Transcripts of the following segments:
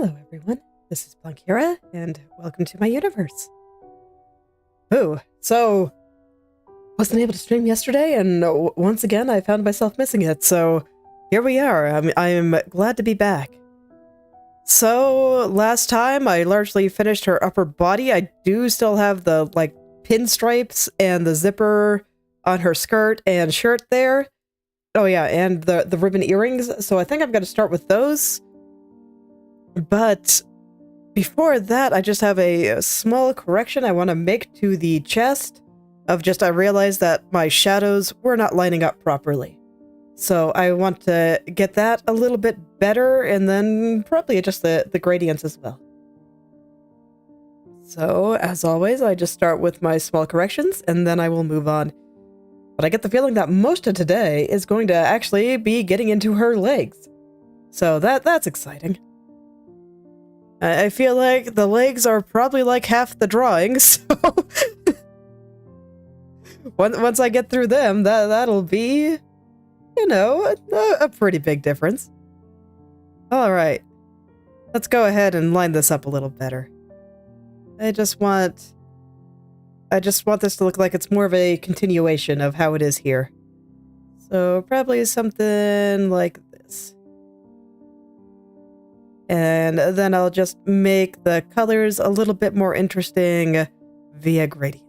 Hello everyone, this is Planckera, and welcome to my universe. Oh, so wasn't able to stream yesterday, and once again I found myself missing it, so here we are. I'm glad to be back. So, last time I largely finished her upper body. I do still have the, pinstripes and the zipper on her skirt and shirt there. Oh yeah, and the ribbon earrings, so I think I'm going to start with those. But before that, I just have a small correction I want to make to the chest. I realized that my shadows were not lining up properly. So I want to get that a little bit better, and then probably adjust the gradients as well. So, as always, I just start with my small corrections, and then I will move on. But I get the feeling that most of today is going to actually be getting into her legs. So that's exciting. I feel like the legs are probably like half the drawing, so once I get through them, that'll be, you know, a pretty big difference. Alright, let's go ahead and line this up a little better. I just want this to look like it's more of a continuation of how it is here. So probably something like this. And then I'll just make the colors a little bit more interesting via gradient.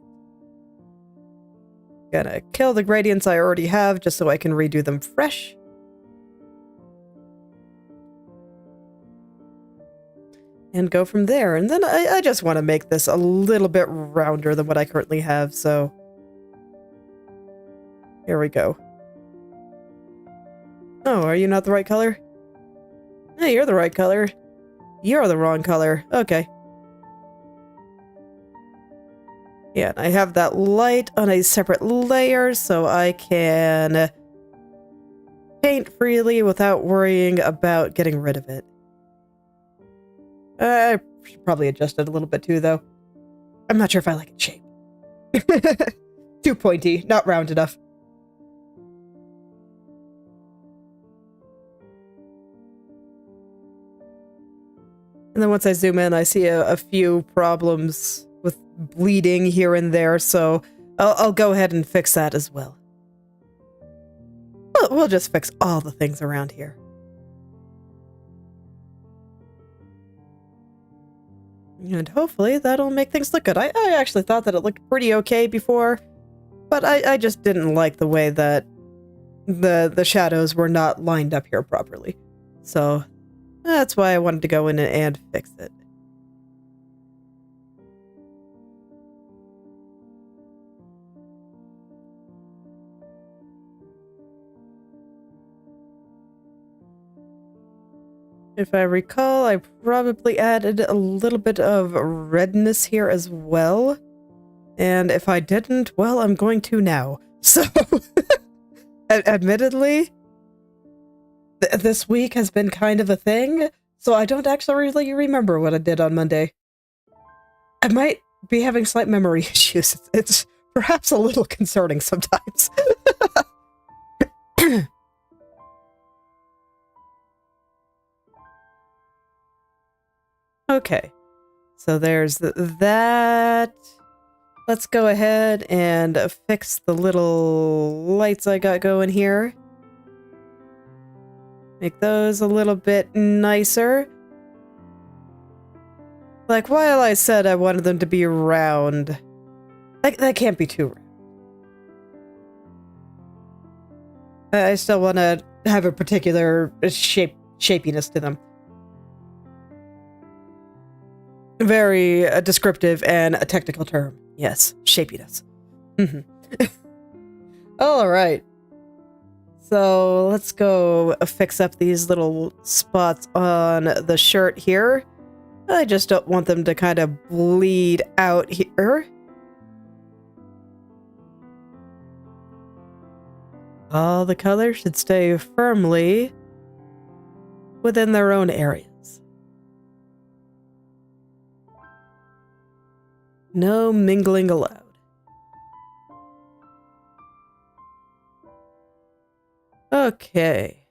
Gonna kill the gradients I already have just so I can redo them fresh. And go from there. And then I just want to make this a little bit rounder than what I currently have, so here we go. Oh, are you not the right color? Hey, you're the right color. You're the wrong color. Okay. Yeah, I have that light on a separate layer so I can paint freely without worrying about getting rid of it. I should probably adjust it a little bit too, though. I'm not sure if I like its shape. Too pointy, not round enough. And then once I zoom in, I see a few problems with bleeding here and there, so I'll go ahead and fix that as well. We'll just fix all the things around here. And hopefully that'll make things look good. I actually thought that it looked pretty okay before, but I just didn't like the way that the shadows were not lined up here properly. So that's why I wanted to go in and fix it. If I recall, I probably added a little bit of redness here as well. And if I didn't, well, I'm going to now. So, admittedly, this week has been kind of a thing, so I don't actually really remember what I did on Monday. I might be having slight memory issues. It's perhaps a little concerning sometimes. Okay, so there's that. Let's go ahead and fix the little lights I got going here. Make those a little bit nicer. Like, while I said I wanted them to be round, that can't be too round. I still want to have a particular shapiness to them. Very descriptive and a technical term. Yes, shapiness. Alright. So let's go fix up these little spots on the shirt here. I just don't want them to kind of bleed out here. All the colors should stay firmly within their own areas. No mingling allowed. Okay.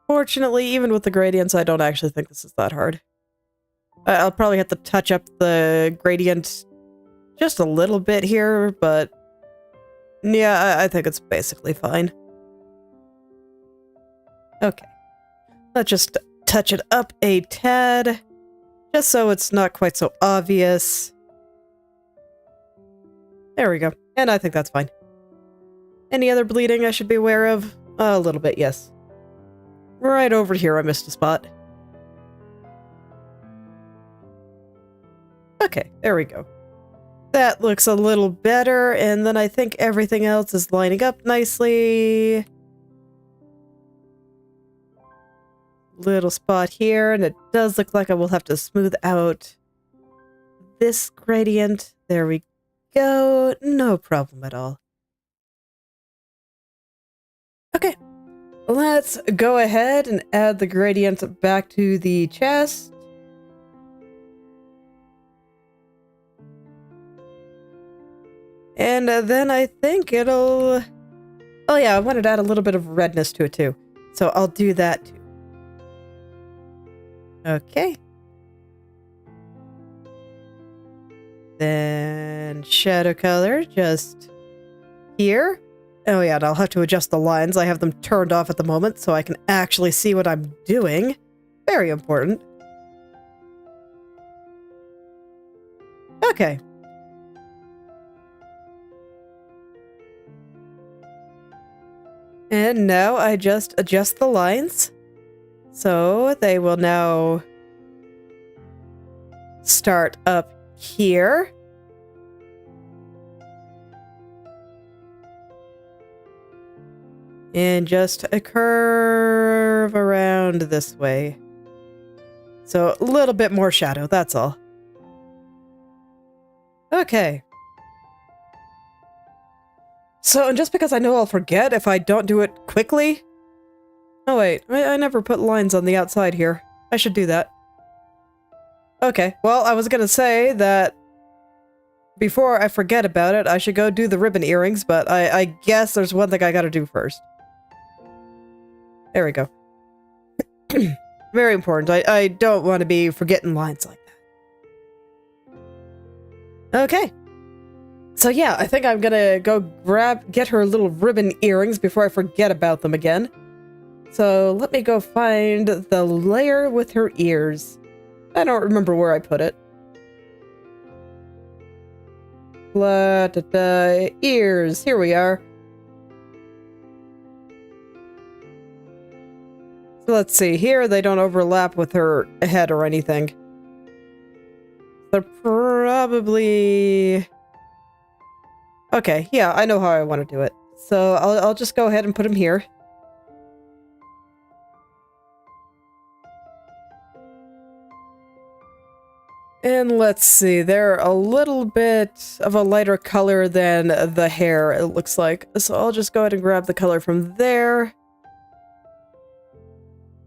Fortunately, even with the gradients, I don't actually think this is that hard. I'll probably have to touch up the gradient just a little bit here, but yeah, I think it's basically fine. Okay. Let's just touch it up a tad, just so it's not quite so obvious. There we go. And I think that's fine. Any other bleeding I should be aware of? A little bit, yes. Right over here I missed a spot. Okay, there we go. That looks a little better, and then I think everything else is lining up nicely. Little spot here, and it does look like I will have to smooth out this gradient. There we go. No problem at all. Okay, let's go ahead and add the gradient back to the chest. And then I think it'll... Oh yeah, I wanted to add a little bit of redness to it too. So I'll do that too. Okay. Then shadow color just here. Oh yeah, and I'll have to adjust the lines. I have them turned off at the moment so I can actually see what I'm doing. Very important. Okay. And now I just adjust the lines. So they will now start up here. And just a curve around this way. So a little bit more shadow, that's all. Okay. So, and just because I know I'll forget if I don't do it quickly... Oh wait, I never put lines on the outside here. I should do that. Okay, well, I was gonna say that before I forget about it, I should go do the ribbon earrings, but I guess there's one thing I gotta do first. There we go. Very important. I don't want to be forgetting lines like that. Okay. So yeah, I think I'm gonna go get her little ribbon earrings before I forget about them again. So let me go find the layer with her ears. I don't remember where I put it. Blah, da, da, ears. Here we are. So let's see. Here they don't overlap with her head or anything. They're probably... Okay, yeah, I know how I want to do it. So I'll just go ahead and put them here. And let's see, they're a little bit of a lighter color than the hair, it looks like. So I'll just go ahead and grab the color from there.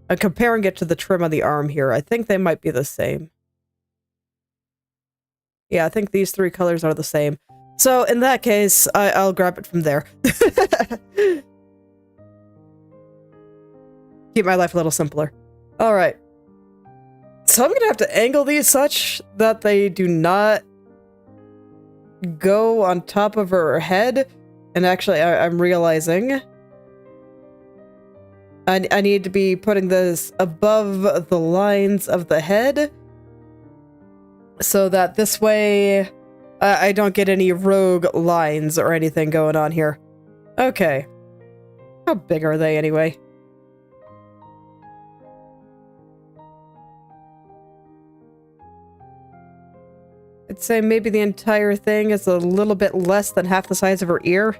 I'm comparing it to the trim on the arm here. I think they might be the same. Yeah, I think these three colors are the same. So in that case, I'll grab it from there. Keep my life a little simpler. All right. So I'm gonna have to angle these such that they do not go on top of her head. And actually, I'm realizing I need to be putting this above the lines of the head so that this way I don't get any rogue lines or anything going on here. Okay. How big are they anyway? I'd say maybe the entire thing is a little bit less than half the size of her ear.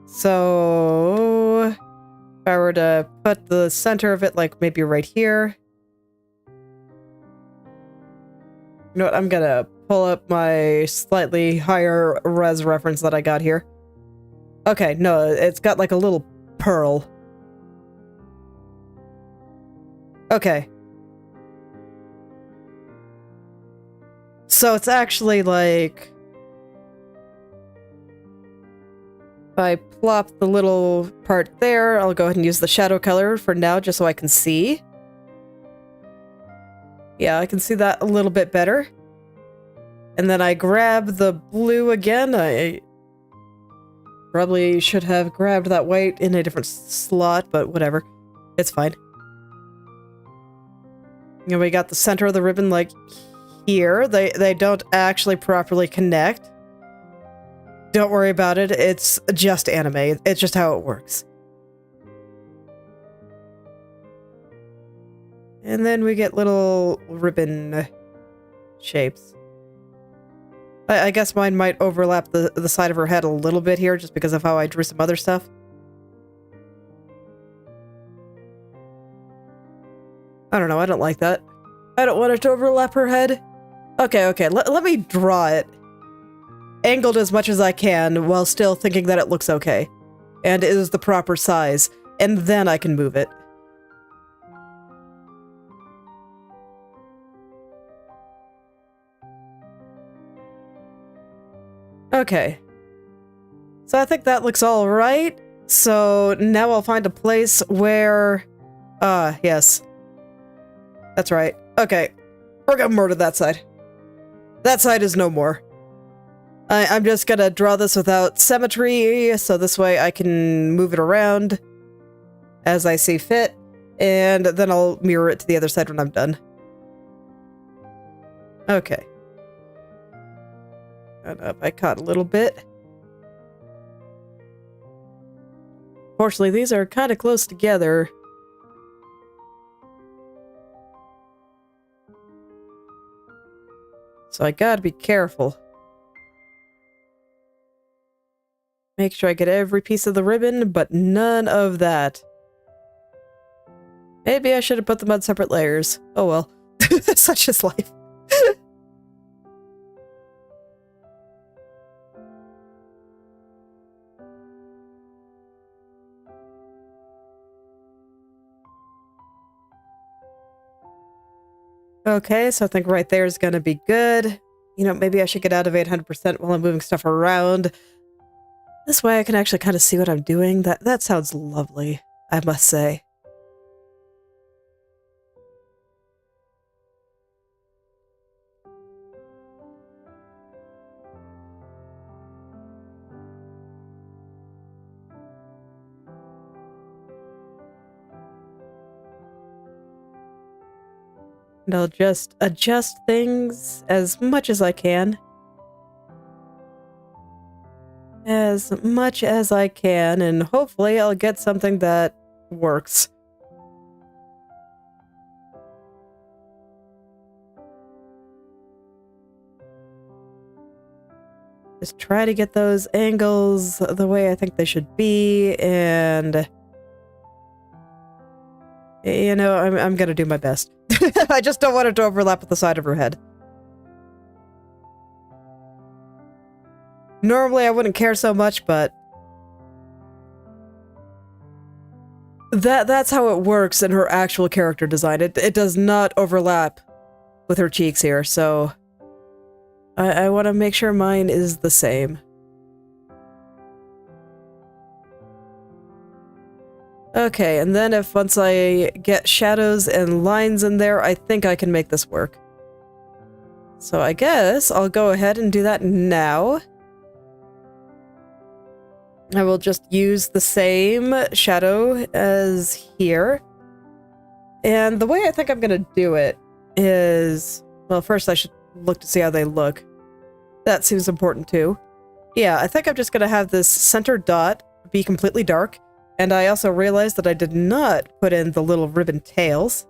So if I were to put the center of it like maybe right here. You know what, I'm gonna pull up my slightly higher res reference that I got here. Okay, no, it's got like a little pearl. Okay. So it's actually like... If I plop the little part there, I'll go ahead and use the shadow color for now just so I can see. Yeah, I can see that a little bit better. And then I grab the blue again. I probably should have grabbed that white in a different slot, but whatever. It's fine. And we got the center of the ribbon like here. They don't actually properly connect. Don't worry about it. It's just anime. It's just how it works. And then we get little ribbon shapes. I guess mine might overlap the side of her head a little bit here just because of how I drew some other stuff. I don't know. I don't like that. I don't want it to overlap her head. Okay. Let me draw it. Angled as much as I can while still thinking that it looks okay. And is the proper size. And then I can move it. Okay. So I think that looks all right. So now I'll find a place where... yes. That's right. Okay. We're gonna murder that side. That side is no more. I'm just gonna draw this without symmetry, so this way I can move it around as I see fit, and then I'll mirror it to the other side when I'm done. Okay. And up, I caught a little bit. Fortunately, these are kind of close together. So I gotta be careful. Make sure I get every piece of the ribbon, but none of that. Maybe I should have put them on separate layers. Oh well. Such is life. Okay, so I think right there is gonna be good. You know, maybe I should get out of 800% while I'm moving stuff around. This way I can actually kind of see what I'm doing. That sounds lovely, I must say. And I'll just adjust things as much as I can. As much as I can, and hopefully I'll get something that works. Just try to get those angles the way I think they should be, and... You know, I'm gonna do my best. I just don't want it to overlap with the side of her head. Normally I wouldn't care so much, but... That's how it works in her actual character design. It does not overlap with her cheeks here, so... I want to make sure mine is the same. Okay, and then once I get shadows and lines in there, I think I can make this work. So I guess I'll go ahead and do that now. I will just use the same shadow as here. And the way I think I'm going to do it is... Well, first I should look to see how they look. That seems important too. Yeah, I think I'm just going to have this center dot be completely dark. And I also realized that I did not put in the little ribbon tails.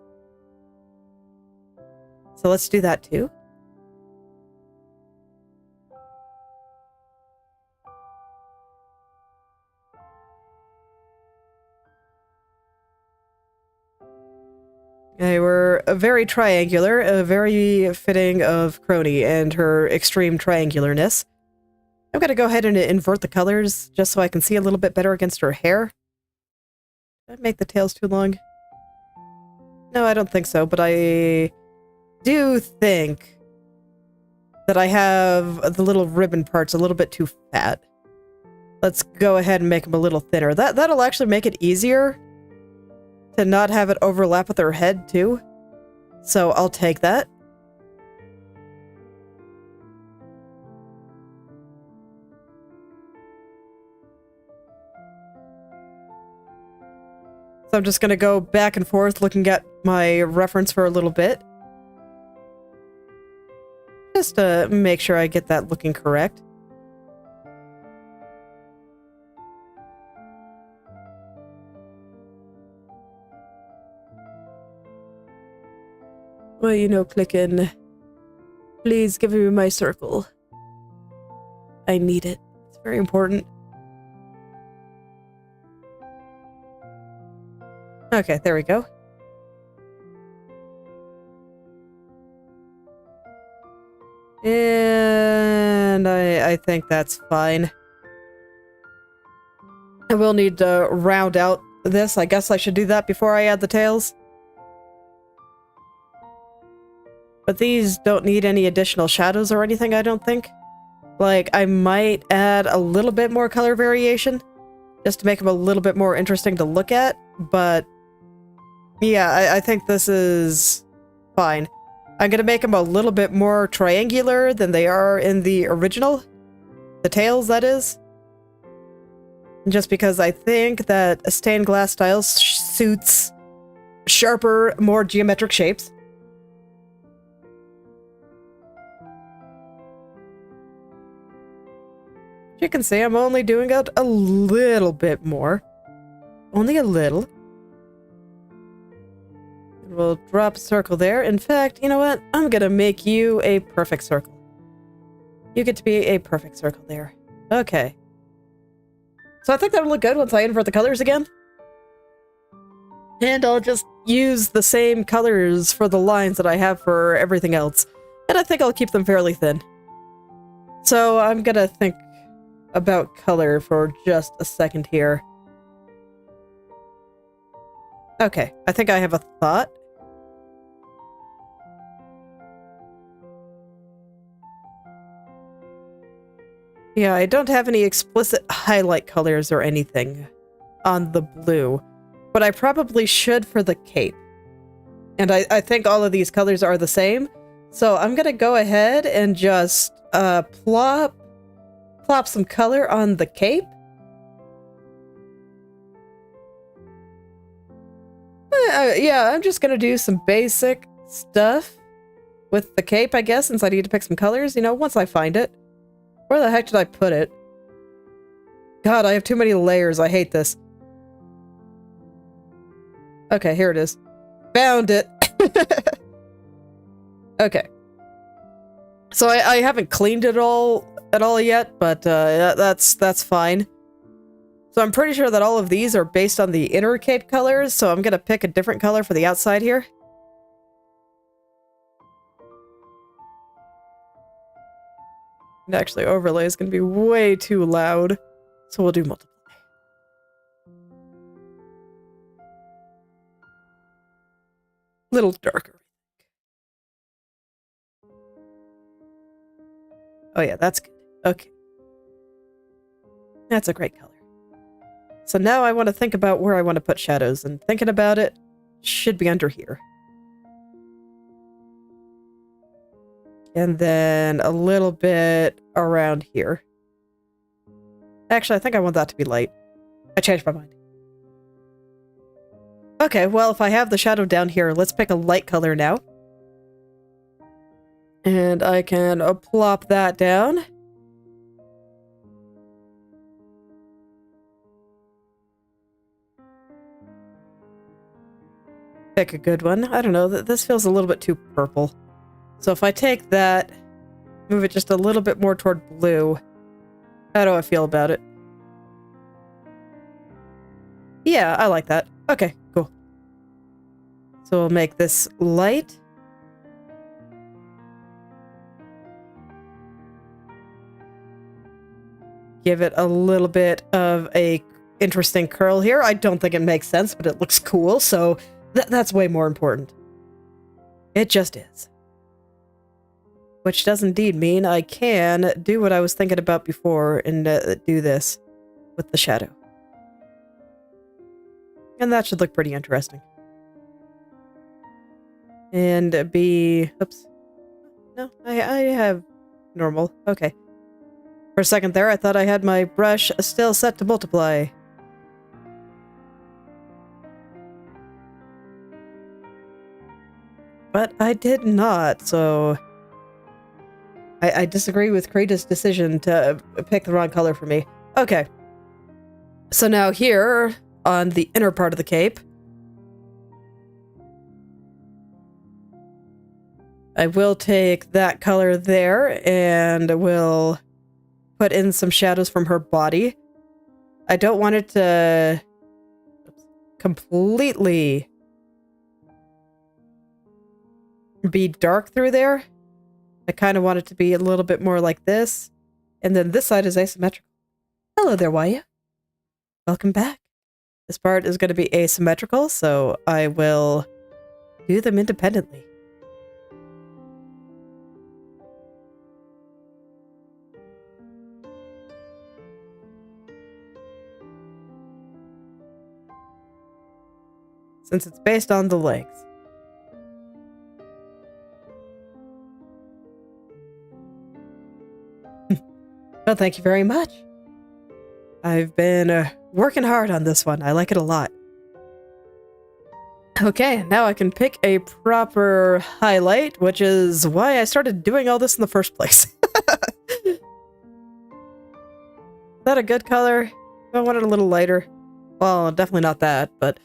So let's do that too. They were very triangular, very fitting of Kronii and her extreme triangularness. I'm going to go ahead and invert the colors just so I can see a little bit better against her hair. Did I make the tails too long? No, I don't think so, but I do think that I have the little ribbon parts a little bit too fat. let's go ahead and make them a little thinner. That'll actually make it easier to not have it overlap with her head, too. So I'll take that. So I'm just going to go back and forth looking at my reference for a little bit. Just to make sure I get that looking correct. Well, you know, clicking. Please give me my circle. I need it. It's very important. Okay, there we go. And I think that's fine. I will need to round out this. I guess I should do that before I add the tails. But these don't need any additional shadows or anything, I don't think. Like, I might add a little bit more color variation, just to make them a little bit more interesting to look at, but yeah, I think this is fine. I'm gonna make them a little bit more triangular than they are in the original. The tails, that is. Just because I think that a stained glass style suits sharper, more geometric shapes. You can see I'm only doing it a little bit more. Only a little. We'll drop a circle there. In fact, you know what? I'm gonna make you a perfect circle. You get to be a perfect circle there. Okay. So I think that'll look good once I invert the colors again. And I'll just use the same colors for the lines that I have for everything else. And I think I'll keep them fairly thin. So I'm gonna think about color for just a second here. Okay, I think I have a thought. Yeah, I don't have any explicit highlight colors or anything on the blue, but I probably should for the cape. And I think all of these colors are the same, so I'm gonna go ahead and just plop some color on the cape. Yeah, I'm just gonna do some basic stuff with the cape, I guess, since I need to pick some colors, you know, once I find it. Where the heck did I put it? God, I have too many layers. I hate this. Okay, here it is. Found it. Okay. So I haven't cleaned it all at all yet, but that's fine. So I'm pretty sure that all of these are based on the inner cape colors, so I'm gonna pick a different color for the outside here. And actually, overlay is gonna be way too loud, so we'll do multiply. Little darker. Oh yeah, that's good. Okay. That's a great color. So now I want to think about where I want to put shadows, and thinking about it should be under here. And then a little bit around here. Actually, I think I want that to be light. I changed my mind. Okay, well, if I have the shadow down here, let's pick a light color now. And I can plop that down. Pick a good one. I don't know, this feels a little bit too purple. So if I take that, move it just a little bit more toward blue, how do I feel about it? Yeah, I like that. Okay, cool. So we'll make this light. Give it a little bit of a interesting curl here. I don't think it makes sense, but it looks cool, so that's way more important. It just is. Which does indeed mean I can do what I was thinking about before and do this. with the shadow. And that should look pretty interesting. And be... Oops. No, I have normal. Okay. For a second there, I thought I had my brush still set to multiply. But I did not, so... I disagree with Krita's decision to pick the wrong color for me. Okay. So now here, on the inner part of the cape, I will take that color there and will put in some shadows from her body. I don't want it to completely be dark through there. I kind of want it to be a little bit more like this. And then this side is asymmetrical. Hello there, Waya. Welcome back. This part is going to be asymmetrical, so I will do them independently. Since it's based on the legs. Well, thank you very much. I've been working hard on this one. I like it a lot. Okay, now I can pick a proper highlight, which is why I started doing all this in the first place. Is that a good color? I want it a little lighter. Well, definitely not that, but...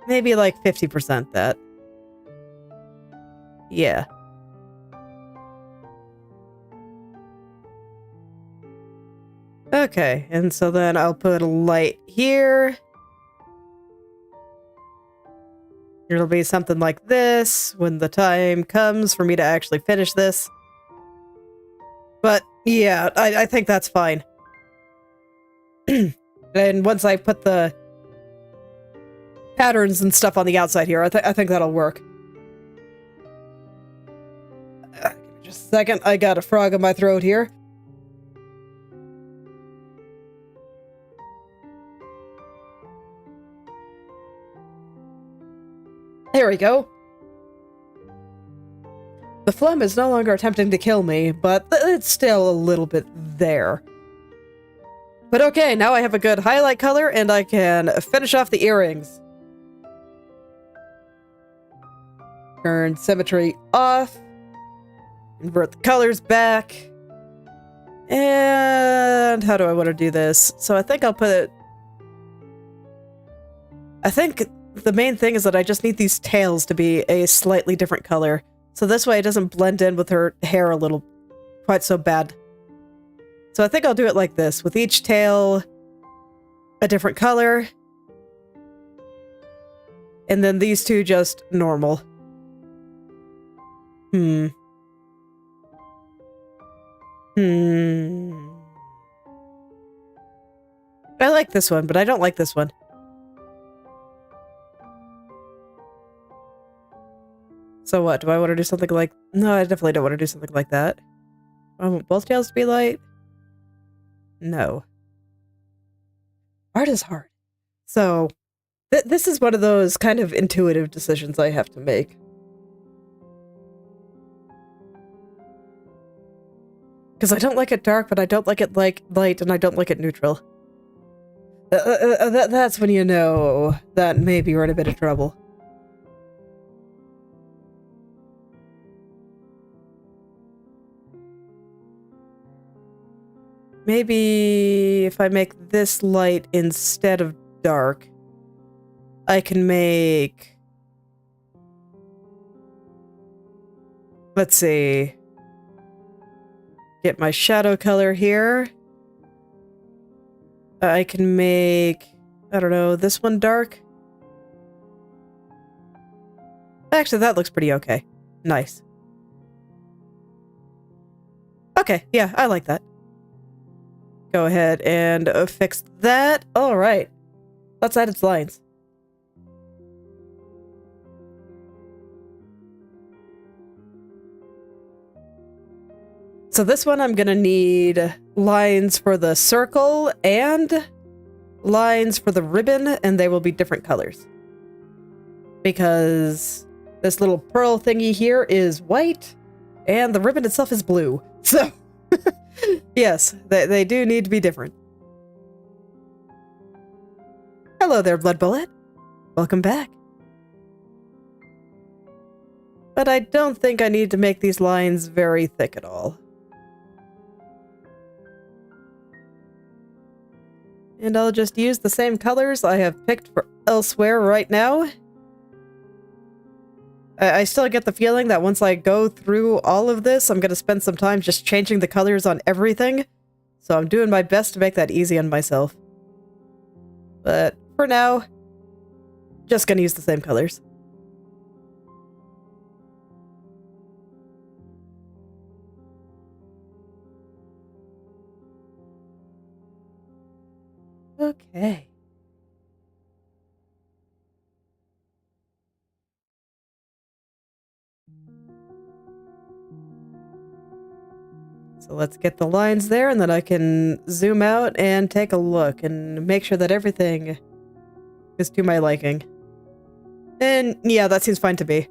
maybe like 50% that. Yeah. Okay, and so then I'll put a light here. It'll be something like this when the time comes for me to actually finish this. But yeah, I think that's fine. And once I put the patterns and stuff on the outside here, I think that'll work. Just a second, I got a frog in my throat here. There we go. The phlegm is no longer attempting to kill me, but it's still a little bit there. But okay, now I have a good highlight color and I can finish off the earrings. Turn symmetry off. Invert the colors back. And how do I want to do this? So I think I'll put it... I think the main thing is that I just need these tails to be a slightly different color. So this way it doesn't blend in with her hair a little quite so bad. So I think I'll do it like this, with each tail a different color. And then these two just normal. I like this one, but I don't like this one. So what, do I want to do something like... No, I definitely don't want to do something like that. I want both tails to be light? No. Art is hard. So, this is one of those kind of intuitive decisions I have to make. Because I don't like it dark, but I don't like it light, and I don't like it neutral. That's when you know that maybe you're in a bit of trouble. Maybe if I make this light instead of dark, I can make... Let's see. Get my shadow color here. I can make... I don't know, this one dark? Actually, that looks pretty okay. Nice. Okay, yeah, I like that. Go ahead and fix that. All right. Let's add its lines. So this one I'm gonna need lines for the circle and lines for the ribbon, and they will be different colors. Because this little pearl thingy here is white, and the ribbon itself is blue. So, yes, they do need to be different. Hello there, Blood Bullet. Welcome back. But I don't think I need to make these lines very thick at all. And I'll just use the same colors I have picked for elsewhere right now. I still get the feeling that once I go through all of this, I'm going to spend some time just changing the colors on everything. So I'm doing my best to make that easy on myself. But for now, just going to use the same colors. Okay. So let's get the lines there, and then I can zoom out and take a look and make sure that everything is to my liking. And yeah, that seems fine to me.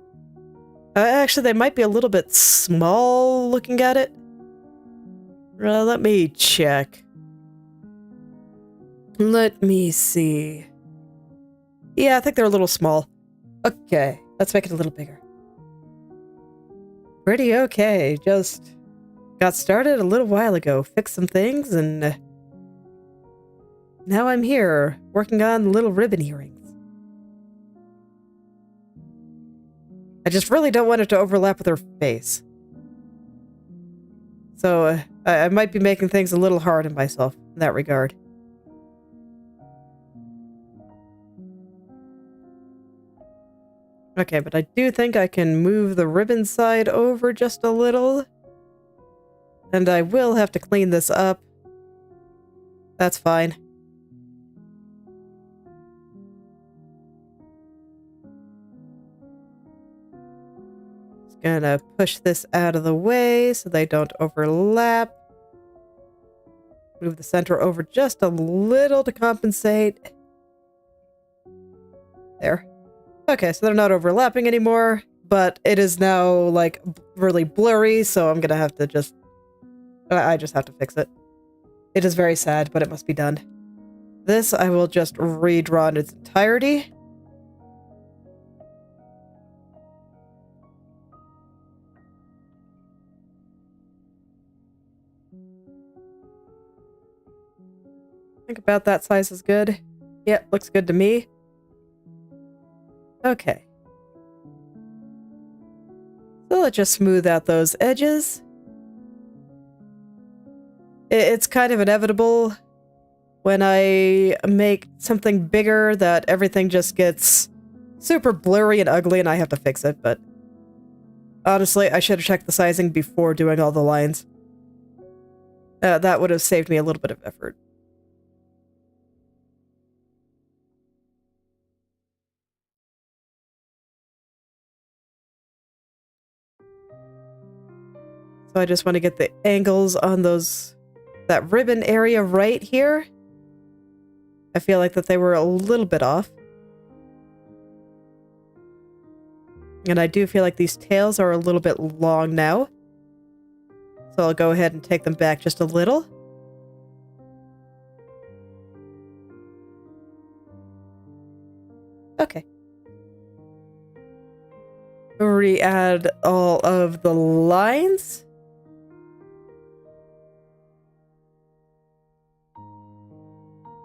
Actually, they might be a little bit small looking at it. Let me check. Let me see. Yeah, I think they're a little small. Okay, let's make it a little bigger. Pretty okay, just got started a little while ago, fixed some things, and now I'm here, working on little ribbon earrings. I just really don't want it to overlap with her face. So, I might be making things a little hard on myself in that regard. Okay, but I do think I can move the ribbon side over just a little. And I will have to clean this up. That's fine. Just gonna push this out of the way so they don't overlap. Move the center over just a little to compensate. There. Okay, so they're not overlapping anymore, but it is now, like, really blurry, so I'm gonna have to just... I just have to fix it. It is very sad, but it must be done. This I will just redraw in its entirety. I think about that size is good. Yep, looks good to me. Okay. So let's just smooth out those edges. It's kind of inevitable when I make something bigger that everything just gets super blurry and ugly and I have to fix it, but honestly, I should have checked the sizing before doing all the lines. That would have saved me a little bit of effort. So I just want to get the angles on that ribbon area right here. I feel like that they were a little bit off. And I do feel like these tails are a little bit long now. So I'll go ahead and take them back just a little. Okay. Re-add all of the lines.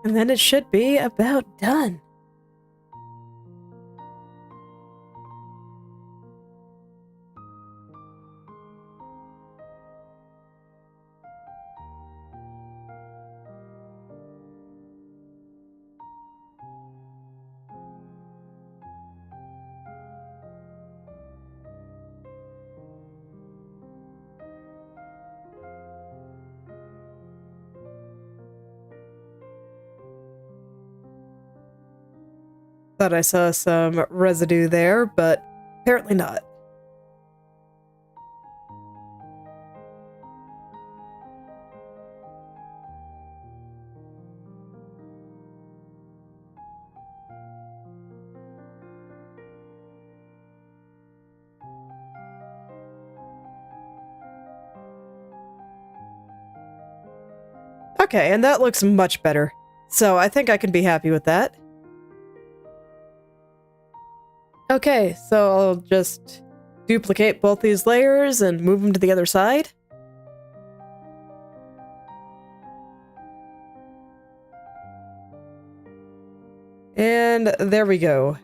And then it should be about done. Thought I saw some residue there, but apparently not. Okay, and that looks much better. So I think I can be happy with that. Okay, so I'll just duplicate both these layers and move them to the other side. And there we go.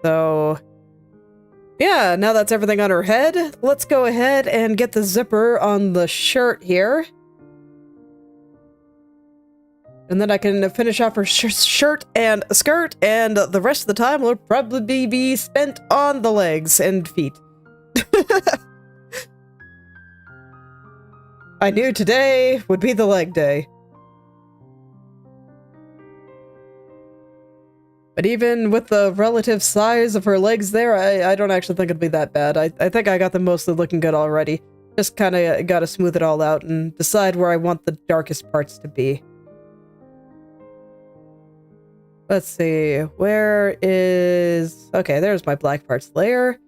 So, yeah, now that's everything on her head. Let's go ahead and get the zipper on the shirt here. And then I can finish off her shirt and skirt, and the rest of the time will probably be spent on the legs and feet. I knew today would be the leg day. But even with the relative size of her legs there, I don't actually think it'd be that bad. I think I got them mostly looking good already. Just kind of gotta smooth it all out and decide where I want the darkest parts to be. Let's see, where is... Okay, there's my black parts layer.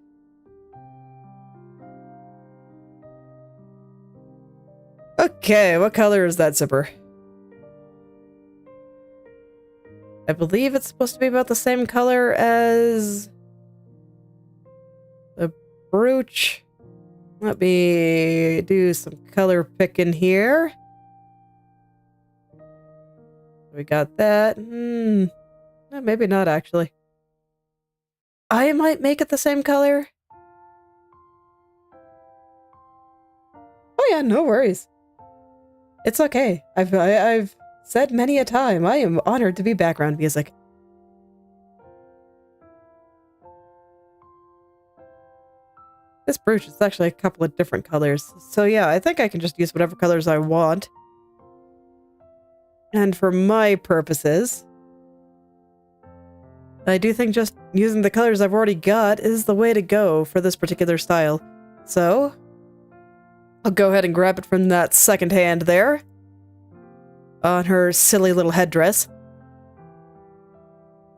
Okay, what color is that zipper? I believe it's supposed to be about the same color as the brooch. Let me do some color picking here. We got that. Maybe not, actually. I might make it the same color. Oh yeah, no worries. It's okay. I've said many a time, I am honored to be background music. This brooch is actually a couple of different colors. So yeah, I think I can just use whatever colors I want. And for my purposes, I do think just using the colors I've already got is the way to go for this particular style. So, I'll go ahead and grab it from that second hand there. On her silly little headdress.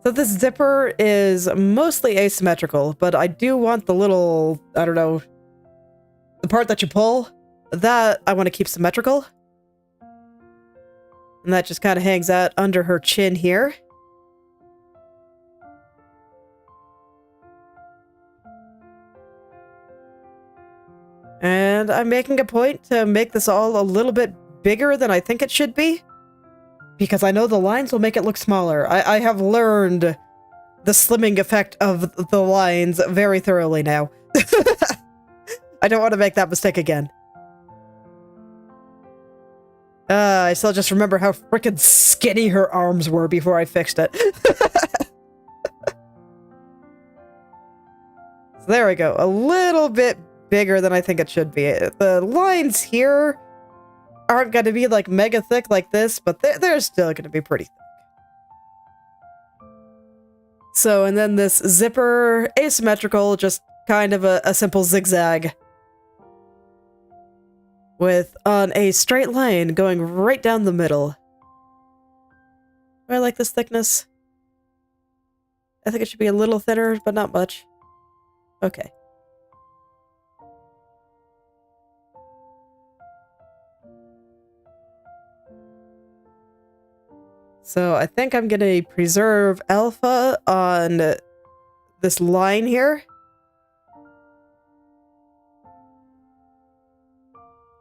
So this zipper is mostly asymmetrical, but I do want the little, I don't know, the part that you pull, that I want to keep symmetrical. And that just kind of hangs out under her chin here. And I'm making a point to make this all a little bit bigger than I think it should be. Because I know the lines will make it look smaller. I have learned the slimming effect of the lines very thoroughly now. I don't want to make that mistake again. I still just remember how frickin' skinny her arms were before I fixed it. So there we go. A little bit bigger than I think it should be. The lines here aren't going to be like mega thick like this, but they're still going to be pretty thick. So, and then this zipper, asymmetrical, just kind of a simple zigzag. With on a straight line going right down the middle. Do I like this thickness? I think it should be a little thinner, but not much. Okay. So I think I'm going to preserve alpha on this line here.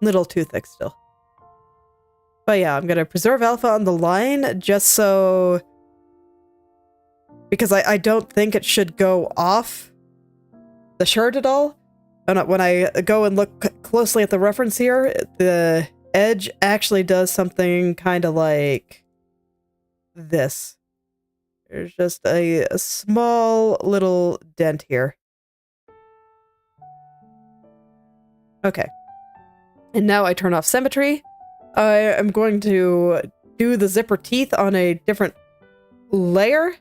Little too thick still. But yeah, I'm going to preserve alpha on the line just so... Because I don't think it should go off the shirt at all. And when I go and look closely at the reference here, the edge actually does something kind of like this. There's just a small little dent here. Okay. And now I turn off symmetry. I am going to do the zipper teeth on a different layer.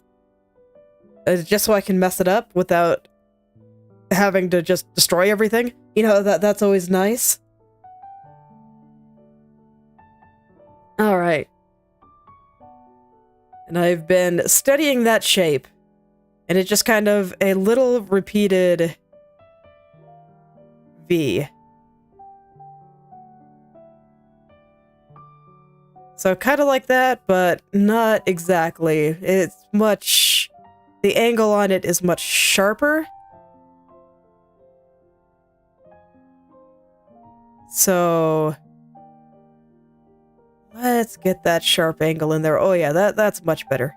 Just so I can mess it up without having to just destroy everything. You know, that's always nice. Alright. And I've been studying that shape. And it's just kind of a little repeated V. So kind of like that, but not exactly. It's much... The angle on it is much sharper. So... Let's get that sharp angle in there. Oh yeah, that's much better.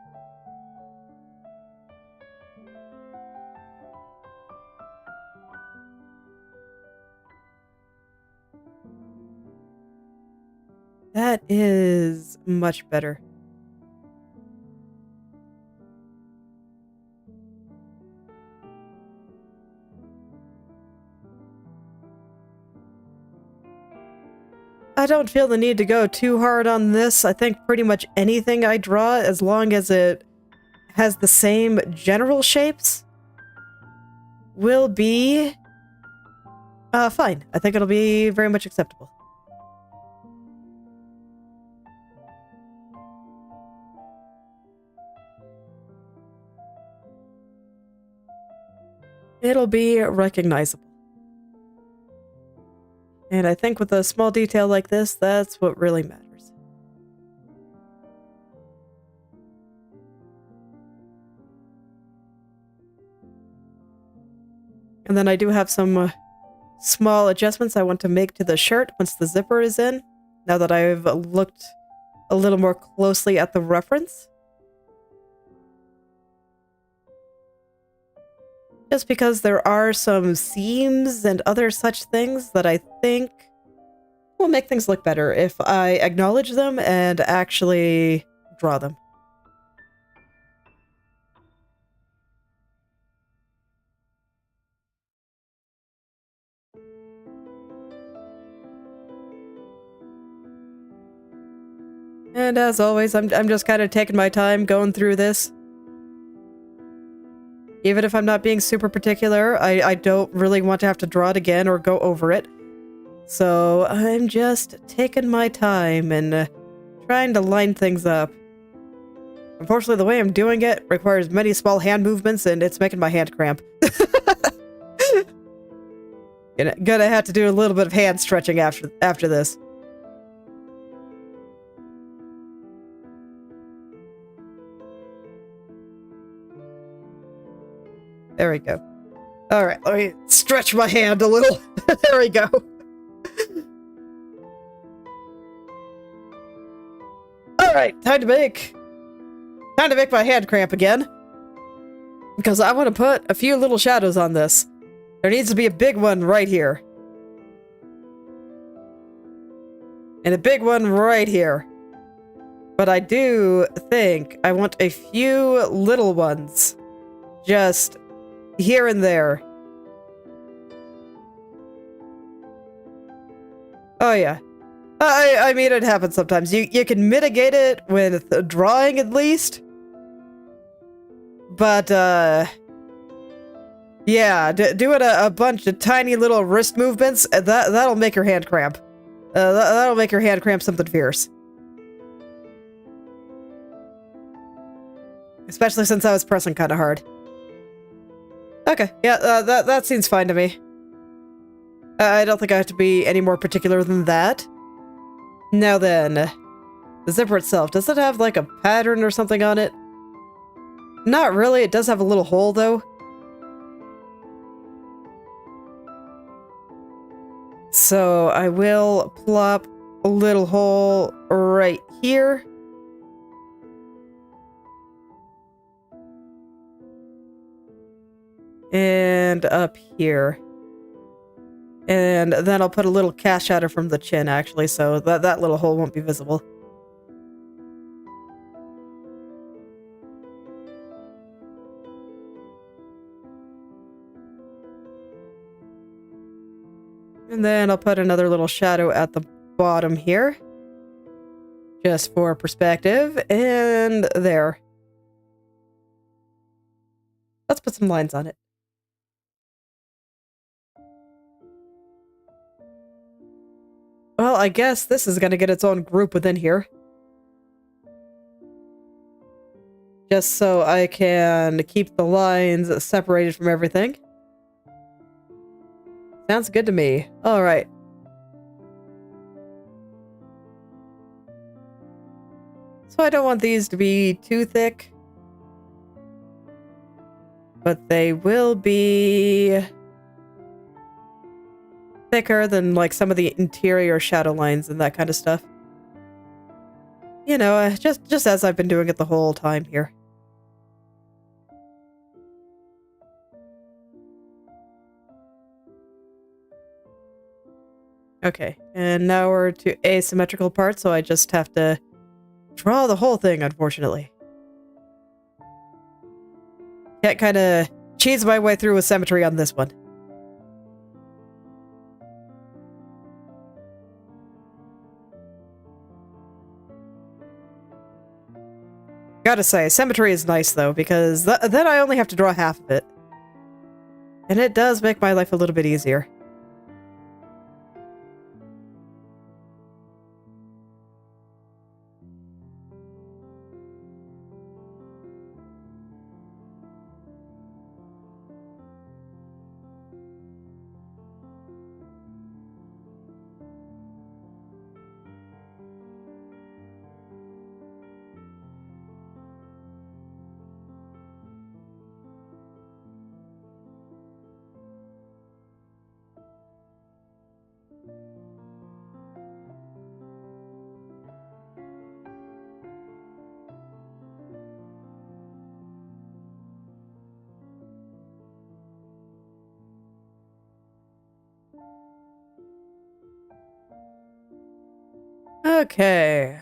That is much better. I don't feel the need to go too hard on this. I think pretty much anything I draw, as long as it has the same general shapes, will be fine. I think it'll be very much acceptable. It'll be recognizable. And I think with a small detail like this, that's what really matters. And then I do have some small adjustments I want to make to the shirt once the zipper is in, now that I've looked a little more closely at the reference. Just because there are some seams and other such things that I think will make things look better if I acknowledge them and actually draw them. And as always, I'm just kind of taking my time going through this. Even if I'm not being super particular, I don't really want to have to draw it again or go over it. So I'm just taking my time and trying to line things up. Unfortunately, the way I'm doing it requires many small hand movements, and it's making my hand cramp. Gonna have to do a little bit of hand stretching after this. There we go. Alright, let me stretch my hand a little. There we go. Alright, time to make my hand cramp again. Because I want to put a few little shadows on this. There needs to be a big one right here. And a big one right here. But I do think I want a few little ones. Just here and there. Oh yeah. I mean, it happens sometimes. You can mitigate it with drawing at least. But, yeah, doing a bunch of tiny little wrist movements, that'll make your hand cramp. That'll make your hand cramp something fierce. Especially since I was pressing kind of hard. Okay, yeah, that seems fine to me. I don't think I have to be any more particular than that. Now then, the zipper itself, does it have like a pattern or something on it? Not really, it does have a little hole though. So I will plop a little hole right here. And up here. And then I'll put a little cast shadow from the chin, actually, so that little hole won't be visible. And then I'll put another little shadow at the bottom here. Just for perspective. And there. Let's put some lines on it. Well, I guess this is going to get its own group within here. Just so I can keep the lines separated from everything. Sounds good to me. Alright. So I don't want these to be too thick. But they will be thicker than like some of the interior shadow lines and that kind of stuff. You know, just as I've been doing it the whole time here. Okay, and now we're to asymmetrical parts, so I just have to draw the whole thing, unfortunately. Can't kind of cheese my way through with symmetry on this one. Gotta say, symmetry is nice though, because then I only have to draw half of it. And it does make my life a little bit easier. Okay.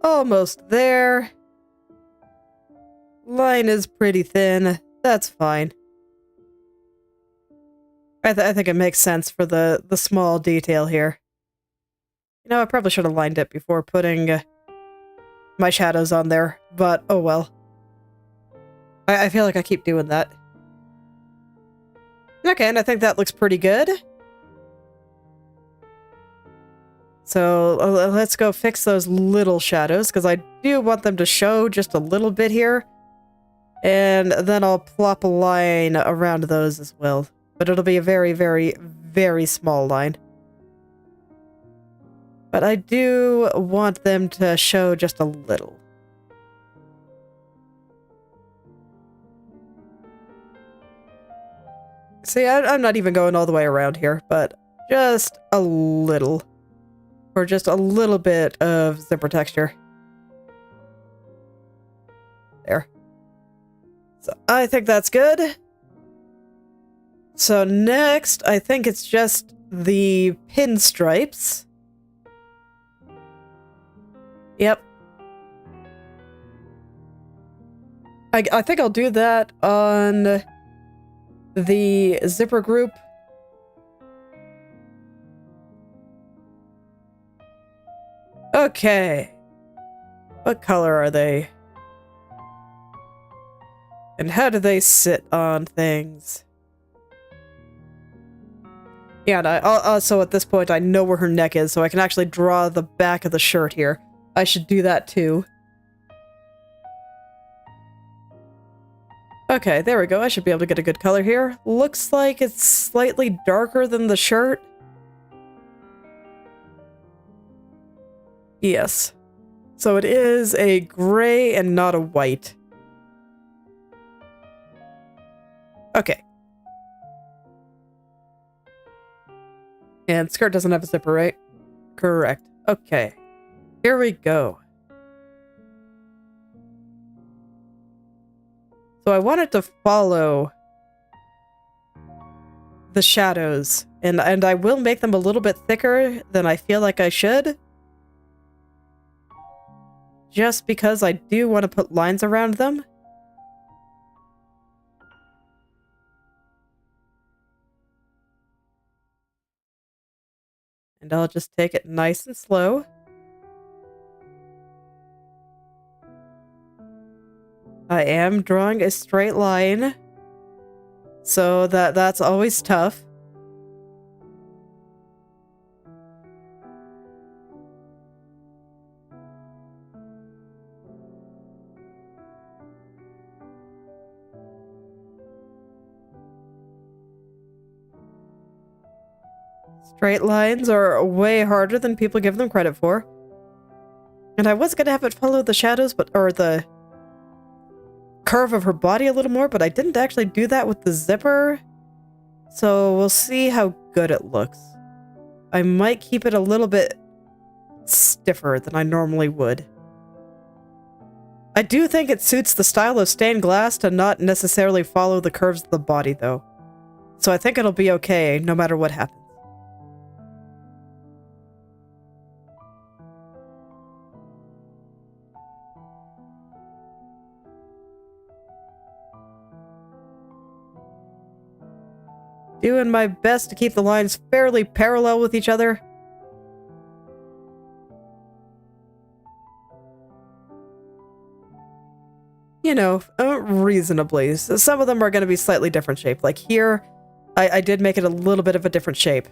Almost there. Line is pretty thin. That's fine. I think it makes sense for the small detail here. You know, I probably should have lined it before putting my shadows on there, but oh well. I feel like I keep doing that. Okay, and I think that looks pretty good. So let's go fix those little shadows, because I do want them to show just a little bit here. And then I'll plop a line around those as well. But it'll be a very, very, very small line. But I do want them to show just a little. See, I'm not even going all the way around here, but just a little. Or just a little bit of zipper texture. There. So I think that's good. So next, I think it's just the pinstripes. Yep. I think I'll do that on the zipper group. Okay. What color are they? And how do they sit on things? Yeah, and I also at this point I know where her neck is, so I can actually draw the back of the shirt here. I should do that too. Okay, there we go. I should be able to get a good color here. Looks like it's slightly darker than the shirt. Yes. So it is a gray and not a white. Okay. And skirt doesn't have a zipper, right? Correct. Okay. Here we go. So I wanted to follow the shadows, and I will make them a little bit thicker than I feel like I should. Just because I do want to put lines around them. And I'll just take it nice and slow. I am drawing a straight line, so that's always tough. Straight lines are way harder than people give them credit for. And I was gonna have it follow the shadows, or the curve of her body a little more, but I didn't actually do that with the zipper. So we'll see how good it looks. I might keep it a little bit stiffer than I normally would. I do think it suits the style of stained glass to not necessarily follow the curves of the body, though. So I think it'll be okay, no matter what happens. Doing my best to keep the lines fairly parallel with each other. You know, reasonably. So some of them are going to be slightly different shape. Like here, I did make it a little bit of a different shape.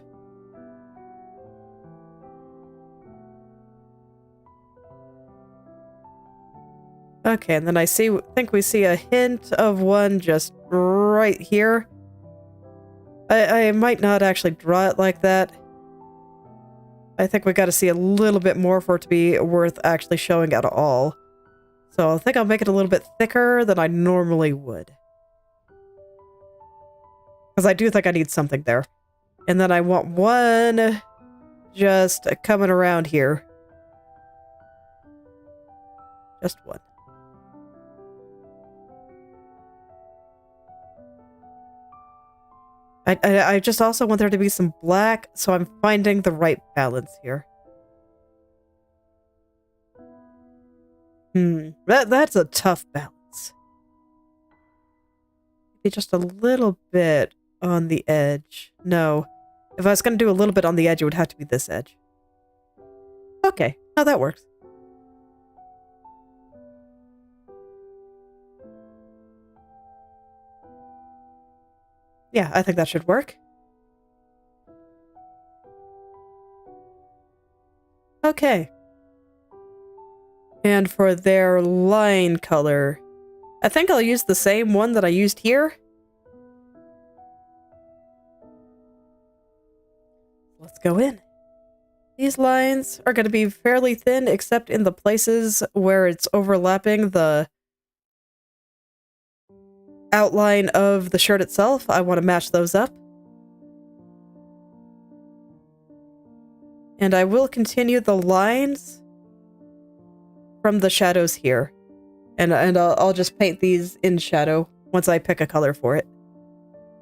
Okay, and then I think we see a hint of one just right here. I might not actually draw it like that. I think we got to see a little bit more for it to be worth actually showing at all. So I think I'll make it a little bit thicker than I normally would. Because I do think I need something there. And then I want one just coming around here. Just one. I just also want there to be some black, so I'm finding the right balance here. That's a tough balance. Maybe just a little bit on the edge. No. If I was going to do a little bit on the edge, it would have to be this edge. Okay. No, that works. Yeah, I think that should work. Okay. And for their line color, I think I'll use the same one that I used here. Let's go in. These lines are going to be fairly thin, except in the places where it's overlapping the outline of the shirt itself. I want to match those up. And I will continue the lines from the shadows here. And I'll just paint these in shadow once I pick a color for it.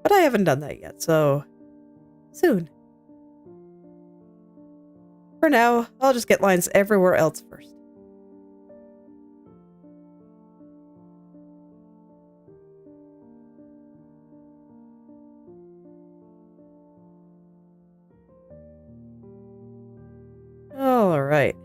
But I haven't done that yet, so soon. For now, I'll just get lines everywhere else first. All right.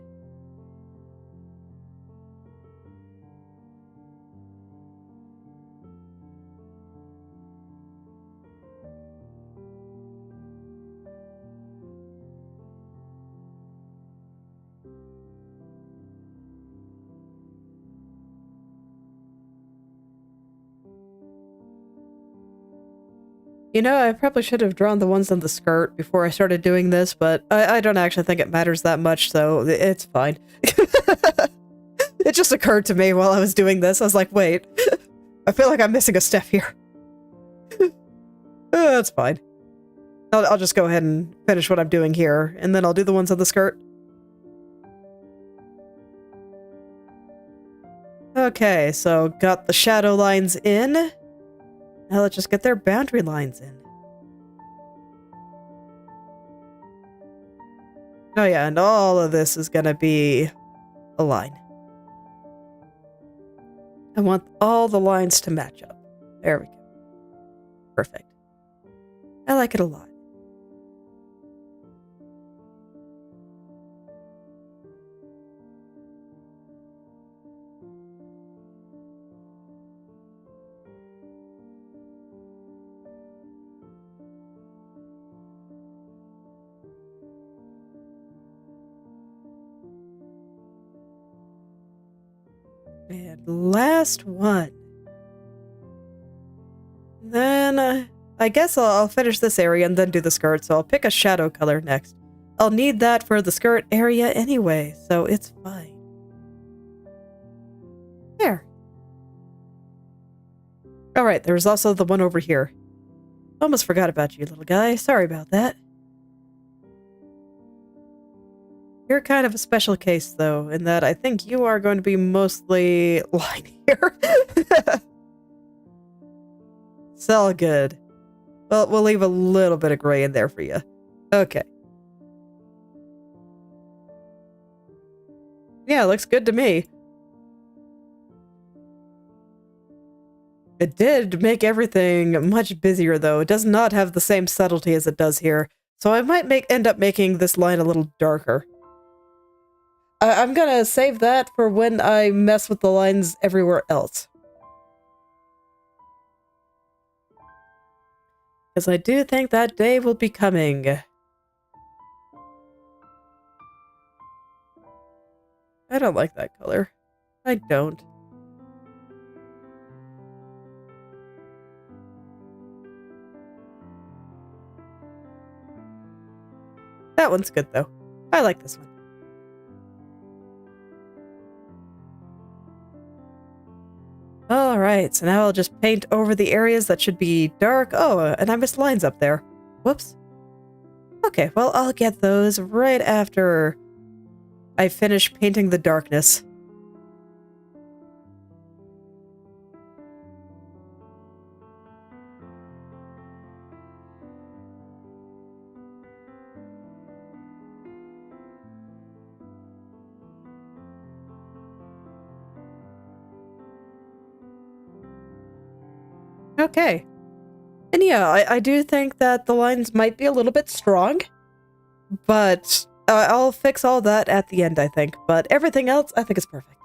You know, I probably should have drawn the ones on the skirt before I started doing this, but I don't actually think it matters that much, so it's fine. It just occurred to me while I was doing this. I was like, wait, I feel like I'm missing a step here. That's fine. I'll just go ahead and finish what I'm doing here, and then I'll do the ones on the skirt. Okay, so got the shadow lines in. Now let's just get their boundary lines in. Oh yeah, and all of this is gonna be a line. I want all the lines to match up. There we go. Perfect. I like it a lot. And last one. Then I guess I'll finish this area and then do the skirt, so I'll pick a shadow color next. I'll need that for the skirt area anyway, so it's fine. Alright, there's also the one over here. Almost forgot about you, little guy. Sorry about that. You're kind of a special case, though, in that I think you are going to be mostly lying here. It's all good. Well, we'll leave a little bit of gray in there for you. Okay. Yeah, looks good to me. It did make everything much busier, though. It does not have the same subtlety as it does here. So I might end up making this line a little darker. I'm gonna save that for when I mess with the lines everywhere else. Because I do think that day will be coming. I don't like that color. I don't. That one's good, though. I like this one. Alright, so now I'll just paint over the areas that should be dark. Oh, and I missed lines up there. Whoops. Okay, well, I'll get those right after I finish painting the darkness. Okay. And yeah, I do think that the lines might be a little bit strong, but I'll fix all that at the end, I think. But everything else, I think is perfect.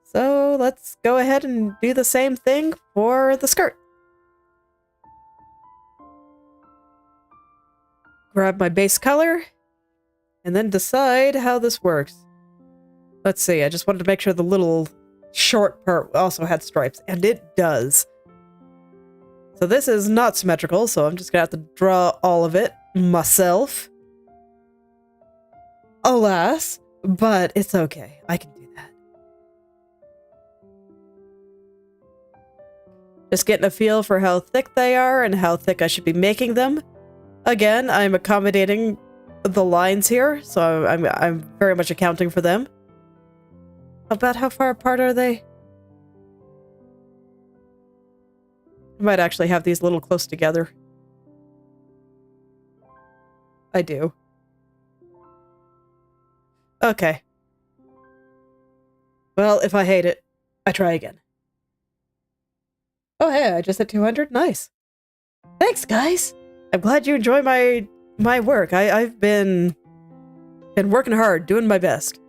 So let's go ahead and do the same thing for the skirt. Grab my base color, and then decide how this works. Let's see, I just wanted to make sure the little short part also had stripes, and it does. So this is not symmetrical, so I'm just gonna have to draw all of it myself. Alas, but it's okay. I can do that. Just getting a feel for how thick they are and how thick I should be making them. Again, I'm accommodating the lines here, so I'm very much accounting for them. About how far apart are they? I might actually have these a little close together. I do. Okay. Well, if I hate it, I try again. Oh hey, I just hit 200? Nice. Thanks, guys! I'm glad you enjoy my work. I've been working hard, doing my best.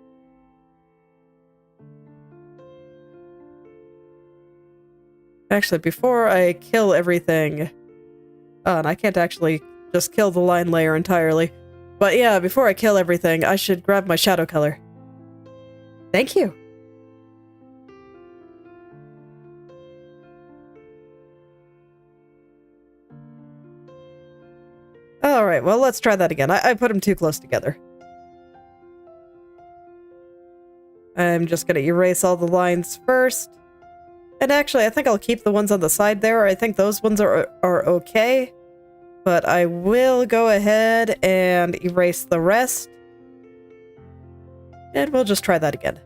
Actually, before I kill everything... Oh, and I can't actually just kill the line layer entirely. But yeah, before I kill everything, I should grab my shadow color. Thank you. Alright, well, let's try that again. I put them too close together. I'm just gonna erase all the lines first. And actually, I think I'll keep the ones on the side there. I think those ones are okay. But I will go ahead and erase the rest. And we'll just try that again.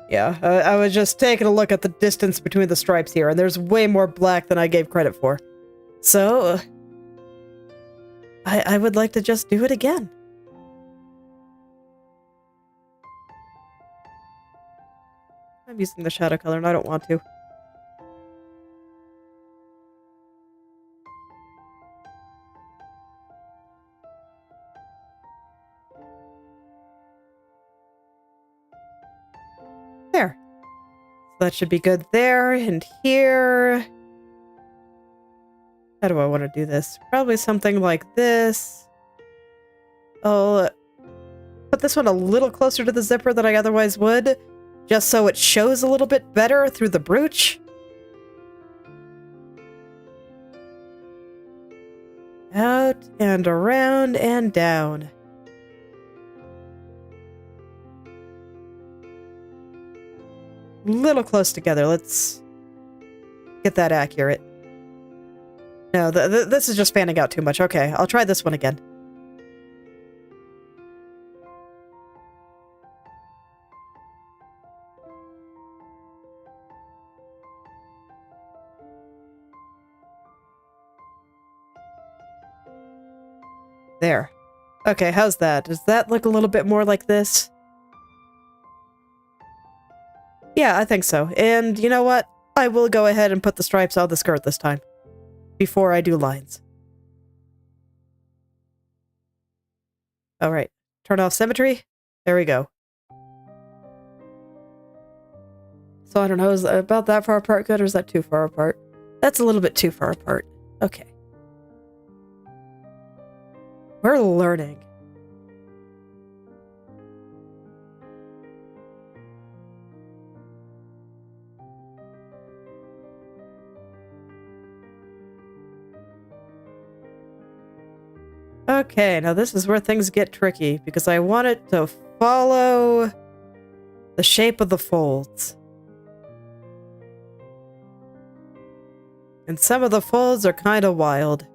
Yeah, I was just taking a look at the distance between the stripes here, and there's way more black than I gave credit for. So, I would like to just do it again. I'm using the shadow color and I don't want to. There. So that should be good there and here. How do I want to do this? Probably something like this. I'll put this one a little closer to the zipper than I otherwise would, just so it shows a little bit better through the brooch. Out and around and down. little close together. Let's get that accurate. No, this is just fanning out too much. Okay, I'll try this one again. There. Okay, how's that? Does that look a little bit more like this? Yeah, I think so. And you know what? I will go ahead and put the stripes on the skirt this time, before I do lines. Alright, turn off symmetry. There we go. So I don't know, is about that far apart good, or is that too far apart? That's a little bit too far apart. Okay. We're learning. Okay, now this is where things get tricky, because I want it to follow the shape of the folds. And some of the folds are kind of wild.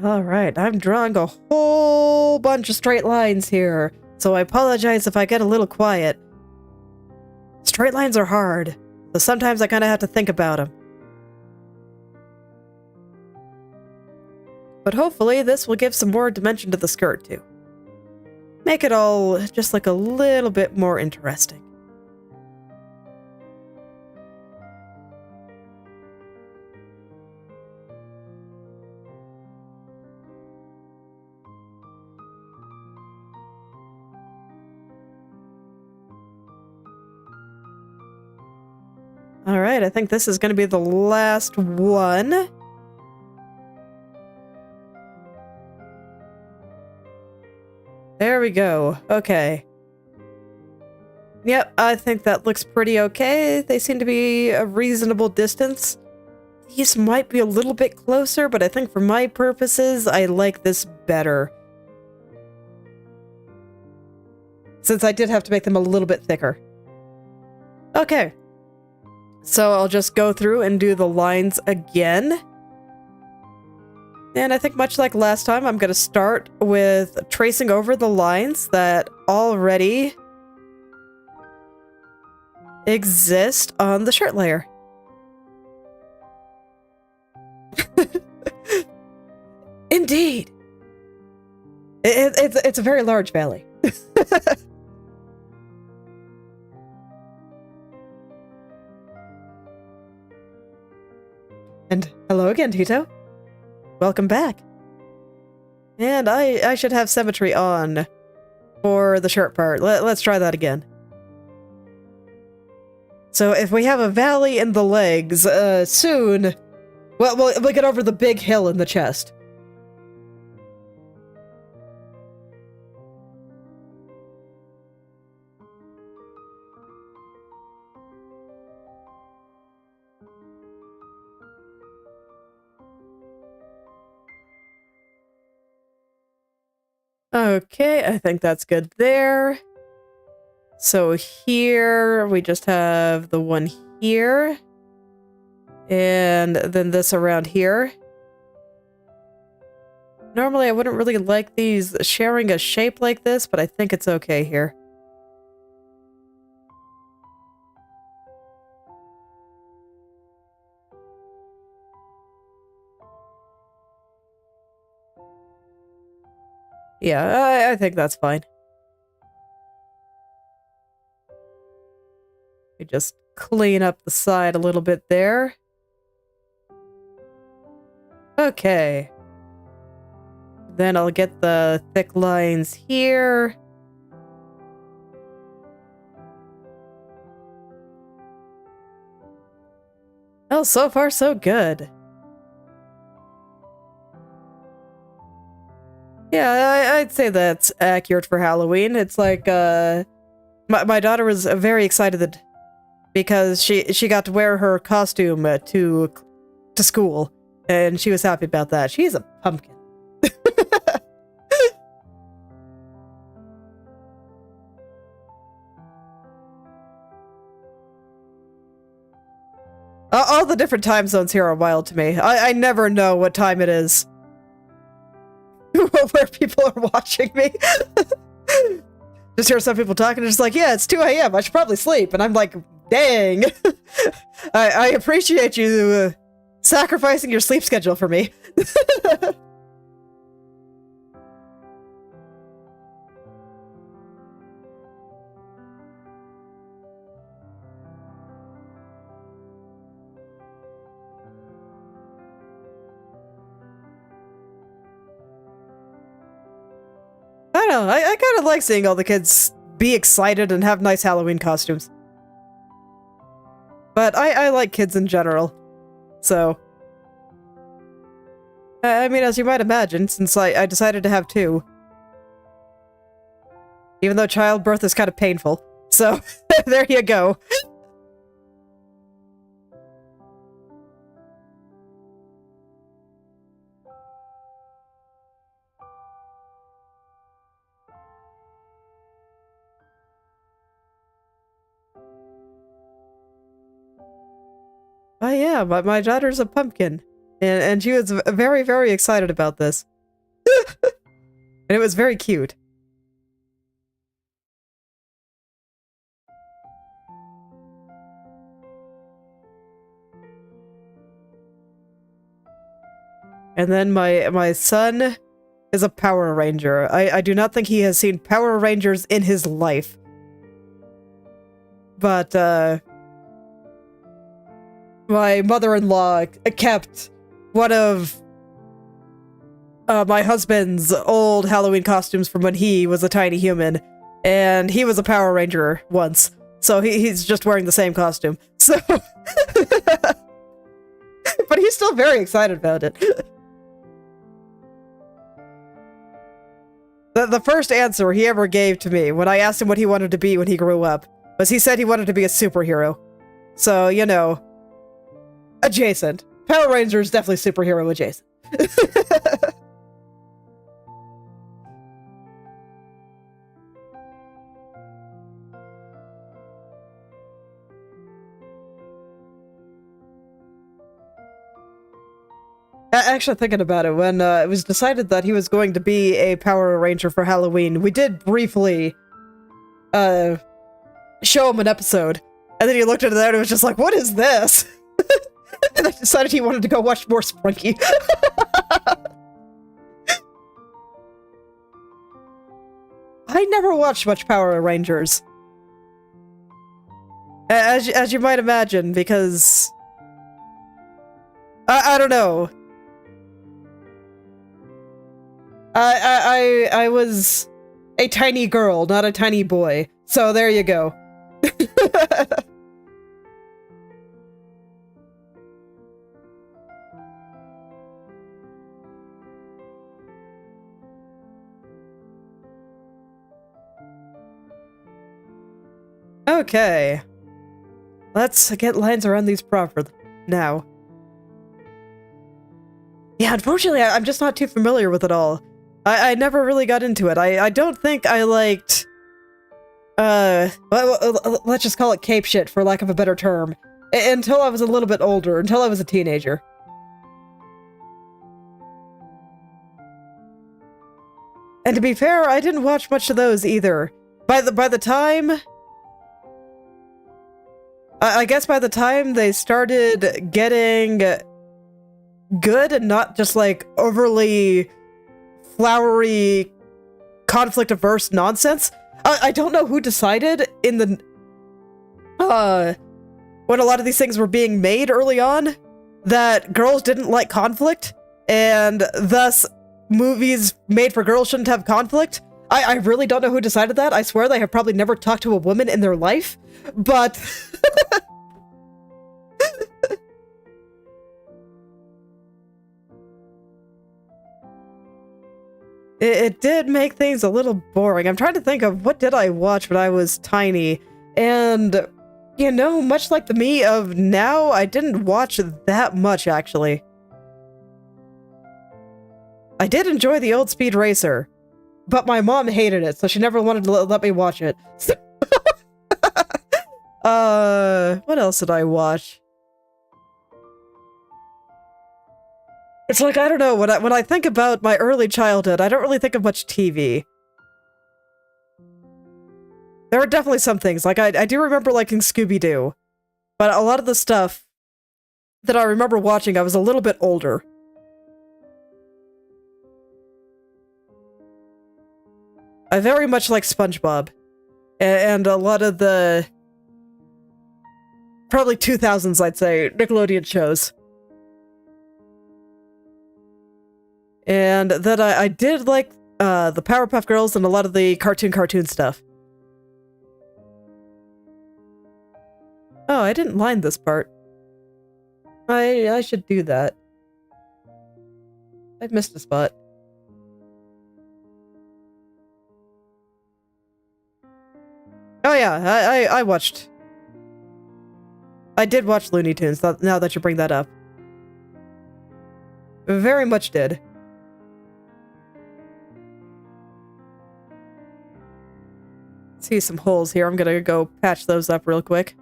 Alright, I'm drawing a whole bunch of straight lines here, so I apologize if I get a little quiet. Straight lines are hard, so sometimes I kind of have to think about them. But hopefully this will give some more dimension to the skirt too. Make it all just like a little bit more interesting. Alright, I think this is going to be the last one. There we go. Okay. Yep, I think that looks pretty okay. They seem to be a reasonable distance. These might be a little bit closer, but I think for my purposes, I like this better. Since I did have to make them a little bit thicker. Okay. So I'll just go through and do the lines again. And I think much like last time, I'm going to start with tracing over the lines that already exist on the shirt layer. Indeed! It's a very large valley. And hello again, Tito. Welcome back. And I should have symmetry on for the shirt part. Let's try that again. So if we have a valley in the legs, soon, well, we'll get over the big hill in the chest. Okay, I think that's good there. So here, we just have the one here. And then this around here. Normally, I wouldn't really like these sharing a shape like this, but I think it's okay here. Yeah, I think that's fine. We just clean up the side a little bit there. Okay. Then I'll get the thick lines here. Oh, so far so good. Yeah, I'd say that's accurate for Halloween. It's like, my daughter was very excited because she got to wear her costume to school, and she was happy about that. She's a pumpkin. All the different time zones here are wild to me. I never know what time it is. Where people are watching me. Just hear some people talking and just like, yeah, it's 2 a.m. I should probably sleep. And I'm like, dang. I appreciate you sacrificing your sleep schedule for me. I don't know, I kind of like seeing all the kids be excited and have nice Halloween costumes. But I like kids in general, so... I mean, as you might imagine, since I decided to have 2. Even though childbirth is kind of painful. So, there you go. Oh yeah, my daughter's a pumpkin. And she was very, very excited about this. And it was very cute. And then my son is a Power Ranger. I do not think he has seen Power Rangers in his life. But, my mother-in-law kept one of my husband's old Halloween costumes from when he was a tiny human, and he was a Power Ranger once, so he's just wearing the same costume. So, but he's still very excited about it. The first answer he ever gave to me when I asked him what he wanted to be when he grew up was he said he wanted to be a superhero. So, you know, adjacent. Power Ranger is definitely superhero adjacent. Actually, thinking about it, when it was decided that he was going to be a Power Ranger for Halloween, we did briefly show him an episode, and then he looked at it and it was just like, what is this? And I decided he wanted to go watch more Sprunky. I never watched much Power Rangers. As you might imagine, because... I don't know. I was a tiny girl, not a tiny boy. So there you go. Okay. Let's get lines around these proper now. Yeah, unfortunately, I'm just not too familiar with it all. I never really got into it. I don't think I liked... let's just call it cape shit, for lack of a better term. Until I was a little bit older, until I was a teenager. And to be fair, I didn't watch much of those either. By the time... I guess by the time they started getting good and not just like overly flowery conflict-averse nonsense, I don't know who decided in the when a lot of these things were being made early on that girls didn't like conflict, and thus movies made for girls shouldn't have conflict. I really don't know who decided that. I swear they have probably never talked to a woman in their life, but... it did make things a little boring. I'm trying to think of what did I watch when I was tiny, and you know, much like the me of now, I didn't watch that much actually. I did enjoy the old Speed Racer, but my mom hated it, so she never wanted to let me watch it. What else did I watch? It's like, I don't know, when I think about my early childhood, I don't really think of much TV. There are definitely some things, like I do remember liking Scooby-Doo, but a lot of the stuff that I remember watching, I was a little bit older. I very much like SpongeBob, and a lot of the probably 2000s, I'd say, Nickelodeon shows. And then I did like the Powerpuff Girls and a lot of the cartoon stuff. Oh, I didn't line this part. I should do that. I missed a spot. Oh yeah, I watched. I did watch Looney Tunes, now that you bring that up. Very much did. See some holes here, I'm gonna go patch those up real quick.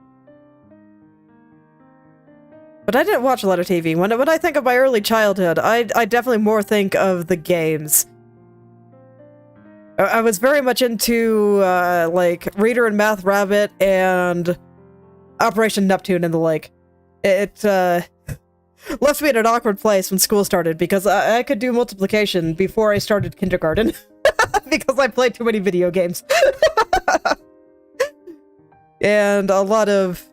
But I didn't watch a lot of TV. When I think of my early childhood, I definitely more think of the games. I was very much into, like, Reader and Math Rabbit and Operation Neptune and the like. It left me in an awkward place when school started because I could do multiplication before I started kindergarten because I played too many video games. And a lot of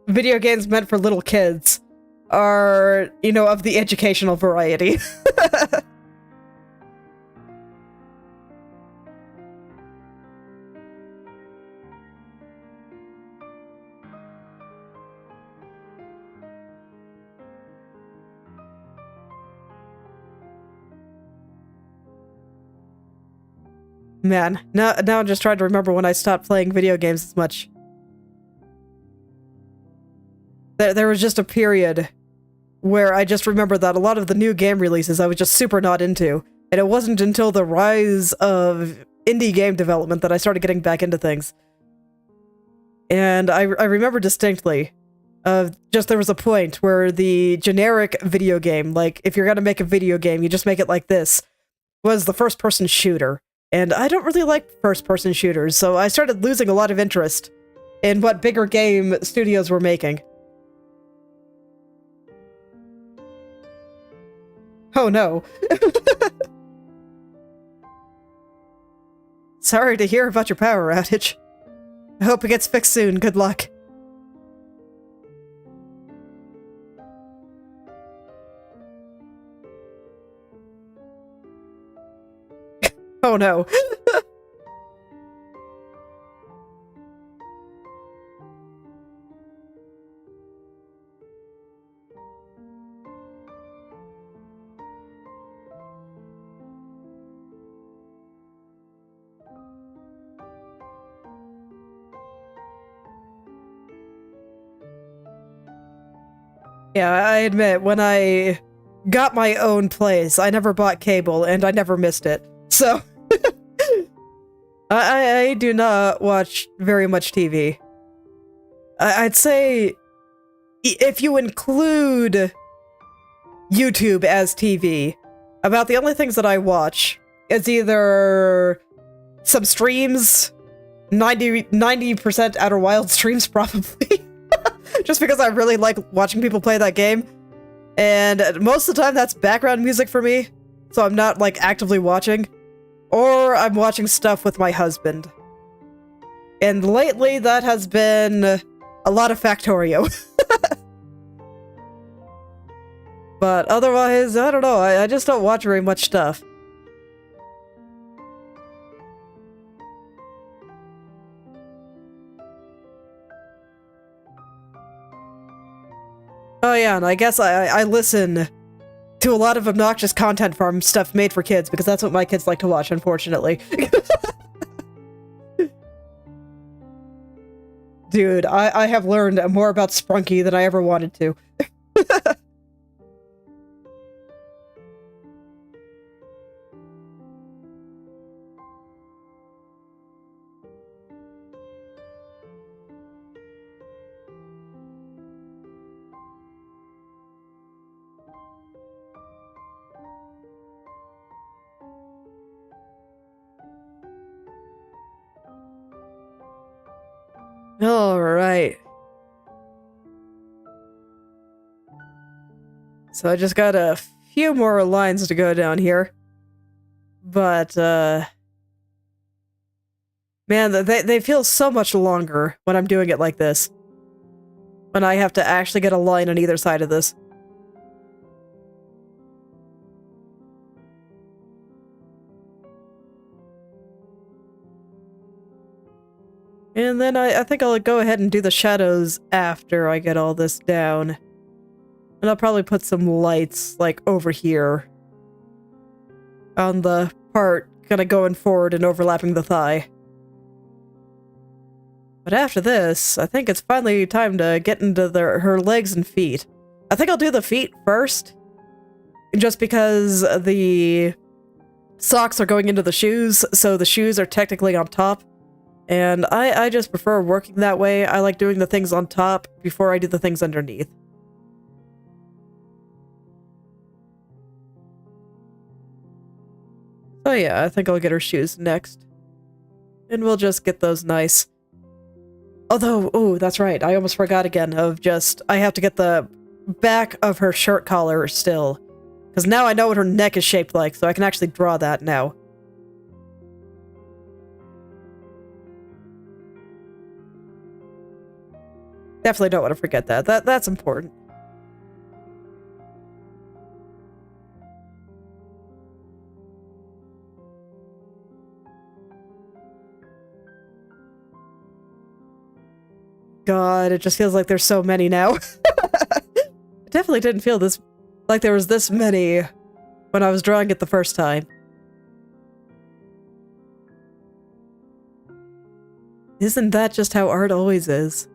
video games meant for little kids are, you know, of the educational variety. Man, now I'm just trying to remember when I stopped playing video games as much. There was just a period where I just remember that a lot of the new game releases I was just super not into, and it wasn't until the rise of indie game development that I started getting back into things. And I remember distinctly, just there was a point where the generic video game, like if you're gonna make a video game, you just make it like this, was the first-person shooter. And I don't really like first-person shooters, so I started losing a lot of interest in what bigger game studios were making. Oh no. Sorry to hear about your power outage. I hope it gets fixed soon. Good luck. Oh no. Yeah, I admit, when I got my own place, I never bought cable, and I never missed it. So, I do not watch very much TV. I'd say, if you include YouTube as TV, about the only things that I watch is either some streams, 90% Outer Wild streams probably, just because I really like watching people play that game, and most of the time that's background music for me, so I'm not like actively watching, or I'm watching stuff with my husband. And lately that has been a lot of Factorio. But otherwise, I don't know, I just don't watch very much stuff. Oh yeah, and I guess I listen to a lot of obnoxious content from stuff made for kids, because that's what my kids like to watch, unfortunately. Dude, I have learned more about Sprunky than I ever wanted to. Alright. So I just got a few more lines to go down here. But, man, they feel so much longer when I'm doing it like this. When I have to actually get a line on either side of this. And then I think I'll go ahead and do the shadows after I get all this down. And I'll probably put some lights, like, over here. On the part kind of going forward and overlapping the thigh. But after this, I think it's finally time to get into her legs and feet. I think I'll do the feet first. Just because the socks are going into the shoes, so the shoes are technically on top. And I just prefer working that way. I like doing the things on top before I do the things underneath. So yeah, I think I'll get her shoes next. And we'll just get those nice. Although, oh, that's right, I almost forgot again of just, I have to get the back of her shirt collar still. Because now I know what her neck is shaped like, so I can actually draw that now. Definitely don't want to forget that. That's important. God, it just feels like there's so many now. It definitely didn't feel this like there was this many when I was drawing it the first time. Isn't that just how art always is?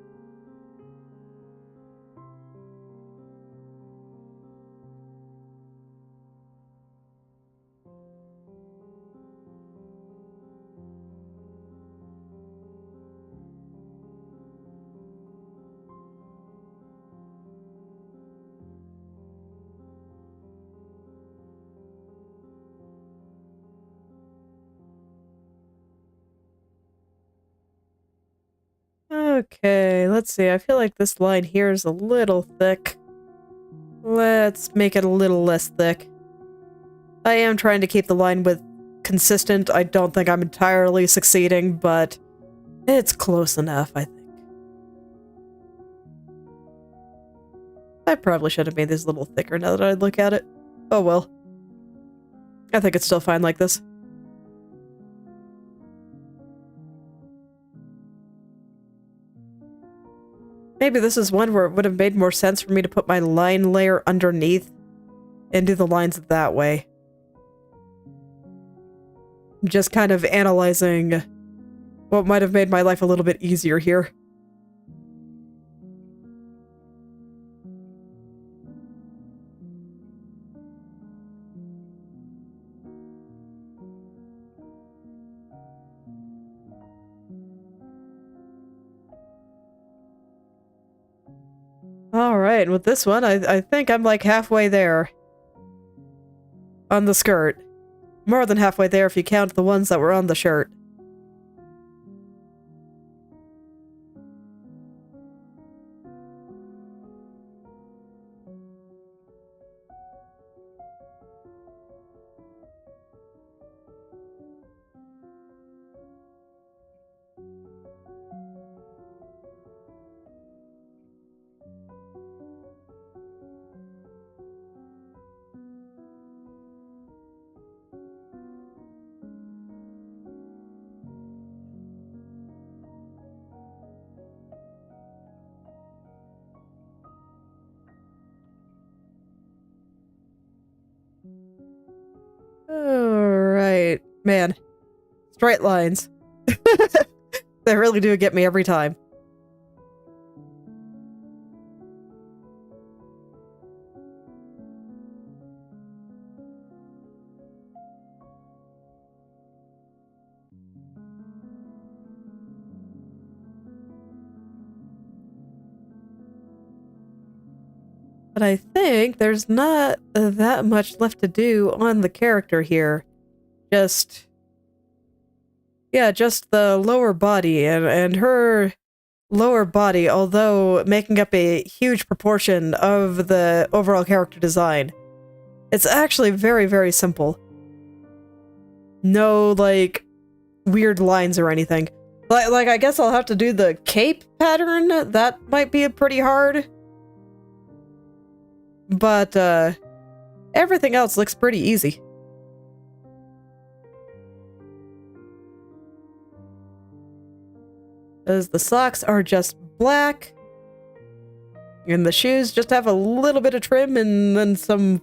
Okay, let's see. I feel like this line here is a little thick. Let's make it a little less thick. I am trying to keep the line width consistent. I don't think I'm entirely succeeding, but it's close enough, I think. I probably should have made this a little thicker now that I look at it. Oh well. I think it's still fine like this. Maybe this is one where it would have made more sense for me to put my line layer underneath and do the lines that way. Just kind of analyzing what might have made my life a little bit easier here. Alright, with this one, I think I'm like halfway there. On the skirt. More than halfway there if you count the ones that were on the shirt. Man, straight lines. They really do get me every time. But I think there's not that much left to do on the character here. Just the lower body, and her lower body, although making up a huge proportion of the overall character design, it's actually very, very simple. No, like, weird lines or anything. Like, I guess I'll have to do the cape pattern. That might be pretty hard. But, everything else looks pretty easy. As the socks are just black. And the shoes just have a little bit of trim and then some,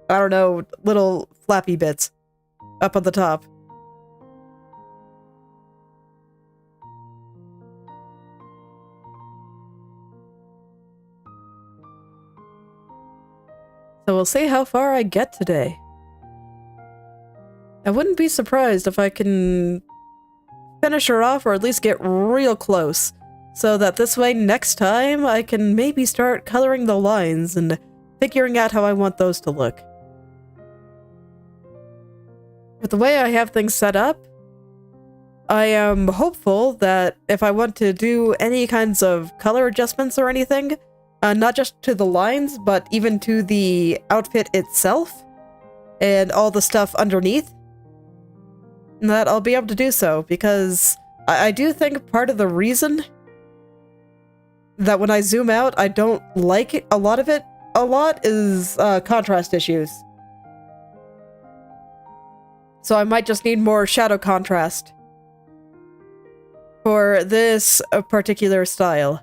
I don't know, little flappy bits up on the top. So we'll see how far I get today. I wouldn't be surprised if I can finish her off or at least get real close, so that this way next time I can maybe start coloring the lines and figuring out how I want those to look. With the way I have things set up, I am hopeful that if I want to do any kinds of color adjustments or anything, not just to the lines, but even to the outfit itself and all the stuff underneath, that I'll be able to do so, because I do think part of the reason that when I zoom out I don't like a lot of it is contrast issues. So I might just need more shadow contrast for this particular style.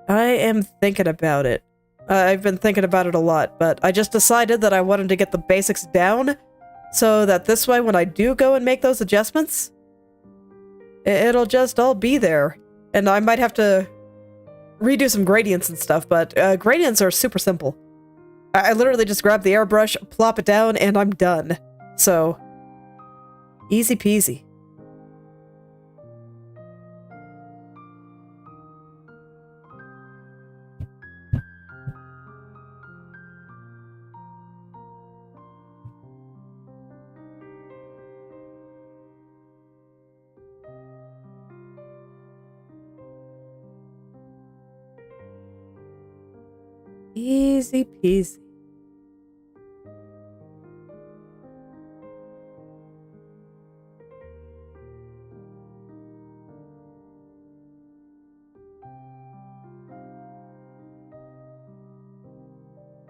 I am thinking about it. I've been thinking about it a lot, but I just decided that I wanted to get the basics down, so that this way when I do go and make those adjustments, it'll just all be there. And I might have to redo some gradients and stuff, but gradients are super simple. I literally just grab the airbrush, plop it down, and I'm done. So, easy peasy. Easy peasy.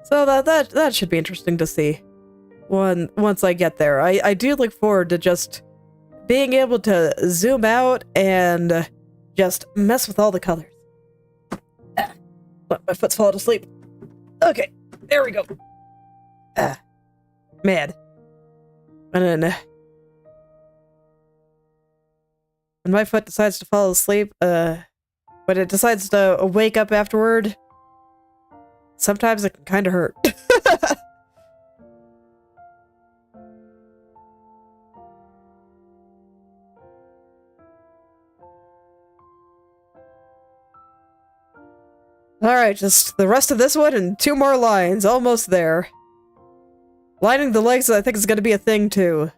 So that should be interesting to see once I get there. I do look forward to just being able to zoom out and just mess with all the colors. My foot's falling asleep. Okay, there we go. Man. And then when my foot decides to fall asleep, when it decides to wake up afterward, sometimes it can kind of hurt. Alright, just the rest of this one and 2 more lines. Almost there. Lining the legs, I think, is going to be a thing, too.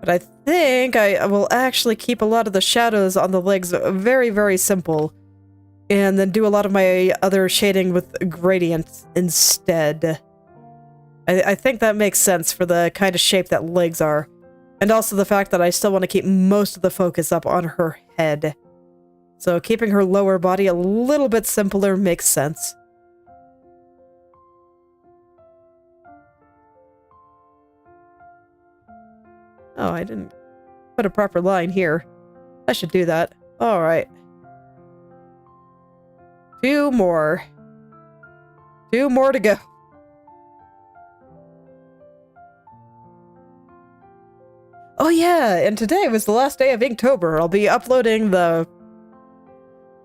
But I think I will actually keep a lot of the shadows on the legs very, very simple. And then do a lot of my other shading with gradients instead. I think that makes sense for the kind of shape that legs are. And also the fact that I still want to keep most of the focus up on her head. So keeping her lower body a little bit simpler makes sense. Oh, I didn't put a proper line here. I should do that. Alright. 2 more. 2 more to go. Oh yeah, and today was the last day of Inktober. I'll be uploading the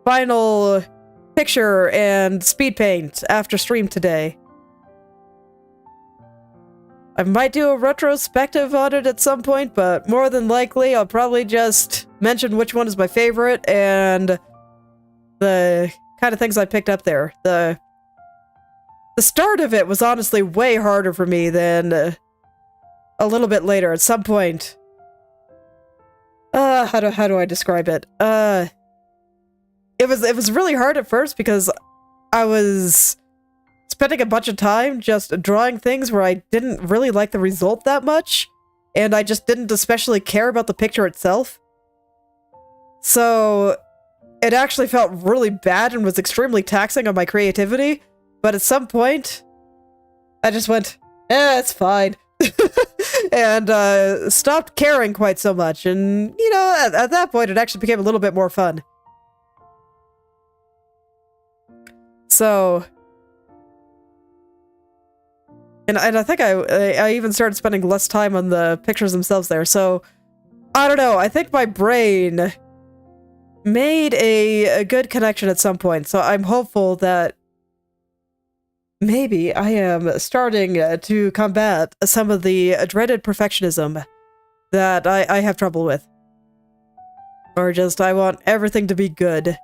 final picture and speed paint after stream today. I might do a retrospective on it at some point, but more than likely I'll probably just mention which one is my favorite and the kind of things I picked up there. The start of it was honestly way harder for me than a little bit later. At some point, how do I describe it? It was really hard at first because I was spending a bunch of time just drawing things where I didn't really like the result that much, and I just didn't especially care about the picture itself. So it actually felt really bad and was extremely taxing on my creativity, but at some point, I just went, it's fine. And stopped caring quite so much, and, you know, at that point, it actually became a little bit more fun. So, and I think I even started spending less time on the pictures themselves there, so, I don't know, I think my brain made a good connection at some point, so I'm hopeful that maybe I am starting to combat some of the dreaded perfectionism that I have trouble with. Or just, I want everything to be good.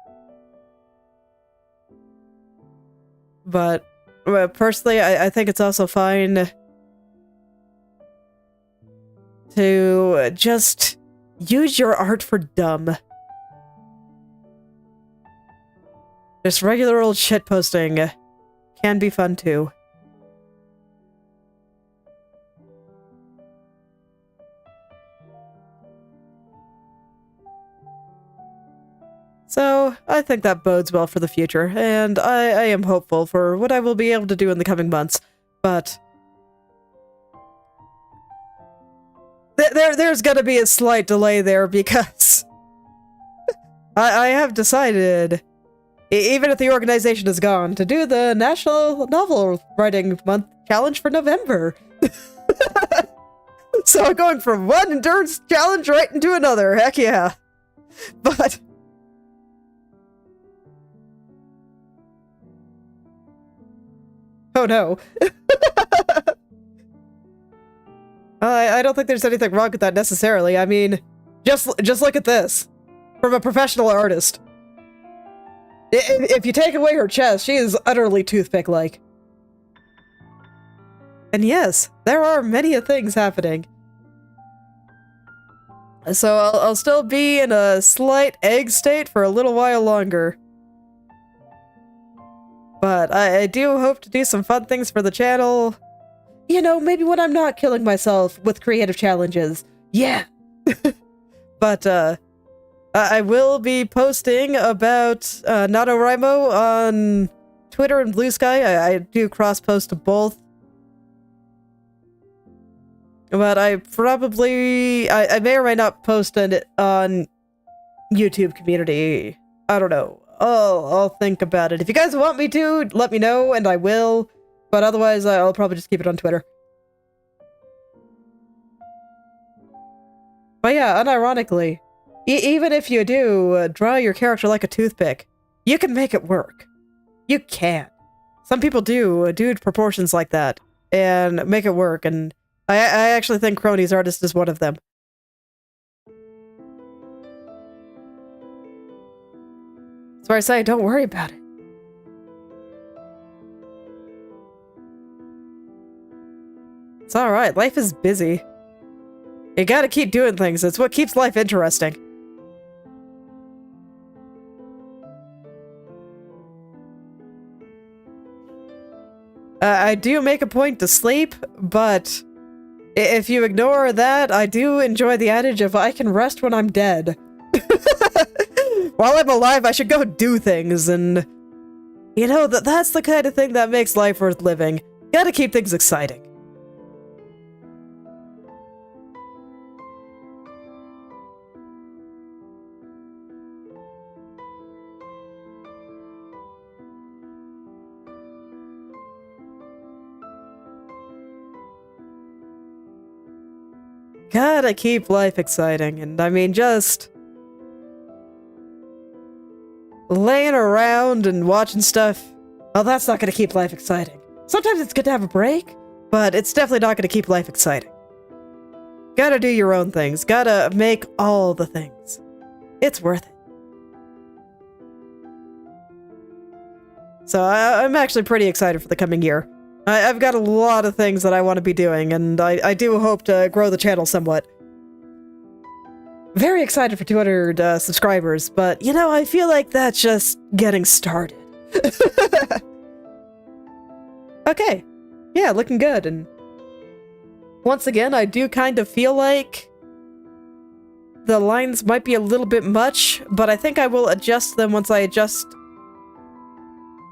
But personally, I think it's also fine to just use your art for dumb. Just regular old shitposting can be fun too. So, I think that bodes well for the future, and I am hopeful for what I will be able to do in the coming months, but there's gonna be a slight delay there because I have decided, even if the organization is gone, to do the National Novel Writing Month challenge for November. So I'm going from one endurance challenge right into another, heck yeah. But oh no. I don't think there's anything wrong with that necessarily. I mean, just look at this. From a professional artist. If you take away her chest, she is utterly toothpick-like. And yes, there are many things happening. So I'll still be in a slight egg state for a little while longer. But I do hope to do some fun things for the channel. You know, maybe when I'm not killing myself with creative challenges. Yeah! But, I will be posting about NaNoWriMo on Twitter and Blue Sky. I do cross-post to both. But I probably... I may or may not post it on YouTube community. I don't know. I'll think about it. If you guys want me to, let me know, and I will. But otherwise, I'll probably just keep it on Twitter. But yeah, unironically, even if you do draw your character like a toothpick, you can make it work. You can. Some people do proportions like that and make it work, and I actually think Kronii's artist is one of them. That's why I say, don't worry about it. It's alright, life is busy. You gotta keep doing things, it's what keeps life interesting. I do make a point to sleep, but if you ignore that, I do enjoy the adage of I can rest when I'm dead. While I'm alive, I should go do things, and you know, that's the kind of thing that makes life worth living. Gotta keep things exciting. gotta keep life exciting, and I mean, just laying around and watching stuff, well, that's not gonna keep life exciting. Sometimes it's good to have a break, but it's definitely not gonna keep life exciting. Gotta do your own things, gotta make all the things. It's worth it. So I'm actually pretty excited for the coming year. I've got a lot of things that I want to be doing, and I do hope to grow the channel somewhat. Very excited for 200 subscribers, but, you know, I feel like that's just getting started. Okay. Yeah, looking good, and once again, I do kind of feel like the lines might be a little bit much, but I think I will adjust them once I adjust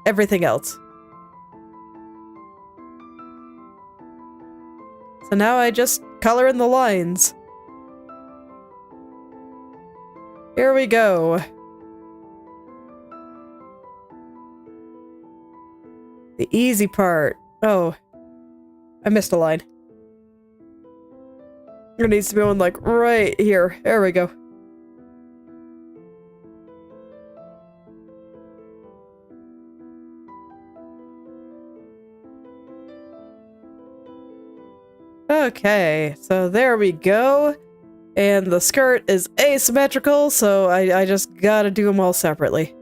everything else. So now I just color in the lines. Here we go. The easy part. Oh, I missed a line. There needs to be one like right here. There we go. Okay, so there we go. And the skirt is asymmetrical, so I just gotta do them all separately.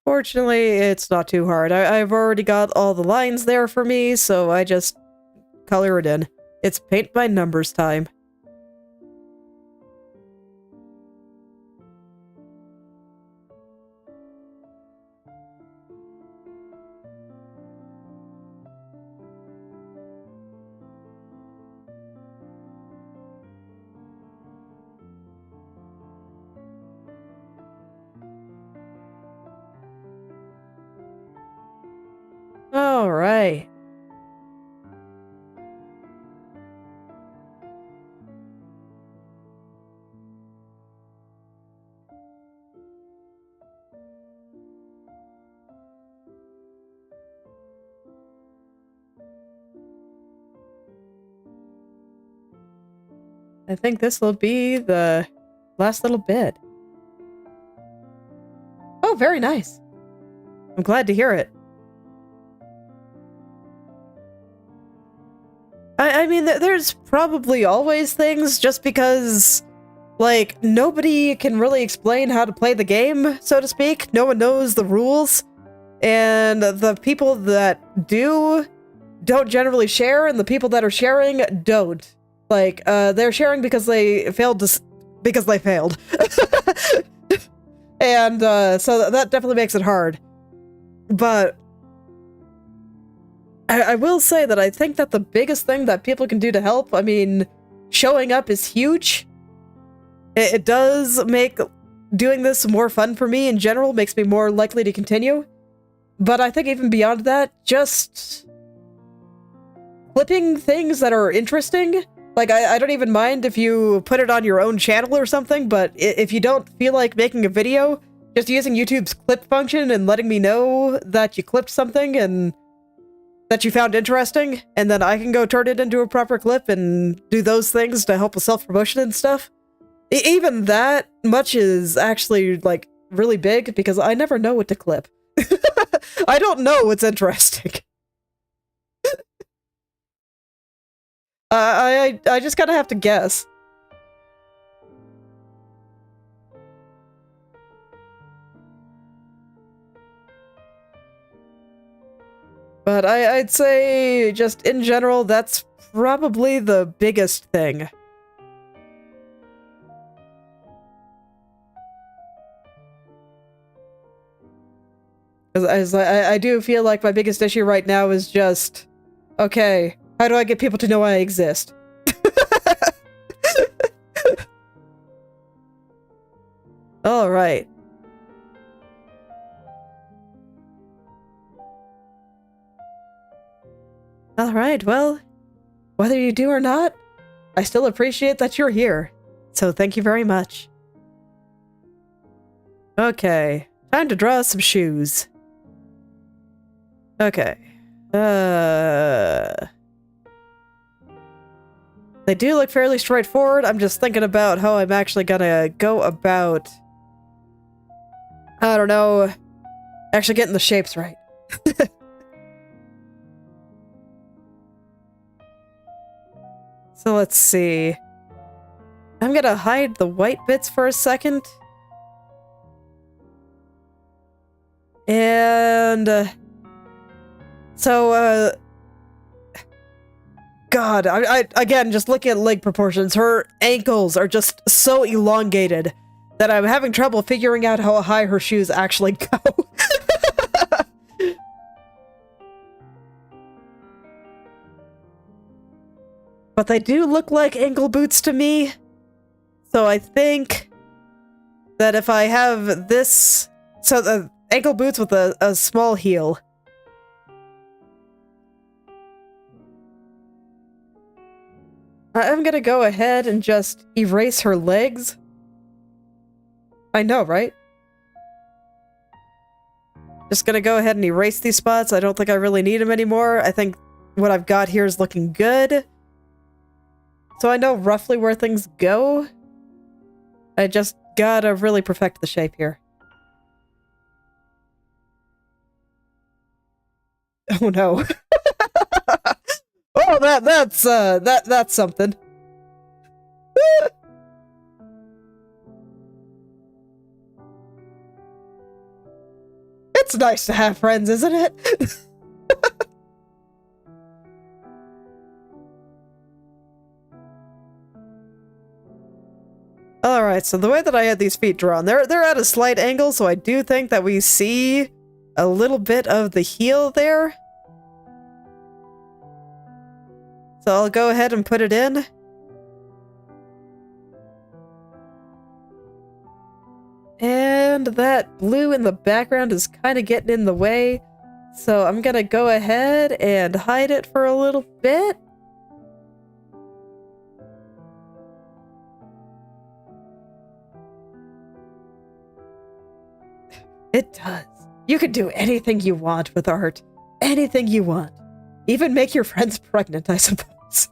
Fortunately, it's not too hard. I've already got all the lines there for me, so I just color it in. It's paint by numbers time. All right. I think this will be the last little bit. Oh, very nice. I'm glad to hear it. I mean, there's probably always things just because, like, nobody can really explain how to play the game, so to speak. No one knows the rules. And the people that don't generally share, and the people that are sharing don't. Like, they're sharing because they failed because they failed. And, so that definitely makes it hard. But I will say that I think that the biggest thing that people can do to help, I mean, showing up is huge. It does make doing this more fun for me in general, makes me more likely to continue. But I think even beyond that, just clipping things that are interesting. Like, I don't even mind if you put it on your own channel or something, but if you don't feel like making a video, just using YouTube's clip function and letting me know that you clipped something and that you found interesting, and then I can go turn it into a proper clip and do those things to help with self-promotion and stuff. Even that much is actually, like, really big, because I never know what to clip. I don't know what's interesting. I just kind of have to guess. But I'd say, just in general, that's probably the biggest thing. As I do feel like my biggest issue right now is just, okay, how do I get people to know I exist? Alright. Alright, well, whether you do or not, I still appreciate that you're here. So thank you very much. Okay, time to draw some shoes. Okay. They do look fairly straightforward. I'm just thinking about how I'm actually gonna go about, I don't know, actually getting the shapes right. So let's see. I'm gonna hide the white bits for a second. And, God, I again, just looking at leg proportions, her ankles are just so elongated that I'm having trouble figuring out how high her shoes actually go. But they do look like ankle boots to me. So I think that if I have this... So the ankle boots with a small heel. I'm gonna go ahead and just erase her legs. I know, right? Just gonna go ahead and erase these spots. I don't think I really need them anymore. I think what I've got here is looking good. So I know roughly where things go. I just gotta really perfect the shape here. Oh no. Oh, that's something. It's nice to have friends, isn't it? Alright, so the way that I had these feet drawn, they're at a slight angle, so I do think that we see a little bit of the heel there. So I'll go ahead and put it in. And that blue in the background is kind of getting in the way, so I'm gonna go ahead and hide it for a little bit. It does. You can do anything you want with art. Anything you want. Even make your friends pregnant, I suppose.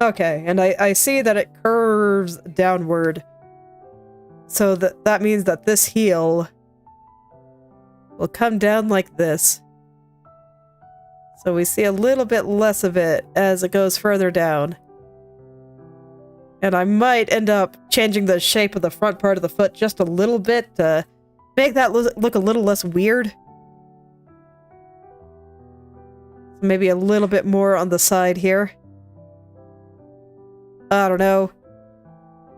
Okay, and I see that it curves downward. So that means that this heel will come down like this. So we see a little bit less of it as it goes further down. And I might end up changing the shape of the front part of the foot just a little bit to make that look a little less weird. Maybe a little bit more on the side here. I don't know.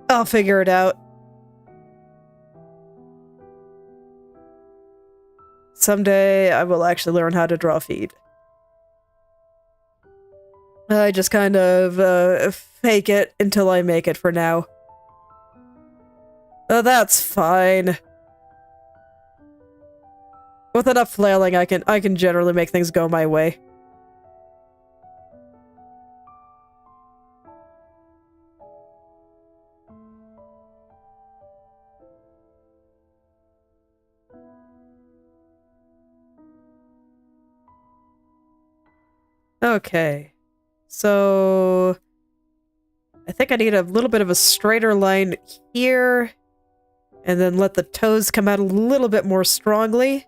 I'll figure it out. Someday I will actually learn how to draw feet. I just kind of fake it until I make it for now. That's fine. With enough flailing, I can generally make things go my way. Okay. So I think I need a little bit of a straighter line here, and then let the toes come out a little bit more strongly.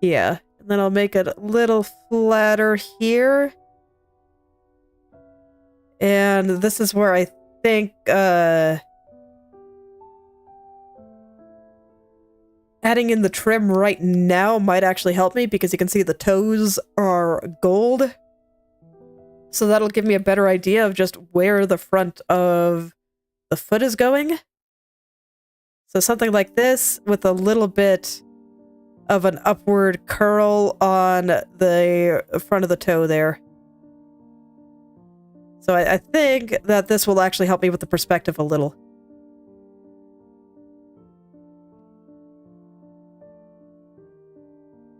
Yeah, and then I'll make it a little flatter here. And this is where I think, adding in the trim right now might actually help me, because you can see the toes are gold. So that'll give me a better idea of just where the front of the foot is going. So something like this with a little bit of an upward curl on the front of the toe there. So I think that this will actually help me with the perspective a little.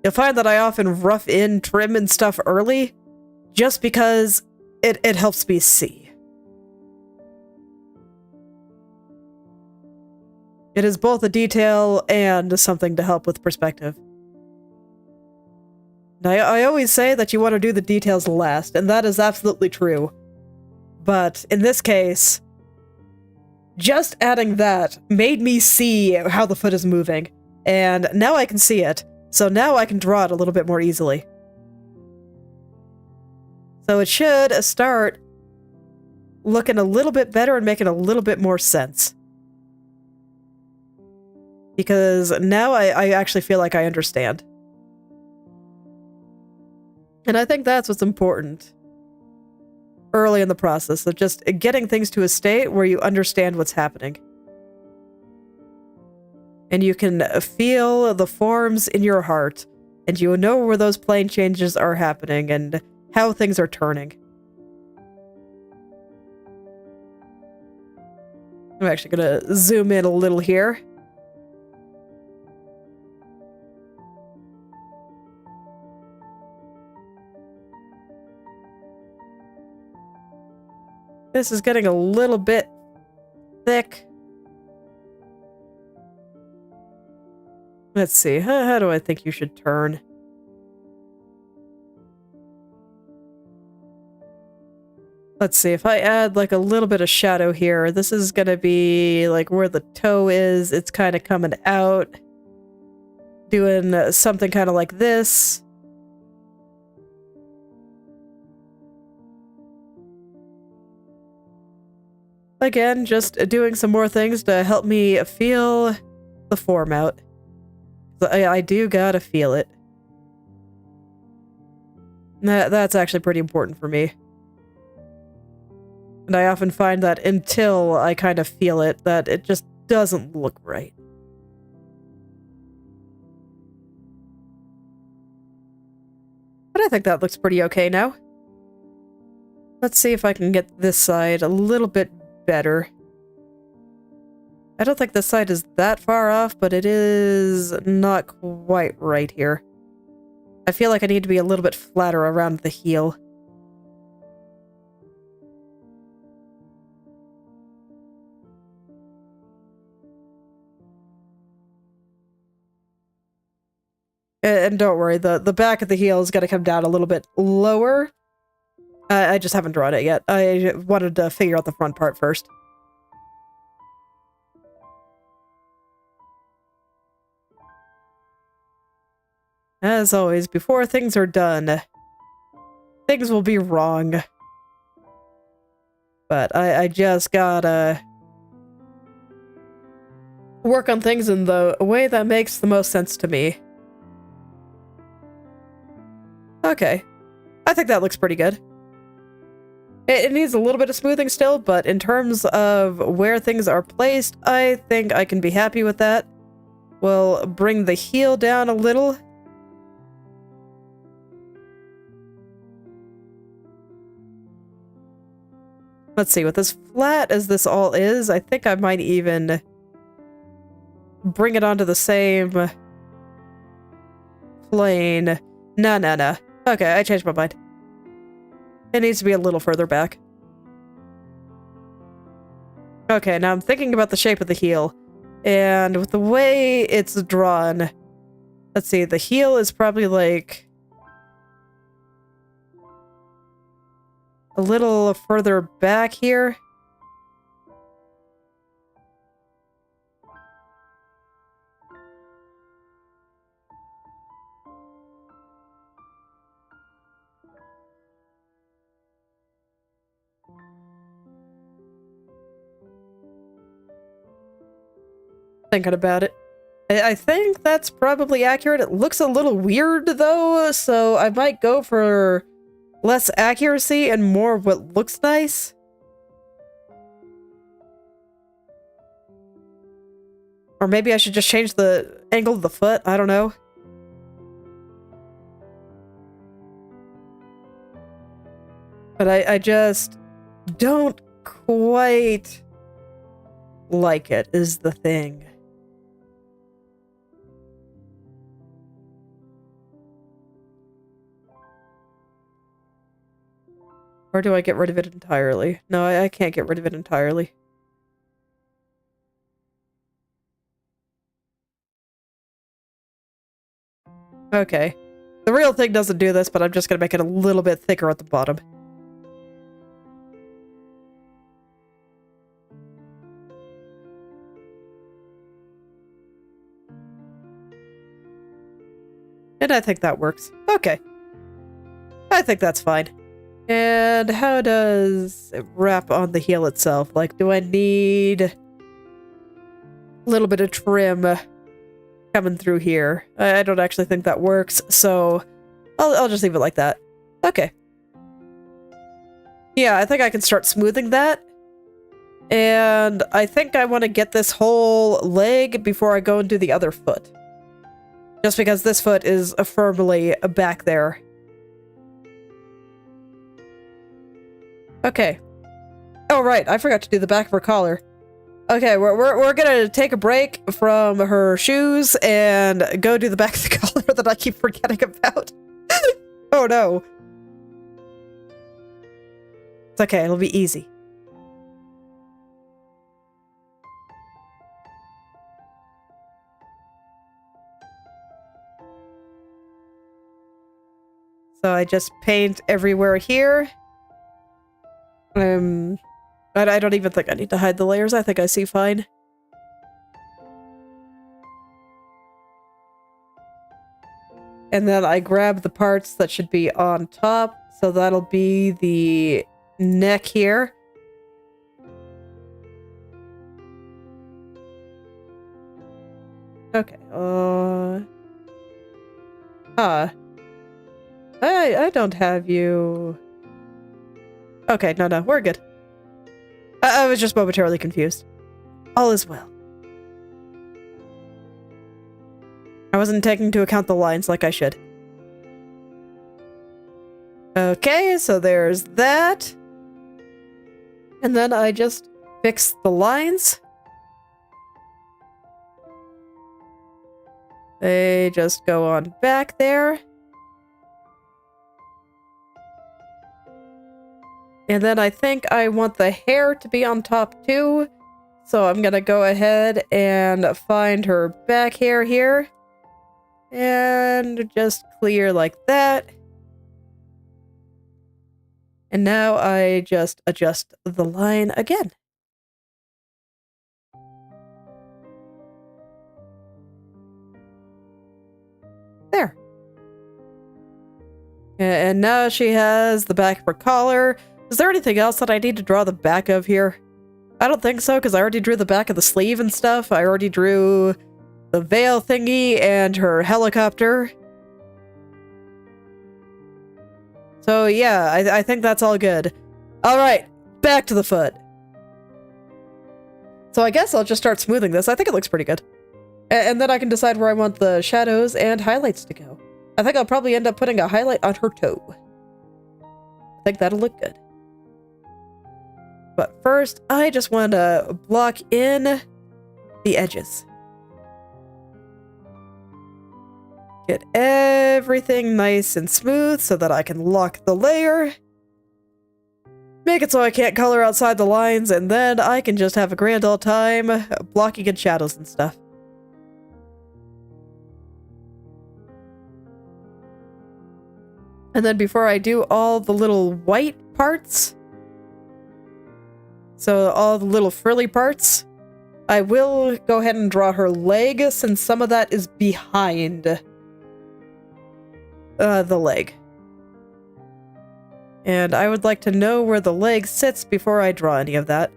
You'll find that I often rough in trim and stuff early, just because it helps me see. It is both a detail and something to help with perspective. I always say that you want to do the details last, and that is absolutely true. But in this case, just adding that made me see how the foot is moving, and now I can see it, so now I can draw it a little bit more easily. So it should start looking a little bit better and making a little bit more sense. Because now I actually feel like I understand. And I think that's what's important early in the process of just getting things to a state where you understand what's happening. And you can feel the forms in your heart, and you know where those plane changes are happening and how things are turning. I'm actually going to zoom in a little here. This is getting a little bit thick. Let's see, how do I think you should turn? Let's see, if I add like a little bit of shadow here, this is gonna be like where the toe is. It's kind of coming out. Doing something kind of like this. Again, just doing some more things to help me feel the form out. I do gotta feel it. That's actually pretty important for me. And I often find that until I kind of feel it, that it just doesn't look right. But I think that looks pretty okay now. Let's see if I can get this side a little bit better. I don't think this side is that far off, but it is not quite right here. I feel like I need to be a little bit flatter around the heel. And don't worry, the back of the heel is going to come down a little bit lower. I just haven't drawn it yet. I wanted to figure out the front part first. As always, before things are done, things will be wrong. But I just gotta work on things in the way that makes the most sense to me. Okay. I think that looks pretty good. It needs a little bit of smoothing still, but in terms of where things are placed, I think I can be happy with that. We'll bring the heel down a little. Let's see, with as flat as this all is, I think I might even bring it onto the same plane. No. Okay, I changed my mind. It needs to be a little further back. Okay, now I'm thinking about the shape of the heel. And with the way it's drawn, let's see, the heel is probably like a little further back here. Thinking about it. I think that's probably accurate. It looks a little weird though, so I might go for less accuracy and more of what looks nice. Or maybe I should just change the angle of the foot. I don't know. But I just don't quite like it, is the thing. Or do I get rid of it entirely? No, I can't get rid of it entirely. Okay. The real thing doesn't do this, but I'm just gonna make it a little bit thicker at the bottom. And I think that works. Okay. I think that's fine. And how does it wrap on the heel itself? Like, do I need a little bit of trim coming through here? I don't actually think that works, so I'll just leave it like that. Okay. Yeah, I think I can start smoothing that. And I think I want to get this whole leg before I go and do the other foot. Just because this foot is firmly back there. Okay. Oh, right. I forgot to do the back of her collar. Okay, we're gonna take a break from her shoes and go do the back of the collar that I keep forgetting about. Oh, no. It's okay. It'll be easy. So I just paint everywhere here. I don't even think I need to hide the layers. I think I see fine. And then I grab the parts that should be on top. So that'll be the neck here. Okay. I don't have you. Okay, no, we're good. I was just momentarily confused. All is well. I wasn't taking into account the lines like I should. Okay, so there's that. And then I just fix the lines. They just go on back there. And then I think I want the hair to be on top too. So I'm gonna go ahead and find her back hair here. And just clear like that. And now I just adjust the line again. There. And now she has the back of her collar. Is there anything else that I need to draw the back of here? I don't think so, because I already drew the back of the sleeve and stuff. I already drew the veil thingy and her helicopter. So yeah, I think that's all good. Alright, back to the foot. So I guess I'll just start smoothing this. I think it looks pretty good. And then I can decide where I want the shadows and highlights to go. I think I'll probably end up putting a highlight on her toe. I think that'll look good. But first, I just want to block in the edges. Get everything nice and smooth so that I can lock the layer. Make it so I can't color outside the lines, and then I can just have a grand old time blocking in shadows and stuff. And then before I do all the little white parts, so all the little frilly parts, I will go ahead and draw her leg, since some of that is behind the leg. And I would like to know where the leg sits before I draw any of that.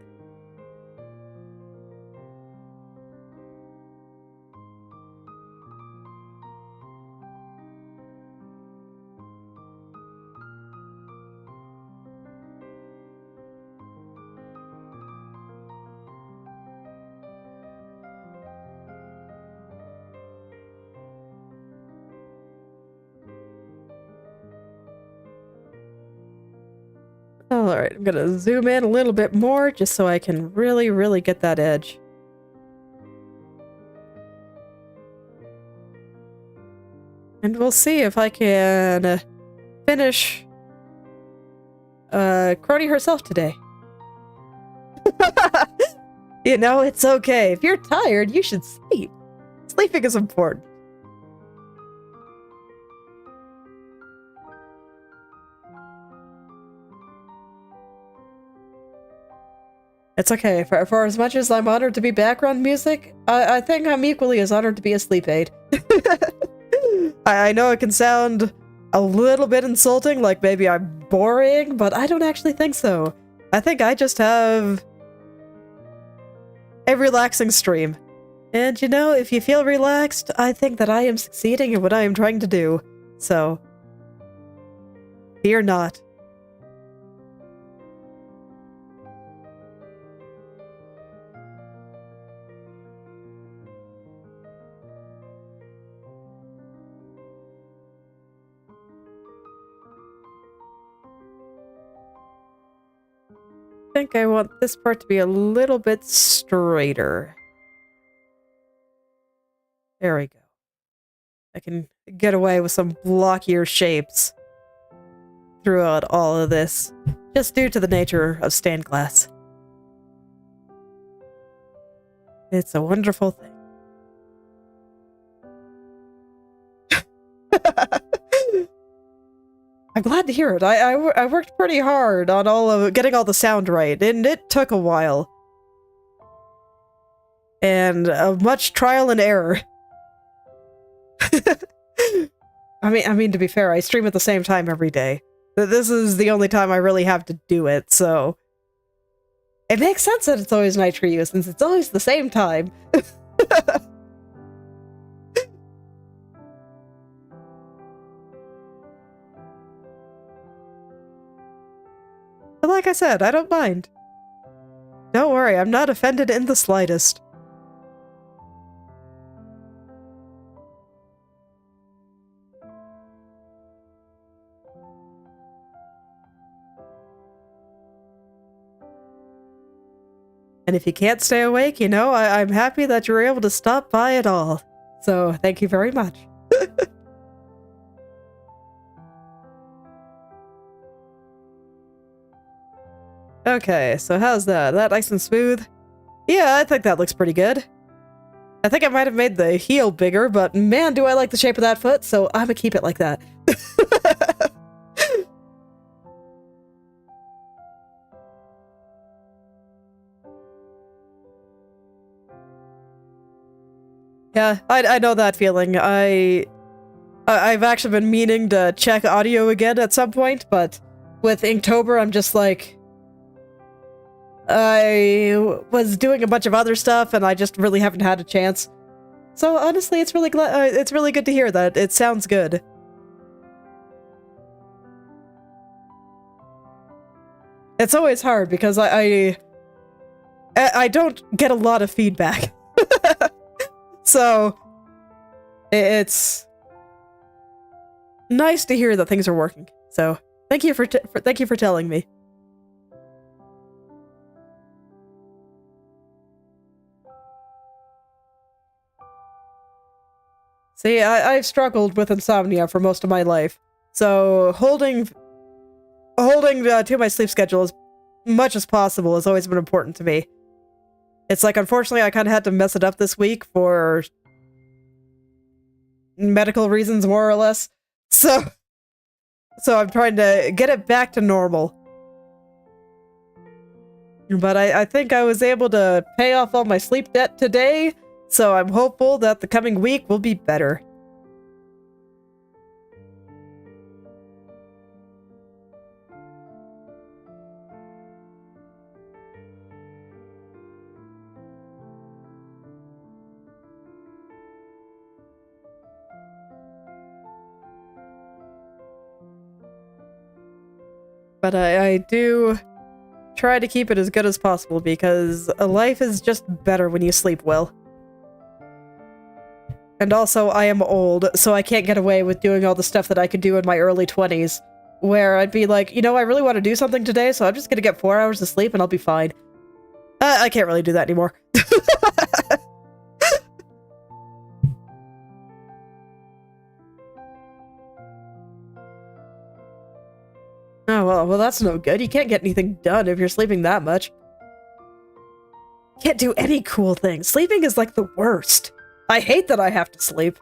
Alright, I'm gonna zoom in a little bit more just so I can really, really get that edge. And we'll see if I can finish Kronii herself today. You know, it's okay. If you're tired, you should sleep. Sleeping is important. It's okay. For as much as I'm honored to be background music, I think I'm equally as honored to be a sleep aid. I know it can sound a little bit insulting, like maybe I'm boring, but I don't actually think so. I think I just have a relaxing stream. And you know, if you feel relaxed, I think that I am succeeding in what I am trying to do. So, fear not. I think I want this part to be a little bit straighter. There we go. I can get away with some blockier shapes throughout all of this, just due to the nature of stained glass. It's a wonderful thing. I'm glad to hear it. I worked pretty hard on getting all the sound right, and it took a while. And much trial and error. I mean, to be fair, I stream at the same time every day. This is the only time I really have to do it, so it makes sense that it's always night for you, since it's always the same time. But like I said, I don't mind. Don't worry, I'm not offended in the slightest. And if you can't stay awake, you know, I'm happy that you were able to stop by at all. So, thank you very much. Okay, so how's that? That nice and smooth? Yeah, I think that looks pretty good. I think I might have made the heel bigger, but man, do I like the shape of that foot, so I'm gonna keep it like that. Yeah, I know that feeling. I've actually been meaning to check audio again at some point, but with Inktober, I'm just like, I was doing a bunch of other stuff, and I just really haven't had a chance. So honestly, it's really good to hear that. It sounds good. It's always hard because I don't get a lot of feedback. So it's nice to hear that things are working. So thank you for telling me. See, I've struggled with insomnia for most of my life, so holding to my sleep schedule as much as possible has always been important to me. It's like, unfortunately, I kind of had to mess it up this week for medical reasons, more or less. So I'm trying to get it back to normal. But I think I was able to pay off all my sleep debt today, so I'm hopeful that the coming week will be better. But I do try to keep it as good as possible, because life is just better when you sleep well. And also, I am old, so I can't get away with doing all the stuff that I could do in my early 20s, where I'd be like, you know, I really want to do something today, so I'm just gonna get 4 hours of sleep and I'll be fine. I can't really do that anymore. Oh, Oh, well, that's no good. You can't get anything done if you're sleeping that much. You can't do any cool things. Sleeping is like the worst. I hate that I have to sleep.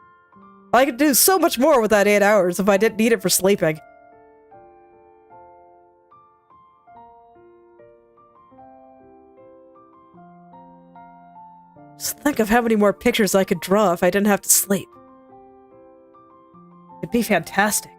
I could do so much more with that 8 hours if I didn't need it for sleeping. Just think of how many more pictures I could draw if I didn't have to sleep. It'd be fantastic.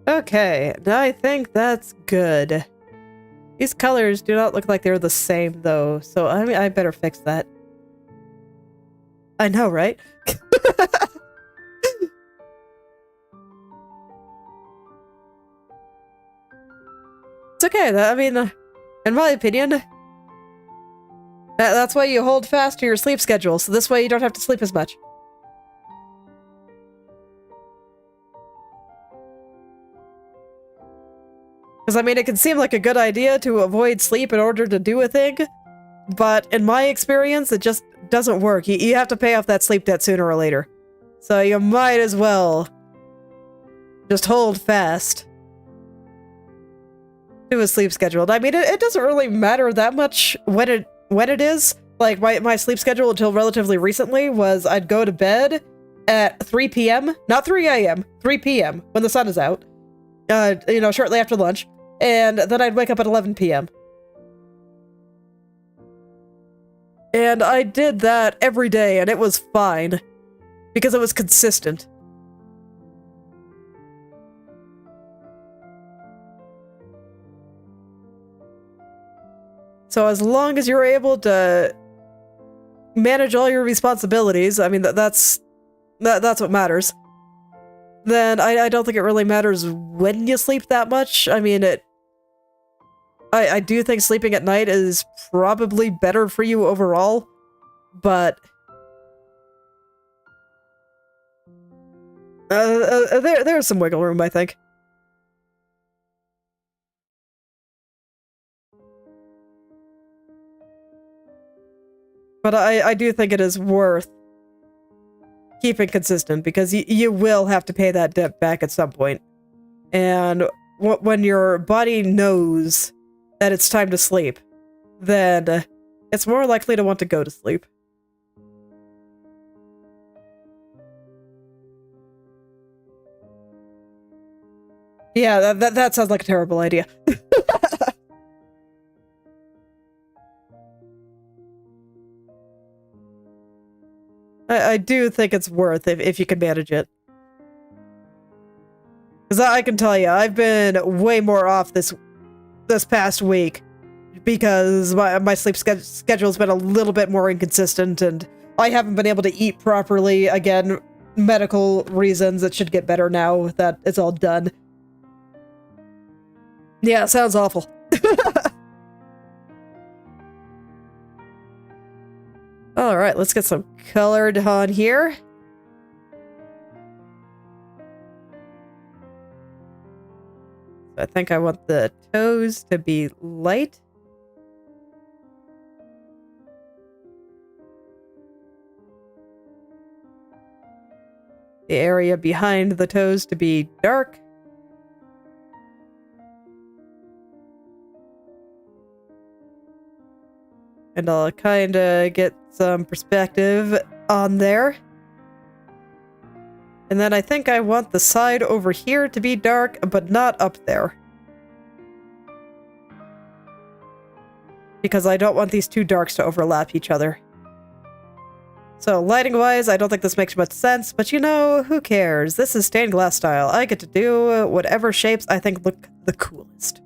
Okay, I think that's good. These colors do not look like they're the same, though, so I better fix that. I know, right? It's okay, in my opinion, that's why you hold fast to your sleep schedule, so this way you don't have to sleep as much. Because, it can seem like a good idea to avoid sleep in order to do a thing, but in my experience, it just doesn't work. You have to pay off that sleep debt sooner or later. So you might as well just hold fast to a sleep schedule. It doesn't really matter that much when it is. Like, my sleep schedule until relatively recently was I'd go to bed at 3 p.m., not 3 a.m., 3 p.m., when the sun is out, shortly after lunch. And then I'd wake up at 11 p.m. And I did that every day, and it was fine. Because it was consistent. So as long as you're able to manage all your responsibilities, that's what matters. Then I don't think it really matters when you sleep that much. I do think sleeping at night is probably better for you overall, but there's some wiggle room, I think. But I do think it is worth keeping consistent, because you will have to pay that debt back at some point. And when your body knows that it's time to sleep, then it's more likely to want to go to sleep. Yeah, that sounds like a terrible idea. I do think it's worth if you can manage it. Because I can tell you, I've been way more off this past week because my sleep schedule's been a little bit more inconsistent, and I haven't been able to eat properly. Again, medical reasons. It should get better now that it's all done. Yeah, sounds awful. Alright, let's get some colored on here. I think I want the toes to be light. The area behind the toes to be dark. And I'll kind of get some perspective on there. And then I think I want the side over here to be dark, but not up there. Because I don't want these two darks to overlap each other. So, lighting-wise, I don't think this makes much sense, but who cares? This is stained glass style. I get to do whatever shapes I think look the coolest.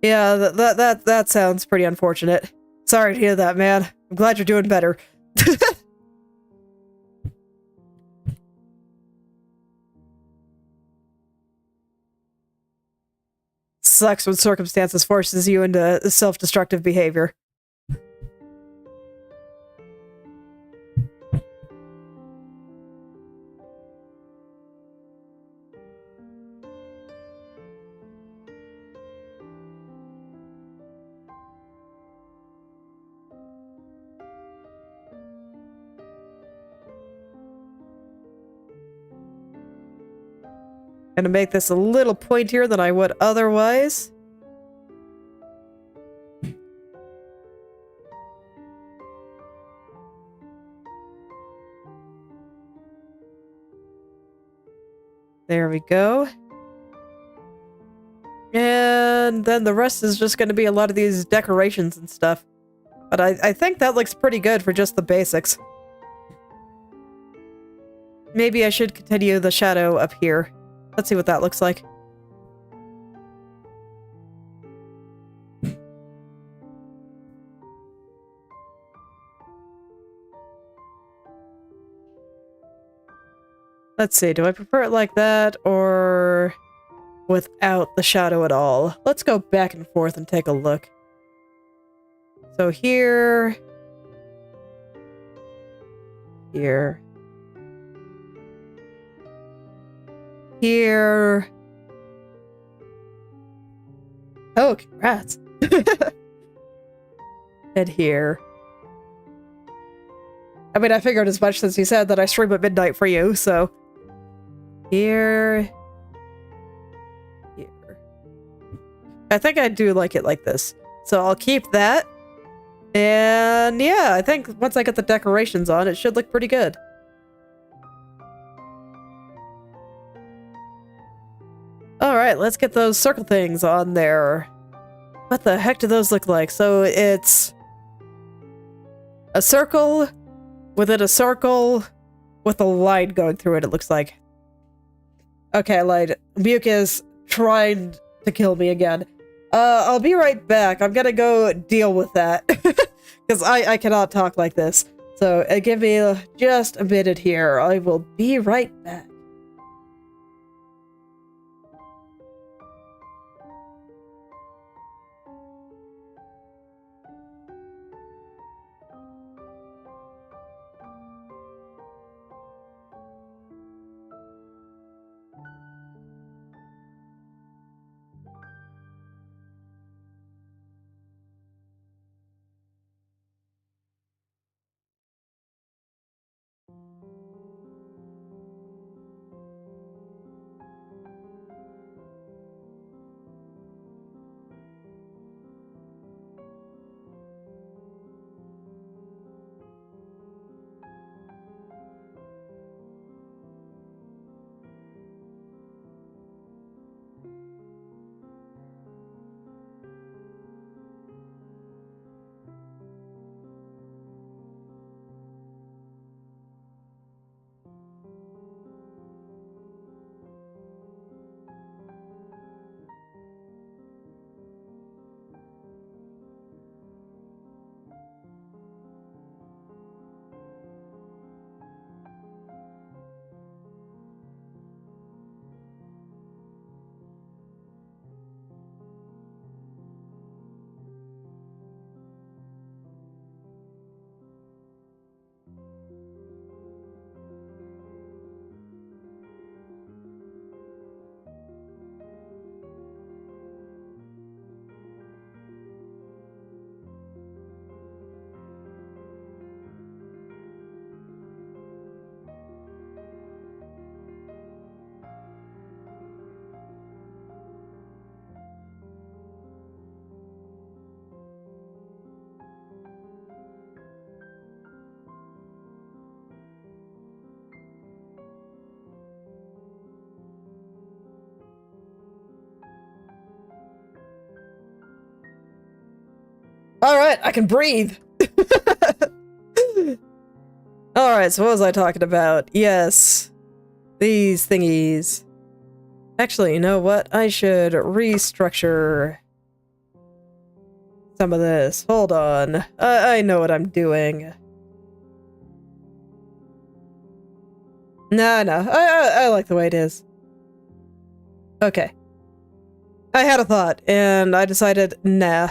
Yeah, that sounds pretty unfortunate. Sorry to hear that, man. I'm glad you're doing better. Sucks when circumstances forces you into self-destructive behavior. Gonna make this a little pointier than I would otherwise. There we go. And then the rest is just gonna be a lot of these decorations and stuff. But I think that looks pretty good for just the basics. Maybe I should continue the shadow up here. Let's see what that looks like. Let's see, do I prefer it like that or without the shadow at all? Let's go back and forth and take a look. So here, here, here. Oh, congrats. And here. I mean, I figured as much since you said that I stream at midnight for you, so. Here. Here. I think I do like it like this. So I'll keep that. And yeah, I think once I get the decorations on, it should look pretty good. Alright, let's get those circle things on there. What the heck do those look like? So it's a circle within a circle with a line going through it, it looks like. Okay, I lied. Buke is trying to kill me again. I'll be right back. I'm gonna go deal with that. Because I cannot talk like this. So give me just a minute here. I will be right back. Alright, I can breathe! Alright, so what was I talking about? Yes. These thingies. Actually, you know what? I should restructure some of this. Hold on. I know what I'm doing. No, I like the way it is. Okay. I had a thought, and I decided, nah.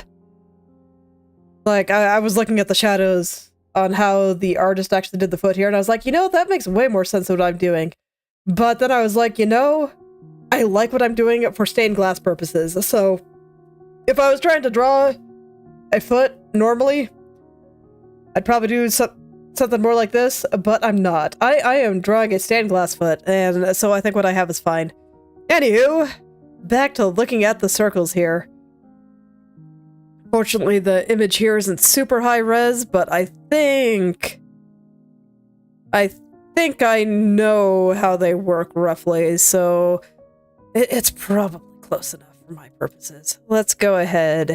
Like, I was looking at the shadows on how the artist actually did the foot here, and I was like, you know, that makes way more sense than what I'm doing. But then I was like, you know, I like what I'm doing for stained glass purposes, so if I was trying to draw a foot normally, I'd probably do something more like this, but I'm not. I am drawing a stained glass foot, and so I think what I have is fine. Anywho, back to looking at the circles here. Fortunately, the image here isn't super high res, but I think I know how they work roughly, so it's probably close enough for my purposes. Let's go ahead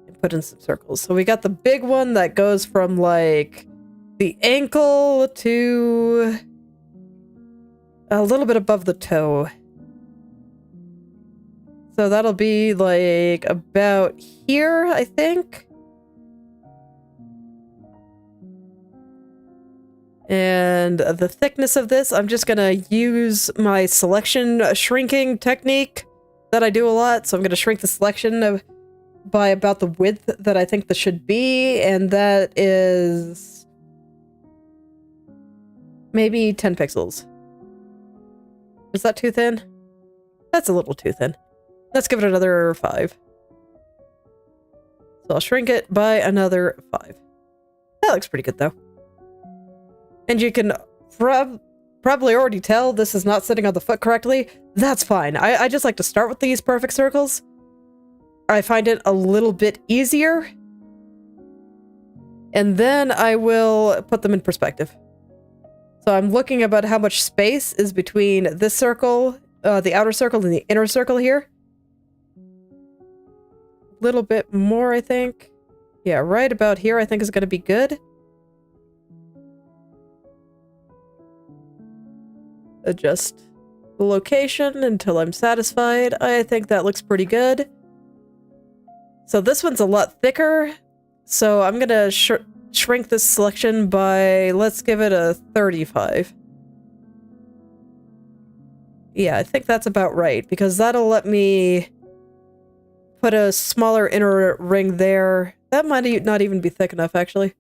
and put in some circles. So we got the big one that goes from, like, the ankle to a little bit above the toe. So that'll be, like, about here, I think. And the thickness of this, I'm just gonna use my selection shrinking technique that I do a lot. So I'm gonna shrink the selection by about the width that I think this should be, and that is maybe 10 pixels. Is that too thin? That's a little too thin. Let's give it another 5. So I'll shrink it by another 5. That looks pretty good, though. And you can probably already tell this is not sitting on the foot correctly. That's fine. I just like to start with these perfect circles. I find it a little bit easier. And then I will put them in perspective. So I'm looking about how much space is between this circle, the outer circle, and the inner circle here. A little bit more, I think. Yeah, right about here I think is going to be good. Adjust the location until I'm satisfied. I think that looks pretty good. So this one's a lot thicker, so I'm gonna shrink this selection by, let's give it a 35. Yeah, I think that's about right, because that'll let me put a smaller inner ring there. That might not even be thick enough, actually.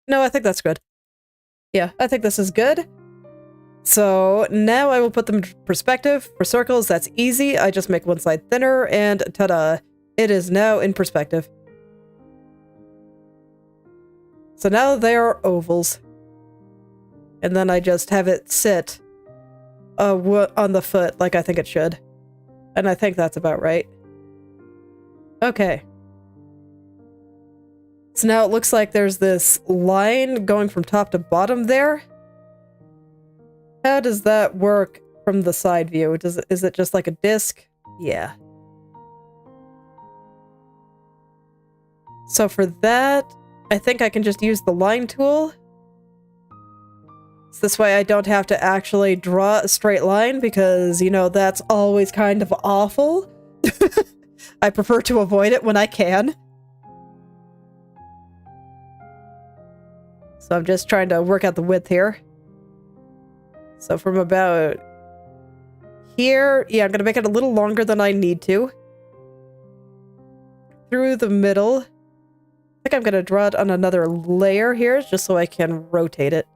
No, I think that's good. Yeah, I think this is good. So now I will put them in perspective. For circles, that's easy. I just make one side thinner and ta-da! It is now in perspective. So now they are ovals. And then I just have it sit on the foot like I think it should. And I think that's about right. Okay. So now it looks like there's this line going from top to bottom there. How does that work from the side view? Is it just like a disc? Yeah. So for that, I think I can just use the line tool. So this way I don't have to actually draw a straight line because, you know, that's always kind of awful. I prefer to avoid it when I can. So I'm just trying to work out the width here. So from about here, yeah, I'm going to make it a little longer than I need to. Through the middle. I think I'm going to draw it on another layer here, just so I can rotate it.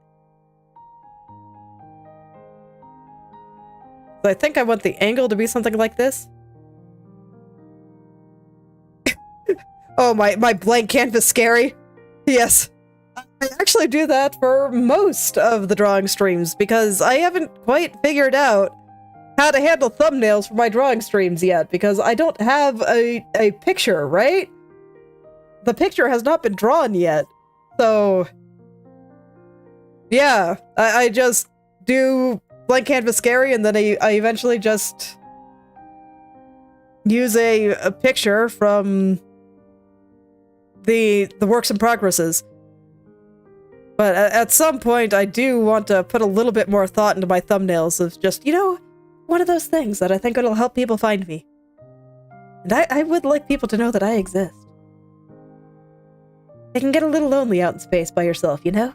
So I think I want the angle to be something like this. Oh, my blank canvas scary. Yes. I actually do that for most of the drawing streams because I haven't quite figured out how to handle thumbnails for my drawing streams yet because I don't have a picture, right? The picture has not been drawn yet. So, yeah, I just do blank canvas scary and then I eventually just use a picture from the works in progresses. But at some point, I do want to put a little bit more thought into my thumbnails of just, you know, one of those things that I think it'll help people find me. And I would like people to know that I exist. It can get a little lonely out in space by yourself, you know?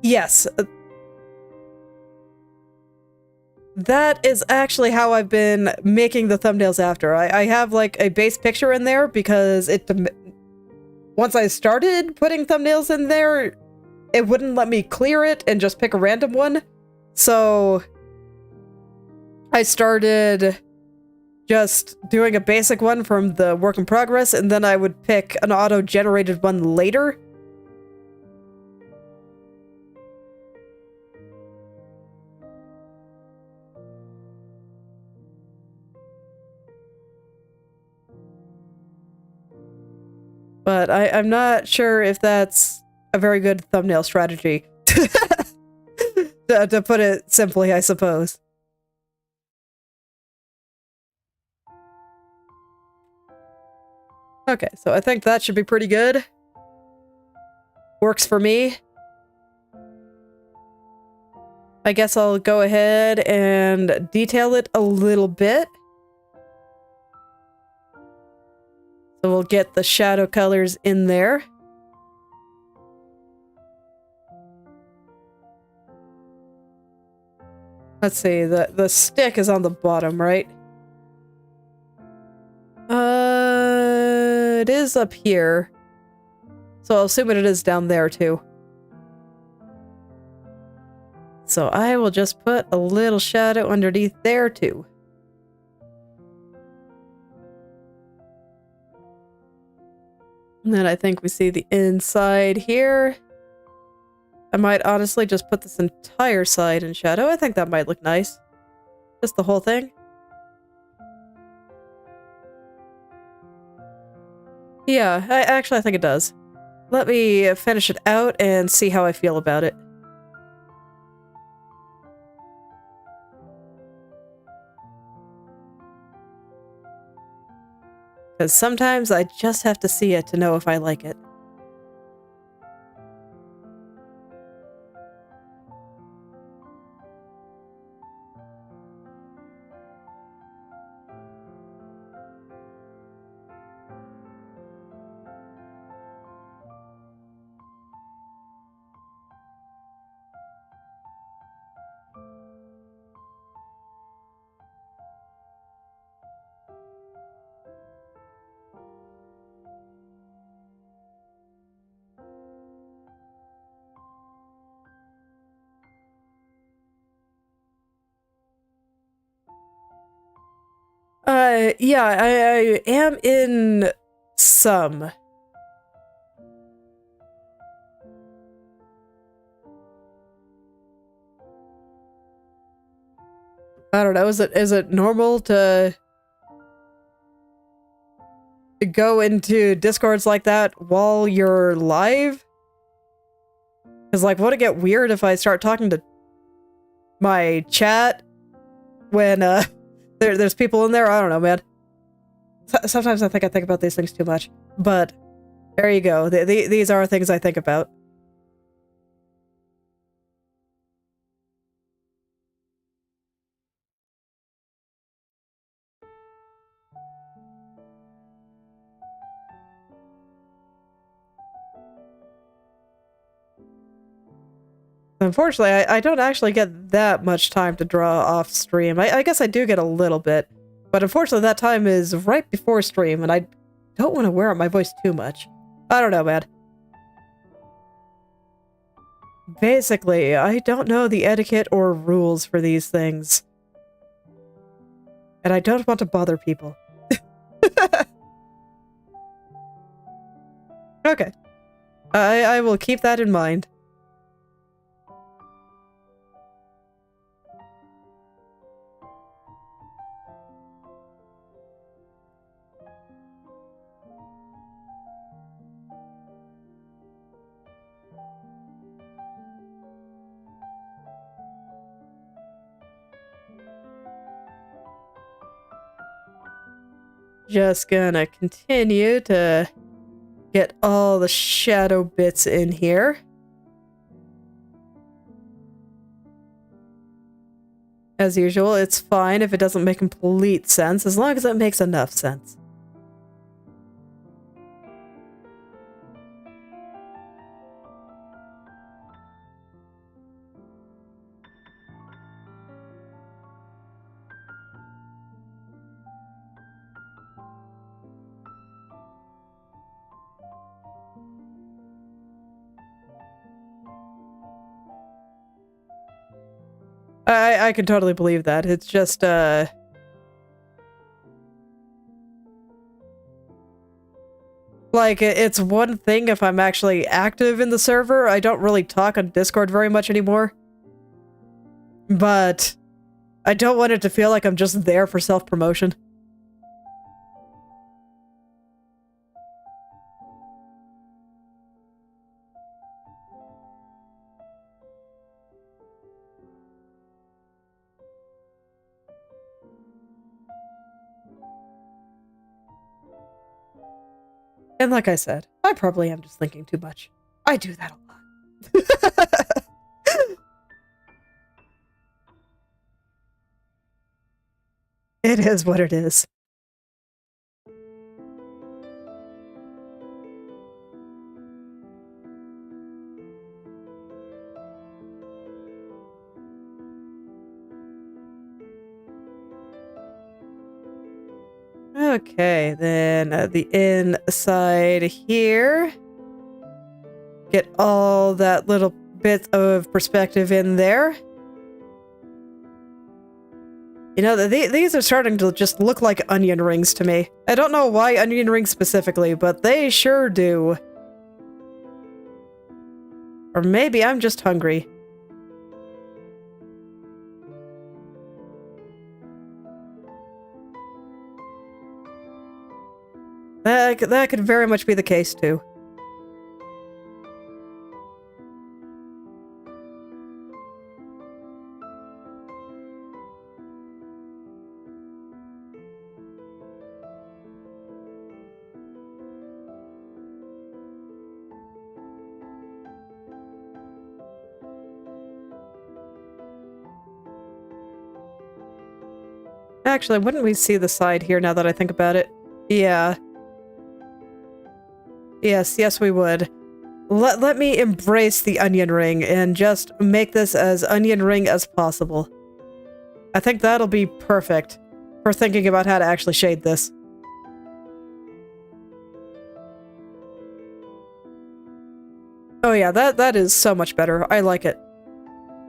Yes. That is actually how I've been making the thumbnails after. I have like a base picture in there because once I started putting thumbnails in there, it wouldn't let me clear it and just pick a random one. So I started just doing a basic one from the work in progress, and then I would pick an auto-generated one later. But I'm not sure if that's a very good thumbnail strategy. to put it simply, I suppose. Okay, so I think that should be pretty good. Works for me. I guess I'll go ahead and detail it a little bit. So we'll get the shadow colors in there. Let's see, the stick is on the bottom, right? It is up here. So I'll assume it is down there too. So I will just put a little shadow underneath there too. And then I think we see the inside here. I might honestly just put this entire side in shadow. I think that might look nice. Just the whole thing. Yeah, I think it does. Let me finish it out and see how I feel about it. Because sometimes I just have to see it to know if I like it. Yeah, I am in some. I don't know, is it normal to go into Discords like that while you're live? Because, like, would it get weird if I start talking to my chat when, there's people in there? I don't know, man. Sometimes I think about these things too much. But, there you go. These are things I think about. Unfortunately, I don't actually get that much time to draw off stream. I guess I do get a little bit, but unfortunately that time is right before stream, and I don't want to wear out my voice too much. I don't know, man. Basically, I don't know the etiquette or rules for these things. And I don't want to bother people. Okay. I will keep that in mind. Just gonna continue to get all the shadow bits in here. As usual, it's fine if it doesn't make complete sense, as long as it makes enough sense. I can totally believe that. It's just, like, it's one thing if I'm actually active in the server. I don't really talk on Discord very much anymore. But I don't want it to feel like I'm just there for self-promotion. And like I said, I probably am just thinking too much. I do that a lot. It is what it is. Okay, then the inside here. Get all that little bit of perspective in there. You know, these are starting to just look like onion rings to me. I don't know why onion rings specifically, but they sure do. Or maybe I'm just hungry. That could very much be the case, too. Actually, wouldn't we see the side here now that I think about it? Yeah. Yes, we would. Let me embrace the onion ring and just make this as onion ring as possible. I think that'll be perfect for thinking about how to actually shade this. Oh yeah, that is so much better. I like it.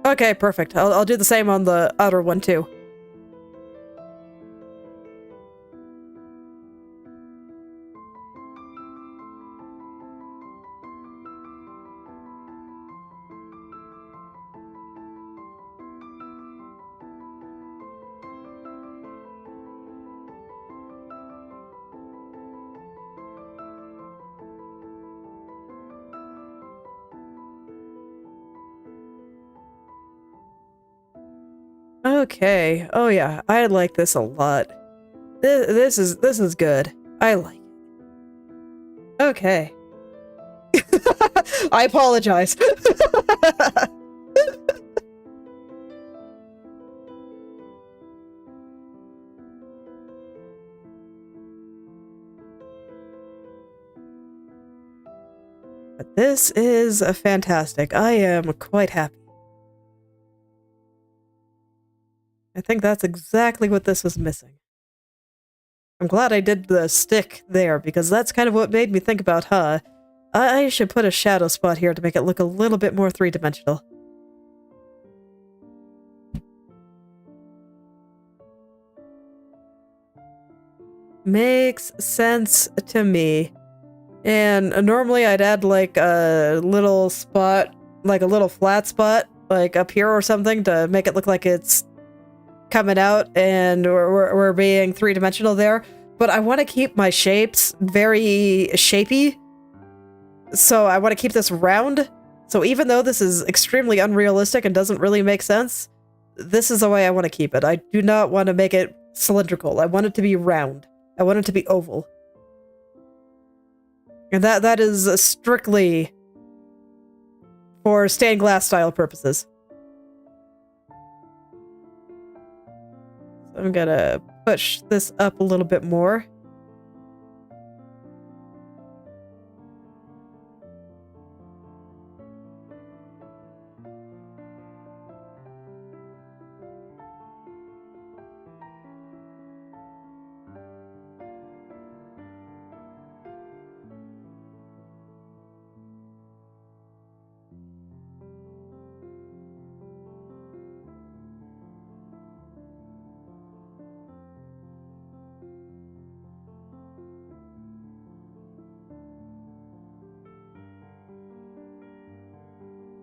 Okay, perfect. I'll do the same on the outer one too. Okay. Oh yeah, I like this a lot. This is good. I like it. Okay. I apologize. But this is fantastic. I am quite happy. I think that's exactly what this was missing. I'm glad I did the stick there, because that's kind of what made me think about, I should put a shadow spot here to make it look a little bit more three-dimensional. Makes sense to me. And normally I'd add like a little spot, like a little flat spot, like up here or something to make it look like it's coming out and we're being three-dimensional there. But I want to keep my shapes very shapy. So I want to keep this round. So even though this is extremely unrealistic and doesn't really make sense, this is the way I want to keep it. I do not want to make it cylindrical. I want it to be round. I want it to be oval. And that is strictly for stained glass style purposes. So I'm gonna push this up a little bit more.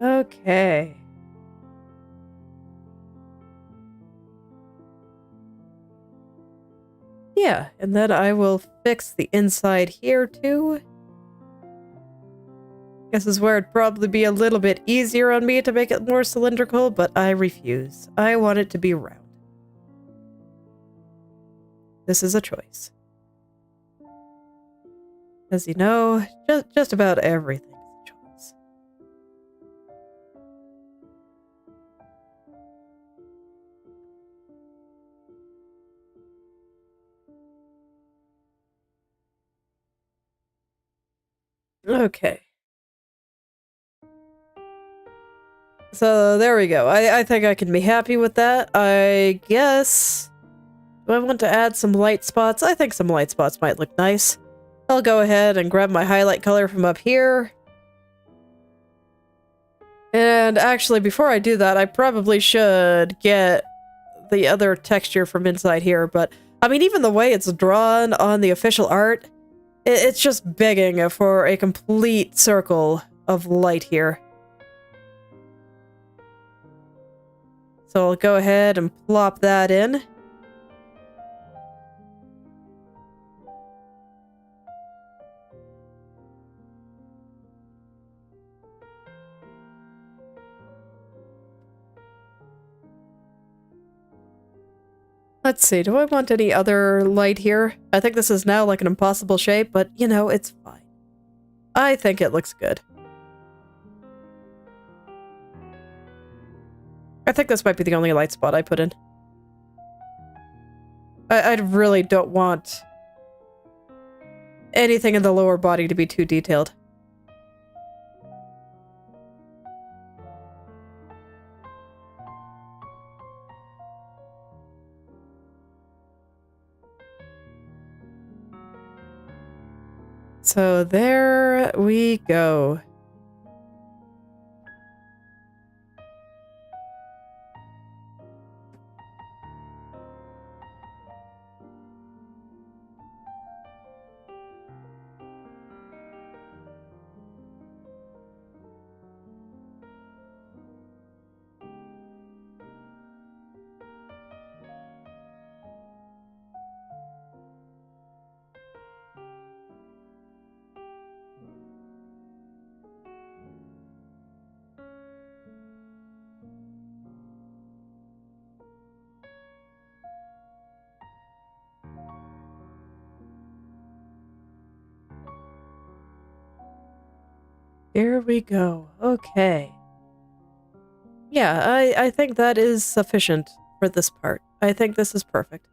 Okay. Yeah, and then I will fix the inside here too. This is where it'd probably be a little bit easier on me to make it more cylindrical, but I refuse. I want it to be round. This is a choice. As you know, just about everything is a choice. Okay. So there we go. I think I can be happy with that. I guess... Do I want to add some light spots? I think some light spots might look nice. I'll go ahead and grab my highlight color from up here. And actually, before I do that, I probably should get the other texture from inside here. But, I mean, even the way it's drawn on the official art, it's just begging for a complete circle of light here. So I'll go ahead and plop that in. Let's see, do I want any other light here? I think this is now like an impossible shape, but you know, it's fine. I think it looks good. I think this might be the only light spot I put in. I really don't want anything in the lower body to be too detailed. So there we go. Here we go. Okay. Yeah, I think that is sufficient for this part. I think this is perfect.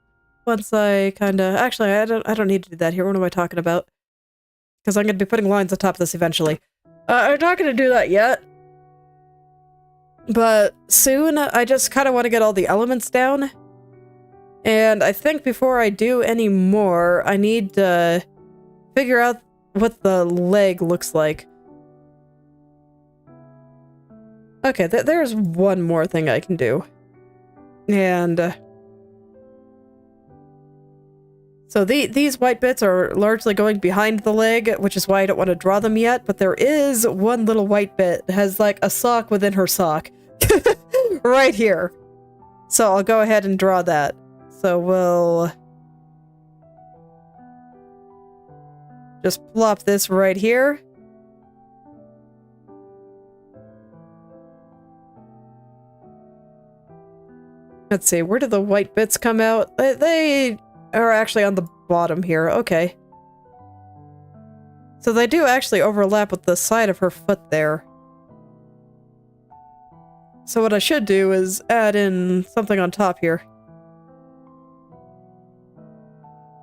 Once I kinda... Actually, I don't need to do that here. What am I talking about? Because I'm gonna be putting lines on top of this eventually. I'm not gonna do that yet. But soon, I just kind of want to get all the elements down. And I think before I do any more, I need to figure out what the leg looks like. Okay, there's one more thing I can do. And... so these white bits are largely going behind the leg, which is why I don't want to draw them yet, but there is one little white bit that has like a sock within her sock. Right here. So I'll go ahead and draw that. So we'll... just plop this right here. Let's see, where do the white bits come out? They are actually on the bottom here, okay. So they do actually overlap with the side of her foot there. So what I should do is add in something on top here.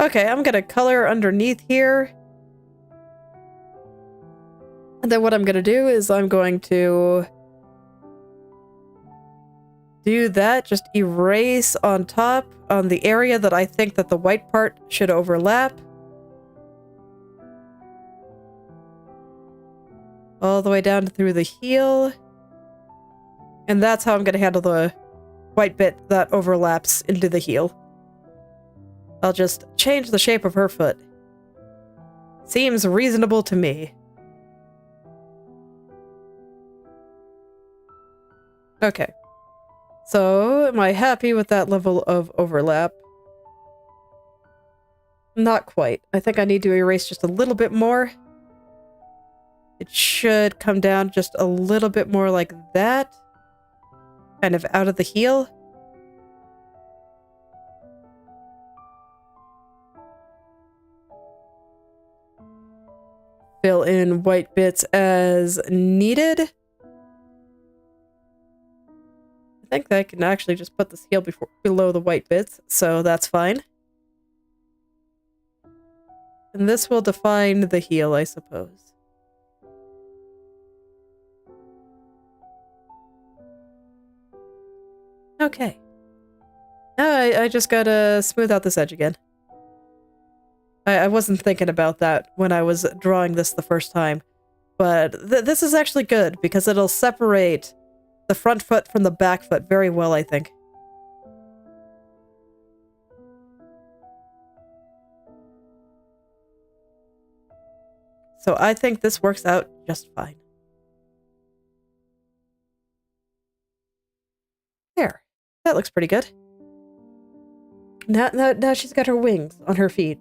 Okay, I'm gonna color underneath here. And then what I'm gonna do is I'm going to... do that, just erase on top on the area that I think that the white part should overlap. All the way down through the heel. And that's how I'm going to handle the white bit that overlaps into the heel. I'll just change the shape of her foot. Seems reasonable to me. Okay. So, am I happy with that level of overlap? Not quite. I think I need to erase just a little bit more. It should come down just a little bit more like that. Kind of out of the heel. Fill in white bits as needed. I think that I can actually just put this heel below the white bits, so that's fine. And this will define the heel, I suppose. Okay. Now I just gotta smooth out this edge again. I wasn't thinking about that when I was drawing this the first time. But this is actually good, because it'll separate the front foot from the back foot very well, I think. So I think this works out just fine. There. That looks pretty good. Now she's got her wings on her feet.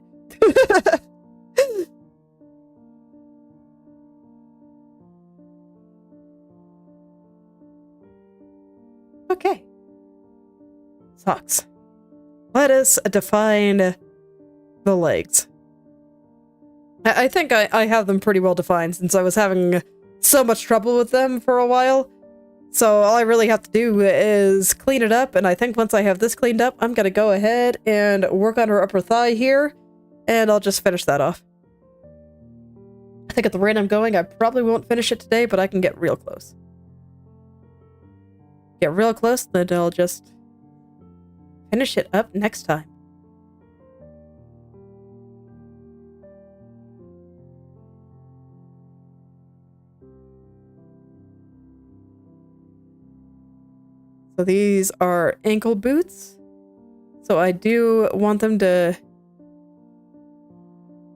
Okay. Socks. Let us define the legs. I think I have them pretty well defined since I was having so much trouble with them for a while. So all I really have to do is clean it up, and I think once I have this cleaned up, I'm gonna go ahead and work on her upper thigh here, and I'll just finish that off. I think at the rate I'm going, I probably won't finish it today, but I can get real close. Get real close, then I'll just finish it up next time. So these are ankle boots. So I do want them to...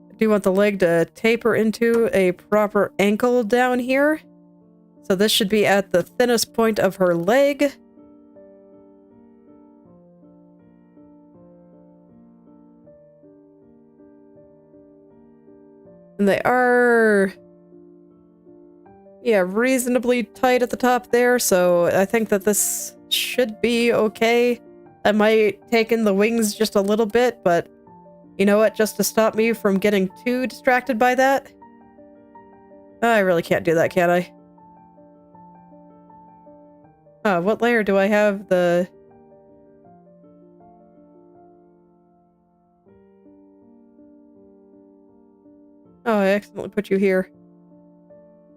I do want the leg to taper into a proper ankle down here. So this should be at the thinnest point of her leg. And they are... yeah, reasonably tight at the top there, so I think that this should be okay. I might take in the wings just a little bit, but you know what? Just to stop me from getting too distracted by that. I really can't do that, can I? What layer do I have the... oh, I accidentally put you here.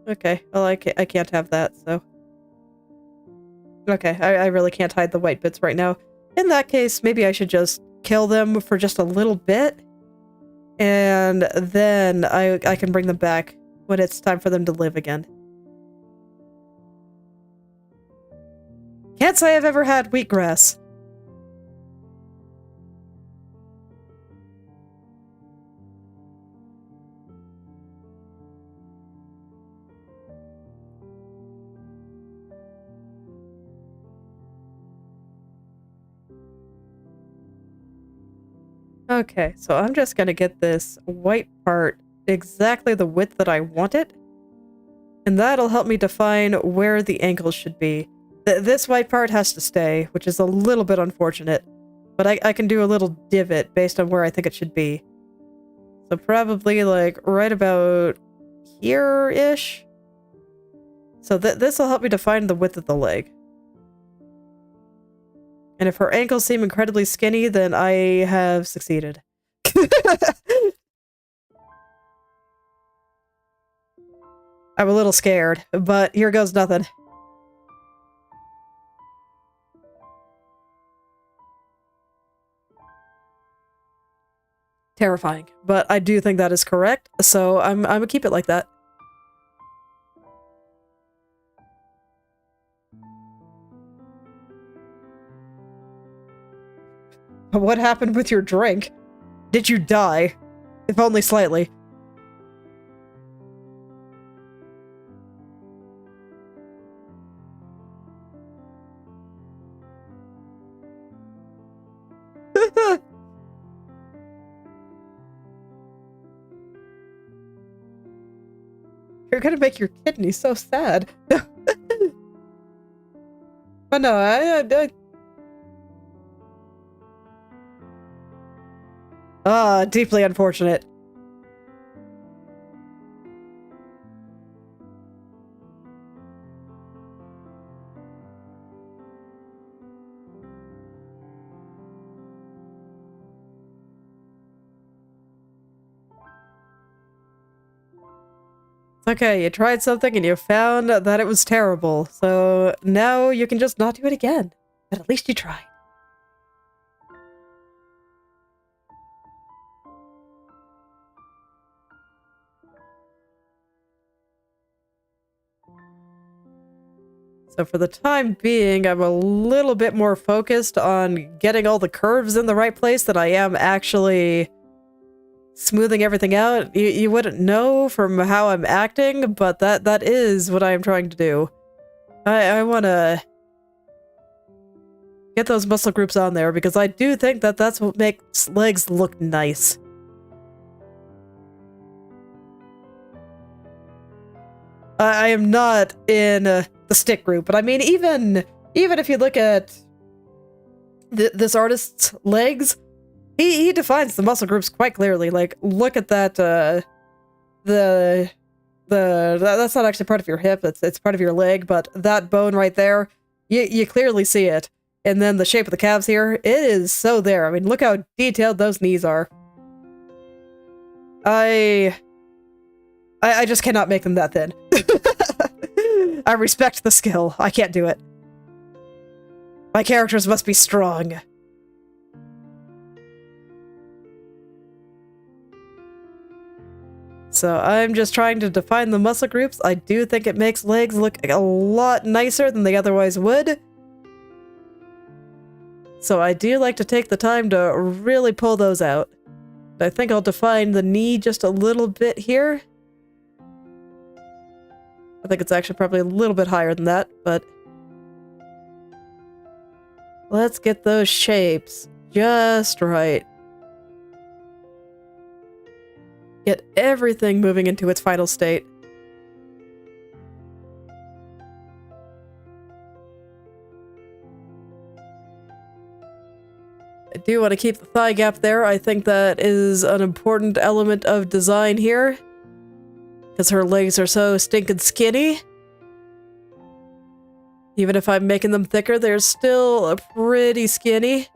Okay, well I can't have that, so... okay, I really can't hide the white bits right now. In that case, maybe I should just kill them for just a little bit, and then I can bring them back when it's time for them to live again. Can't say I've ever had wheatgrass. Okay, so I'm just gonna get this white part exactly the width that I want it. And that'll help me define where the ankles should be. This white part has to stay, which is a little bit unfortunate. But I can do a little divot based on where I think it should be. So probably like right about here-ish. So this will help me define the width of the leg. And if her ankles seem incredibly skinny, then I have succeeded. I'm a little scared, but here goes nothing. Terrifying, but I do think that is correct, so I'm gonna keep it like that. What happened with your drink? Did you die? If only slightly. You're gonna make your kidney so sad. But no, deeply unfortunate. Okay, you tried something and you found that it was terrible, so now you can just not do it again. But at least you tried. So for the time being, I'm a little bit more focused on getting all the curves in the right place than I am actually smoothing everything out. You wouldn't know from how I'm acting, but that is what I am trying to do. I want to get those muscle groups on there because I do think that that's what makes legs look nice. I am not in the stick group, but I mean, even if you look at this artist's legs, he defines the muscle groups quite clearly. Like, look at that. That's not actually part of your hip. It's part of your leg, but that bone right there, you clearly see it. And then the shape of the calves here, it is so there. I mean, look how detailed those knees are. I just cannot make them that thin. I respect the skill. I can't do it. My characters must be strong. So I'm just trying to define the muscle groups. I do think it makes legs look a lot nicer than they otherwise would. So I do like to take the time to really pull those out. I think I'll define the knee just a little bit here. I think it's actually probably a little bit higher than that, but let's get those shapes just right. Get everything moving into its final state. I do want to keep the thigh gap there. I think that is an important element of design here. Because her legs are so stinking skinny. Even if I'm making them thicker, they're still pretty skinny.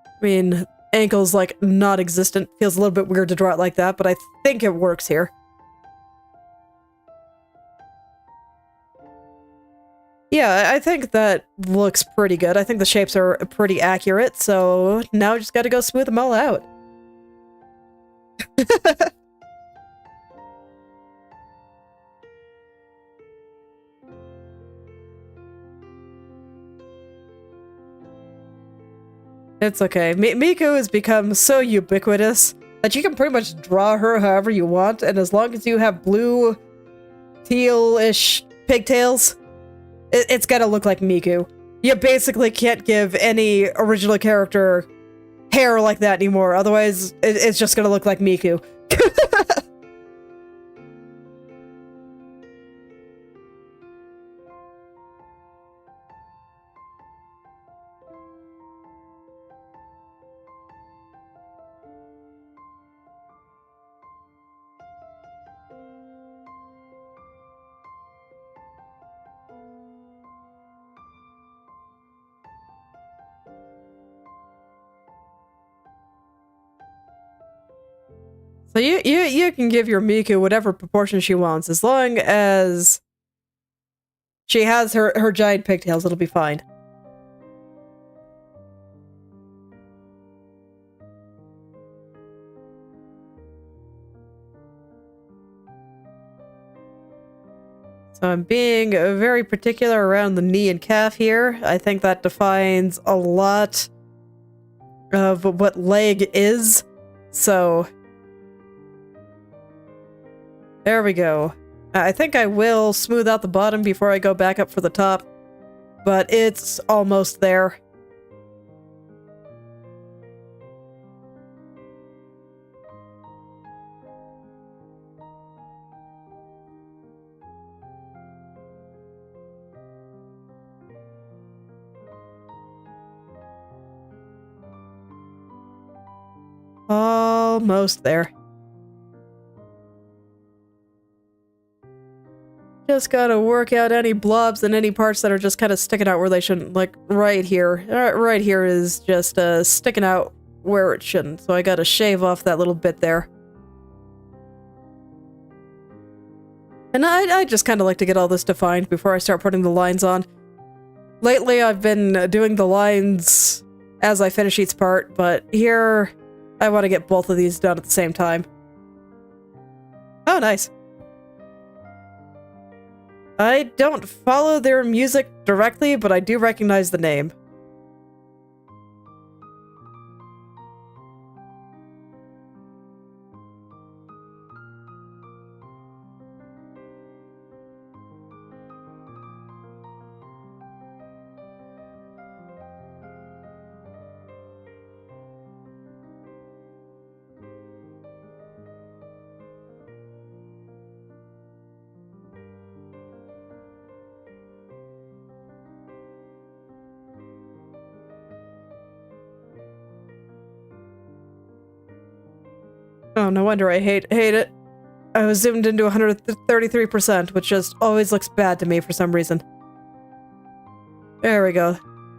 I mean, ankle's like non-existent. Feels a little bit weird to draw it like that, but I think it works here. Yeah, I think that looks pretty good. I think the shapes are pretty accurate, so now I just gotta go smooth them all out. It's okay. Miku has become so ubiquitous that you can pretty much draw her however you want, and as long as you have blue, teal-ish pigtails, it's gonna look like Miku. You basically can't give any original character hair like that anymore, otherwise it's just gonna look like Miku. So you can give your Miku whatever proportion she wants, as long as she has her giant pigtails, it'll be fine. So I'm being very particular around the knee and calf here. I think that defines a lot of what leg is. So there we go. I think I will smooth out the bottom before I go back up for the top, but it's almost there. Almost there. Just gotta work out any blobs and any parts that are just kind of sticking out where they shouldn't. Like, right here. Right here is just sticking out where it shouldn't, so I gotta shave off that little bit there. And I just kind of like to get all this defined before I start putting the lines on. Lately, I've been doing the lines as I finish each part, but here, I want to get both of these done at the same time. Oh, nice. I don't follow their music directly, but I do recognize the name. Oh, no wonder I hate it. I was zoomed into 133%, which just always looks bad to me for some reason. There we go.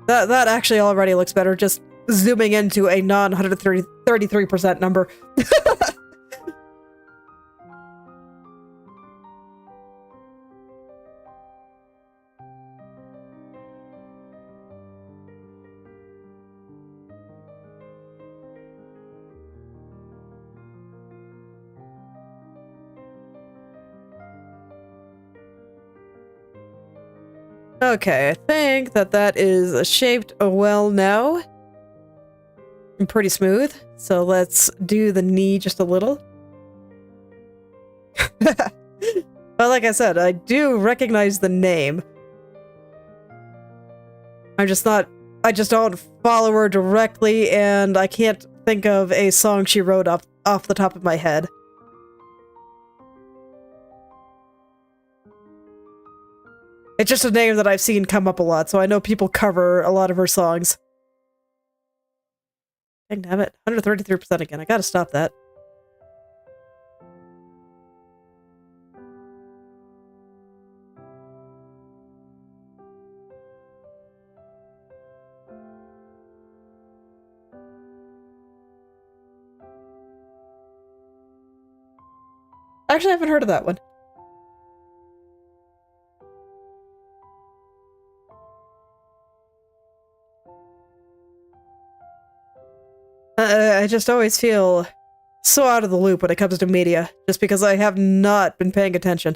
That actually already looks better, just zooming into a non-133% number. Okay, I think that is shaped well now. And pretty smooth. So let's do the knee just a little. But like I said, I do recognize the name. I just don't follow her directly, and I can't think of a song she wrote off the top of my head. It's just a name that I've seen come up a lot, so I know people cover a lot of her songs. Dang damn it, 133% again. I gotta stop that. Actually, I haven't heard of that one. I just always feel so out of the loop when it comes to media, just because I have not been paying attention.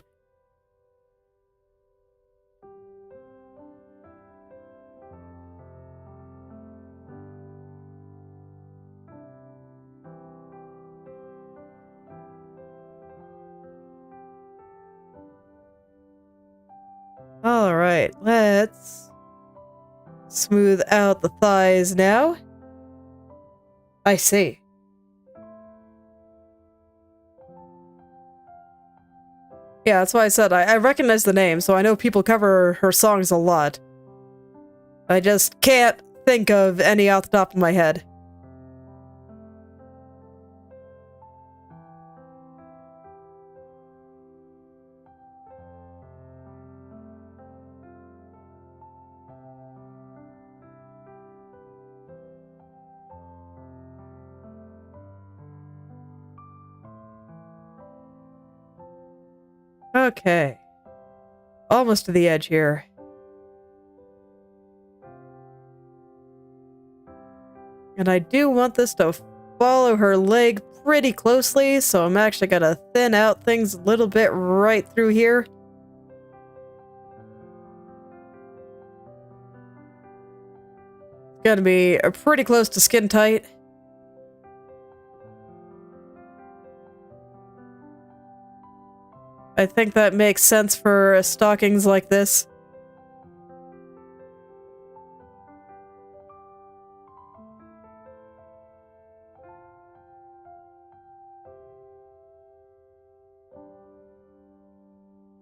Alright, let's smooth out the thighs now. I see. Yeah, that's why I said I recognize the name, so I know people cover her songs a lot. I just can't think of any off the top of my head. Okay. Almost to the edge here. And I do want this to follow her leg pretty closely, so I'm actually gonna thin out things a little bit right through here. It's gonna be pretty close to skin tight. I think that makes sense for stockings like this.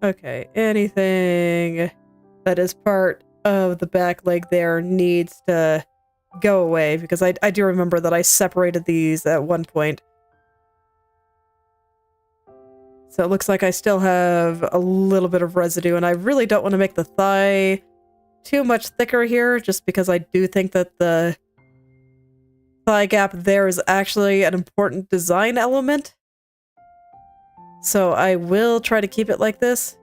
Okay, anything that is part of the back leg there needs to go away, because I do remember that I separated these at one point. So it looks like I still have a little bit of residue, and I really don't want to make the thigh too much thicker here, just because I do think that the thigh gap there is actually an important design element. So I will try to keep it like this.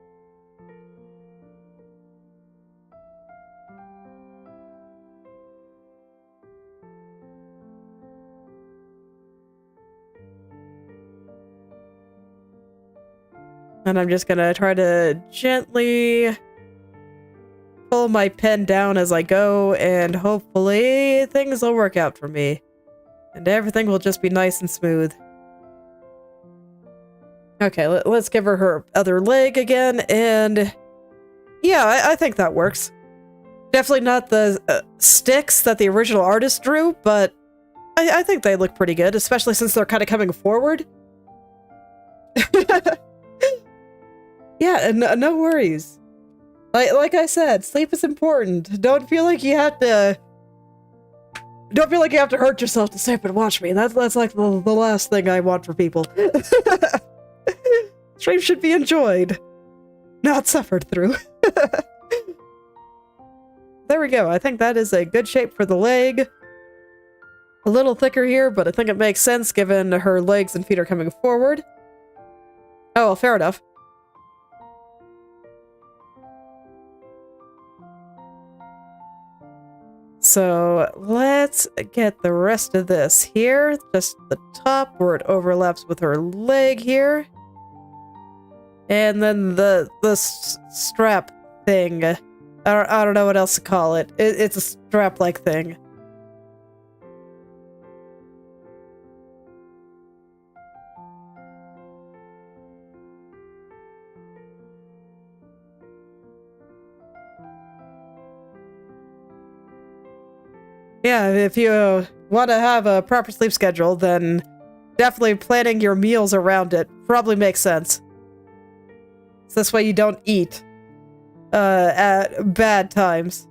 And I'm just gonna try to gently pull my pen down as I go, and hopefully things will work out for me. And everything will just be nice and smooth. Okay, let's give her other leg again, and yeah, I think that works. Definitely not the sticks that the original artist drew, but I think they look pretty good, especially since they're kind of coming forward. Yeah, and no worries. Like I said, sleep is important. Don't feel like you have to hurt yourself to sit up and watch me. That's like the last thing I want for people. Stream should be enjoyed, not suffered through. There we go. I think that is a good shape for the leg. A little thicker here, but I think it makes sense given her legs and feet are coming forward. Oh, well, fair enough. So let's get the rest of this here. Just the top where it overlaps with her leg here. And then the strap thing. I don't know what else to call it. It's a strap-like thing. Yeah, if you want to have a proper sleep schedule, then definitely planning your meals around it probably makes sense. So this way you don't eat at bad times.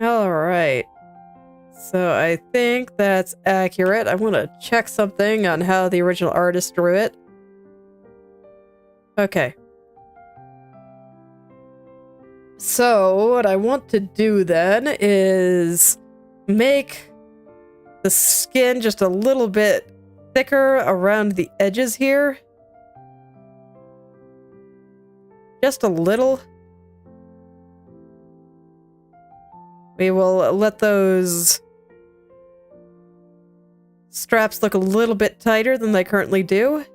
Alright. So I think that's accurate. I want to check something on how the original artist drew it. Okay. So what I want to do then is make the skin just a little bit thicker around the edges here. Just a little. We will let those straps look a little bit tighter than they currently do.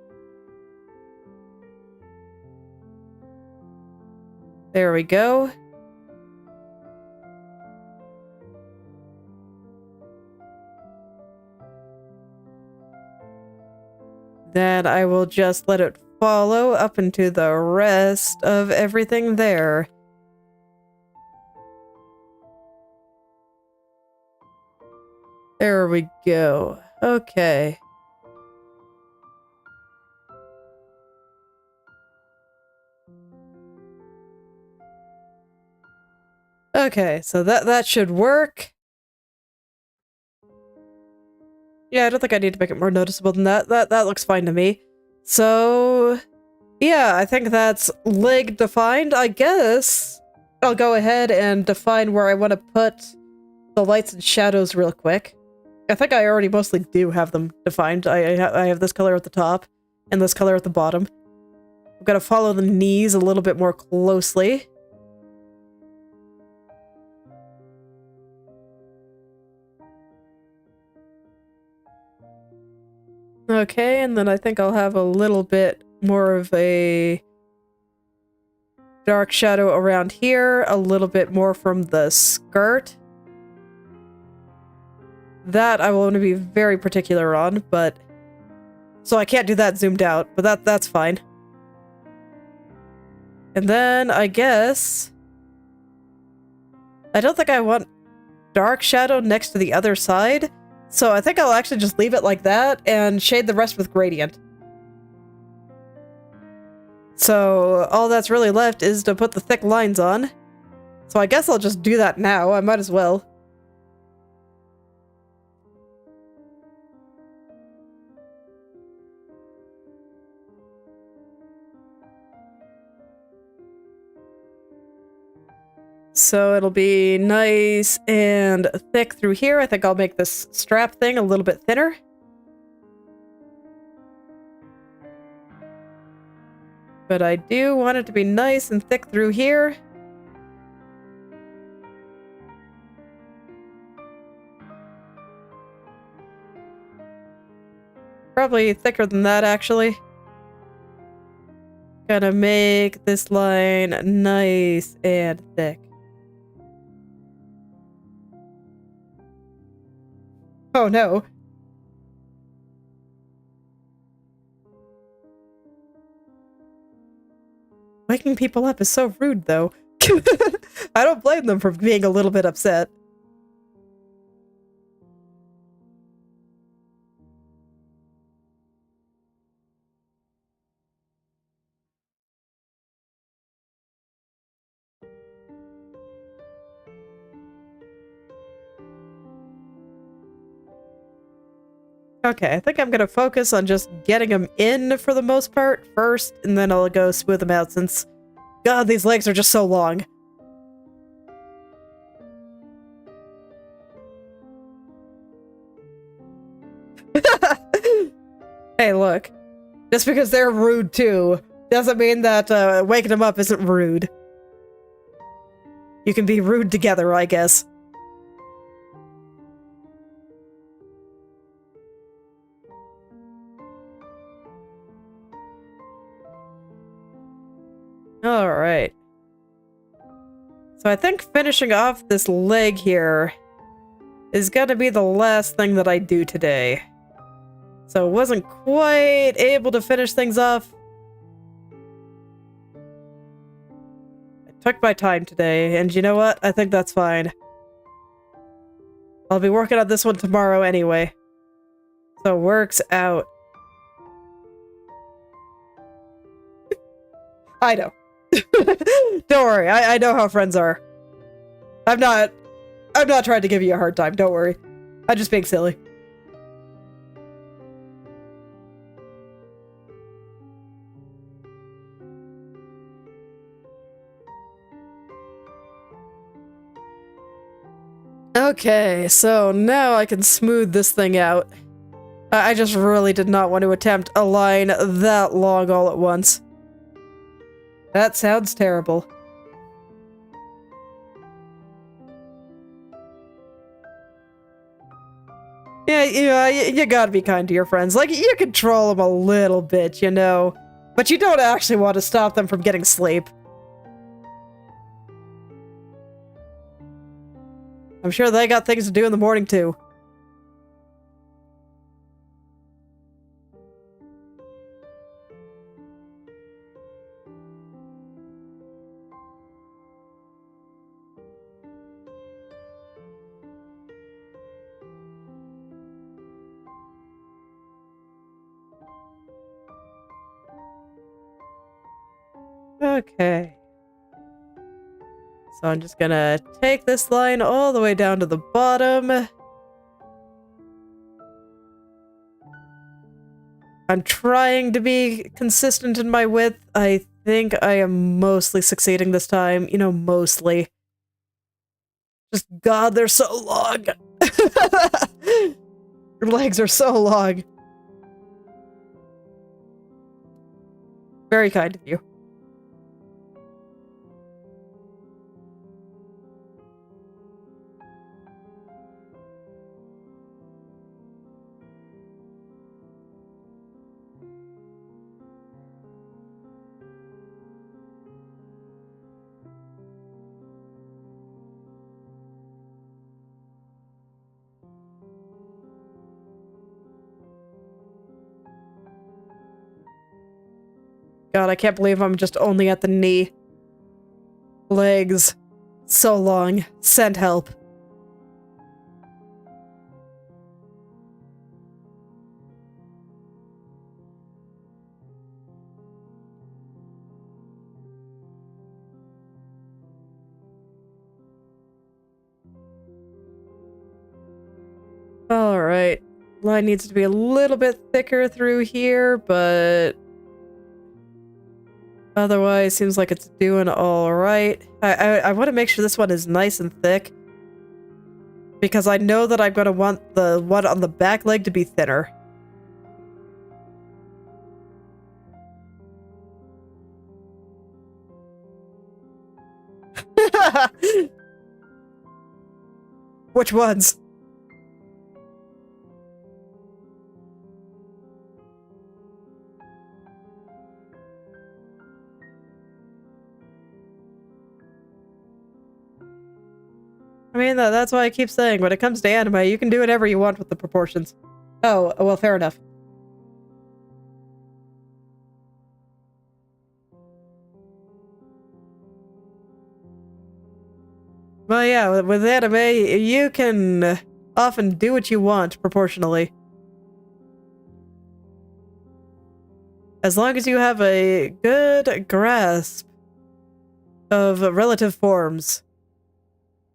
There we go. Then I will just let it follow up into the rest of everything there. There we go. Okay. Okay, so that should work. Yeah, I don't think I need to make it more noticeable than that. That looks fine to me. So, yeah, I think that's leg defined. I guess I'll go ahead and define where I want to put the lights and shadows real quick. I think I already mostly do have them defined. I have this color at the top and this color at the bottom. I've got to follow the knees a little bit more closely. Okay, and then I think I'll have a little bit more of a dark shadow around here, a little bit more from the skirt. That I want to be very particular on, but So I can't do that zoomed out, but that's fine. And then I guess I don't think I want dark shadow next to the other side, so I think I'll actually just leave it like that and shade the rest with gradient. So all that's really left is to put the thick lines on. So I guess I'll just do that now. I might as well. So it'll be nice and thick through here. I think I'll make this strap thing a little bit thinner. But I do want it to be nice and thick through here. Probably thicker than that, actually. Gonna make this line nice and thick. Oh no. Waking people up is so rude, though. I don't blame them for being a little bit upset. Okay, I think I'm gonna focus on just getting them in for the most part first, and then I'll go smooth them out since, God, these legs are just so long. Hey, look. Just because they're rude too, doesn't mean that waking them up isn't rude. You can be rude together, I guess. Alright. So I think finishing off this leg here is gonna be the last thing that I do today. So wasn't quite able to finish things off. I took my time today, and you know what? I think that's fine. I'll be working on this one tomorrow anyway. So works out. I know. Don't worry, I know how friends are. I'm not trying to give you a hard time, don't worry. I'm just being silly. Okay, so now I can smooth this thing out. I just really did not want to attempt a line that long all at once. That sounds terrible. Yeah, you gotta be kind to your friends. Like, you can troll them a little bit, you know? But you don't actually want to stop them from getting sleep. I'm sure they got things to do in the morning, too. Okay. So I'm just gonna take this line all the way down to the bottom. I'm trying to be consistent in my width. I think I am mostly succeeding this time. You know, mostly. Just, God, they're so long. Your legs are so long. Very kind of you. God, I can't believe I'm just only at the knee. Legs. So long. Send help. Alright. Line needs to be a little bit thicker through here, but otherwise seems like it's doing alright. I want to make sure this one is nice and thick, because I know that I'm going to want the one on the back leg to be thinner. Which ones? I mean, that's why I keep saying, when it comes to anime, you can do whatever you want with the proportions. Oh, well, fair enough. Well, yeah, with anime, you can often do what you want proportionally. As long as you have a good grasp of relative forms,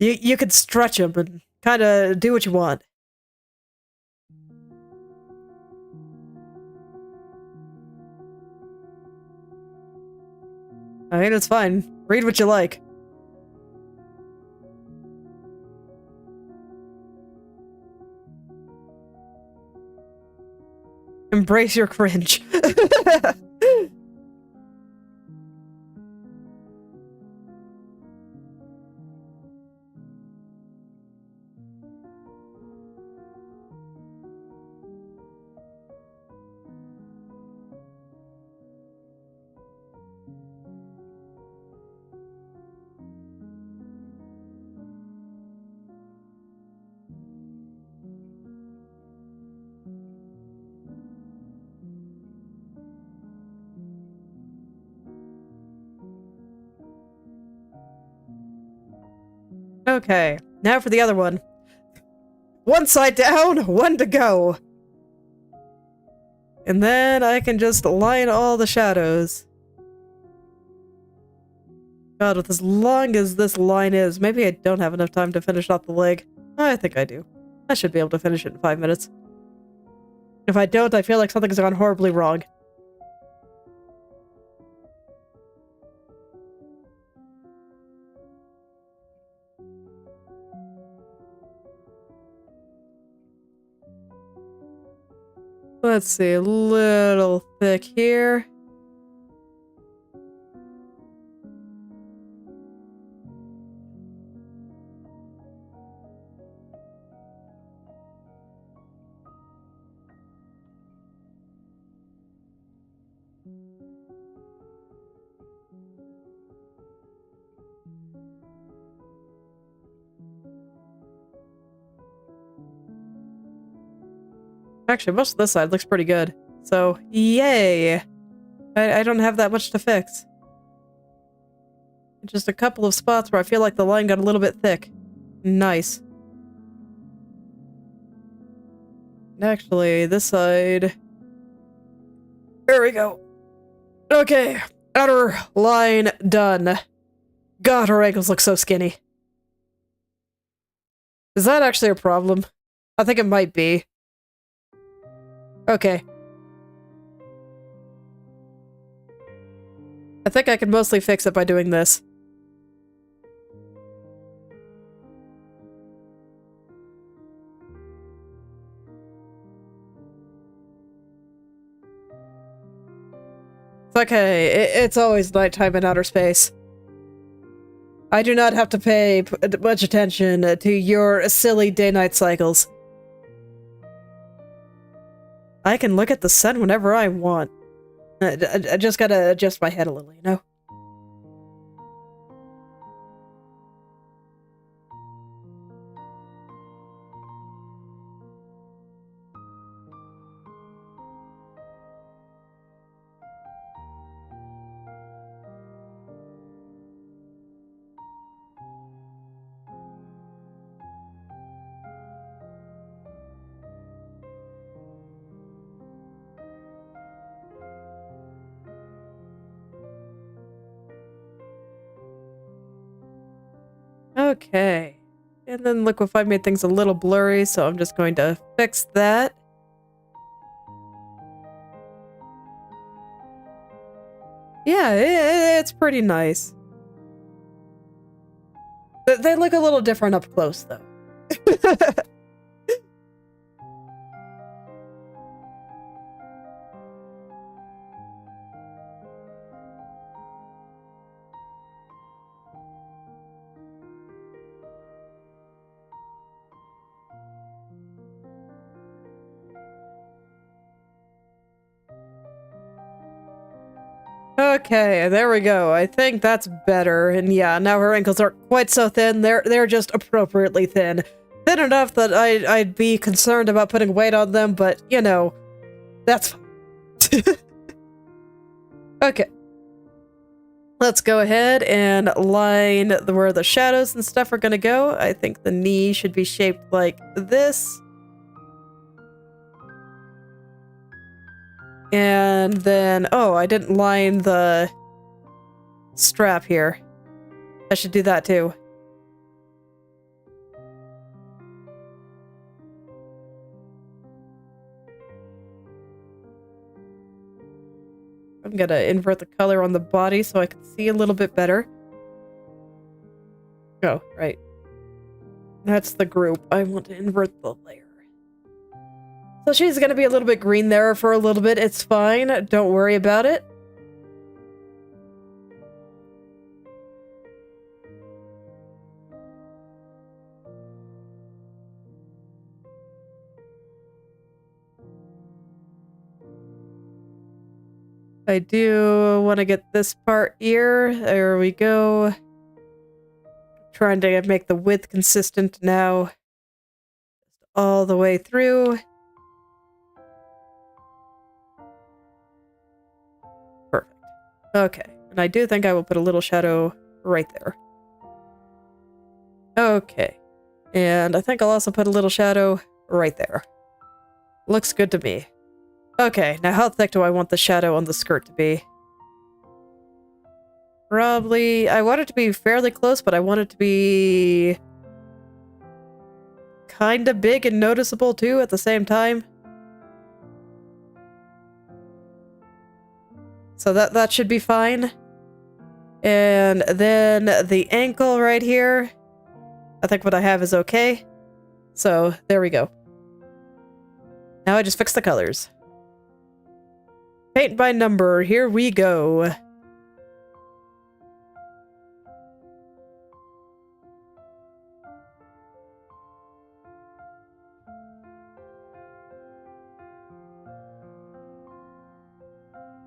you can stretch them and kind of do what you want. I mean, it's fine. Read what you like. Embrace your cringe. Okay, now for the other one. One side down, one to go. And then I can just line all the shadows. God, with as long as this line is, maybe I don't have enough time to finish off the leg. I think I do. I should be able to finish it in 5 minutes. If I don't, I feel like something's gone horribly wrong. Let's see, a little thick here. Actually, most of this side looks pretty good. So, yay! I don't have that much to fix. Just a couple of spots where I feel like the line got a little bit thick. Nice. Actually, this side... There we go. Okay, outer line done. God, her ankles look so skinny. Is that actually a problem? I think it might be. Okay. I think I can mostly fix it by doing this. It's okay. It's always nighttime in outer space. I do not have to pay much attention to your silly day-night cycles. I can look at the sun whenever I want. I just gotta adjust my head a little, you know? Okay. And then Liquify made things a little blurry, so I'm just going to fix that. Yeah, it's pretty nice. They look a little different up close, though. Okay, there we go. I think that's better. And yeah, now her ankles aren't quite so thin. They're just appropriately thin. Thin enough that I'd be concerned about putting weight on them, but you know, that's fine. Okay. Let's go ahead and line where the shadows and stuff are gonna go. I think the knee should be shaped like this. And then, oh, I didn't line the strap here. I should do that too. I'm gonna invert the color on the body so I can see a little bit better. Oh, right. That's the group. I want to invert the layer. So she's gonna be a little bit green there for a little bit. It's fine. Don't worry about it. I do want to get this part here. There we go. Trying to make the width consistent now. All the way through. Perfect. Okay. And I do think I will put a little shadow right there. Okay. And I think I'll also put a little shadow right there. Looks good to me. Okay, now how thick do I want the shadow on the skirt to be? Probably... I want it to be fairly close, but I want it to be... kinda big and noticeable, too, at the same time. So that should be fine. And then the ankle right here. I think what I have is okay. So, there we go. Now I just fix the colors. Paint by number, here we go.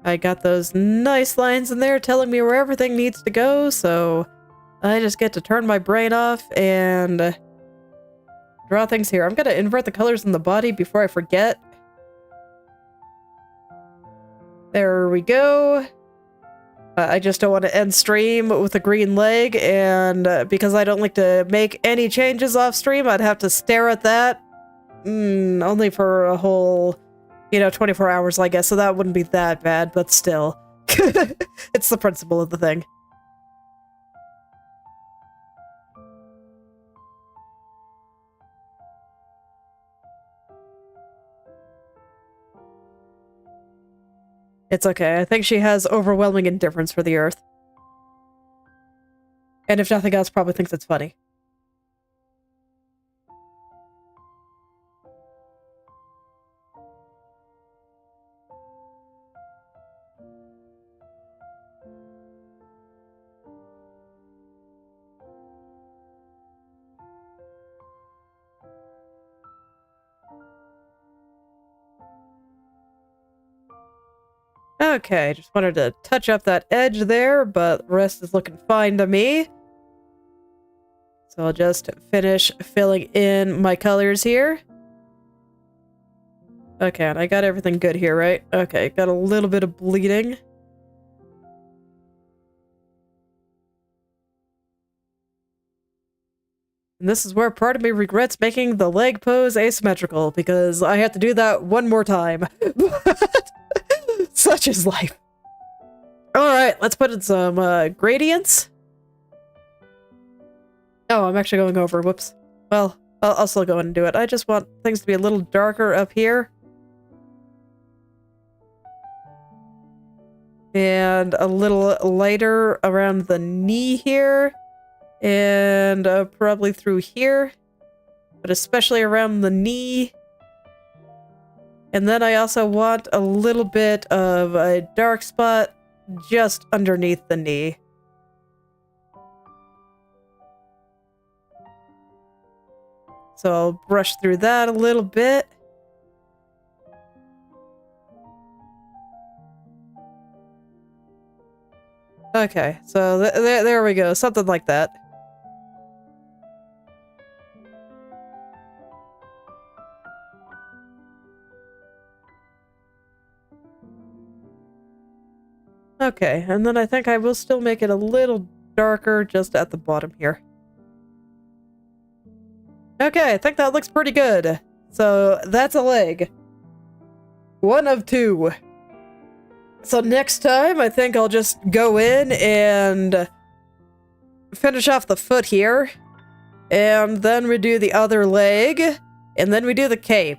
I got those nice lines in there telling me where everything needs to go, so I just get to turn my brain off and draw things here. I'm gonna invert the colors in the body before I forget. There we go. I just don't want to end stream with a green leg, and because I don't like to make any changes off stream, I'd have to stare at that. Only for a whole, 24 hours, I guess, so that wouldn't be that bad, but still. It's the principle of the thing. It's okay. I think she has overwhelming indifference for the Earth. And if nothing else, probably thinks it's funny. Okay, just wanted to touch up that edge there, but the rest is looking fine to me. So I'll just finish filling in my colors here. Okay, and I got everything good here, right? Okay, got a little bit of bleeding. And this is where part of me regrets making the leg pose asymmetrical, because I have to do that one more time. Such is life. Alright, let's put in some gradients. Oh, I'm actually going over. Whoops. Well, I'll still go in and do it. I just want things to be a little darker up here. And a little lighter around the knee here. And probably through here. But especially around the knee. And then I also want a little bit of a dark spot just underneath the knee. So I'll brush through that a little bit. Okay, so there we go, something like that. Okay, and then I think I will still make it a little darker just at the bottom here. Okay, I think that looks pretty good. So that's a leg. 1 of 2. So next time, I think I'll just go in and finish off the foot here. And then we do the other leg. And then we do the cape.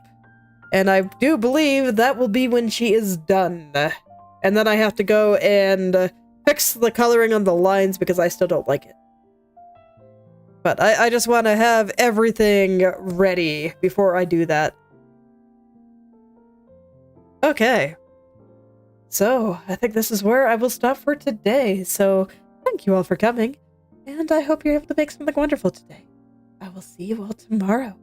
And I do believe that will be when she is done. And then I have to go and fix the coloring on the lines because I still don't like it. But I just want to have everything ready before I do that. Okay. So, I think this is where I will stop for today. So, thank you all for coming. And I hope you're able to make something wonderful today. I will see you all tomorrow.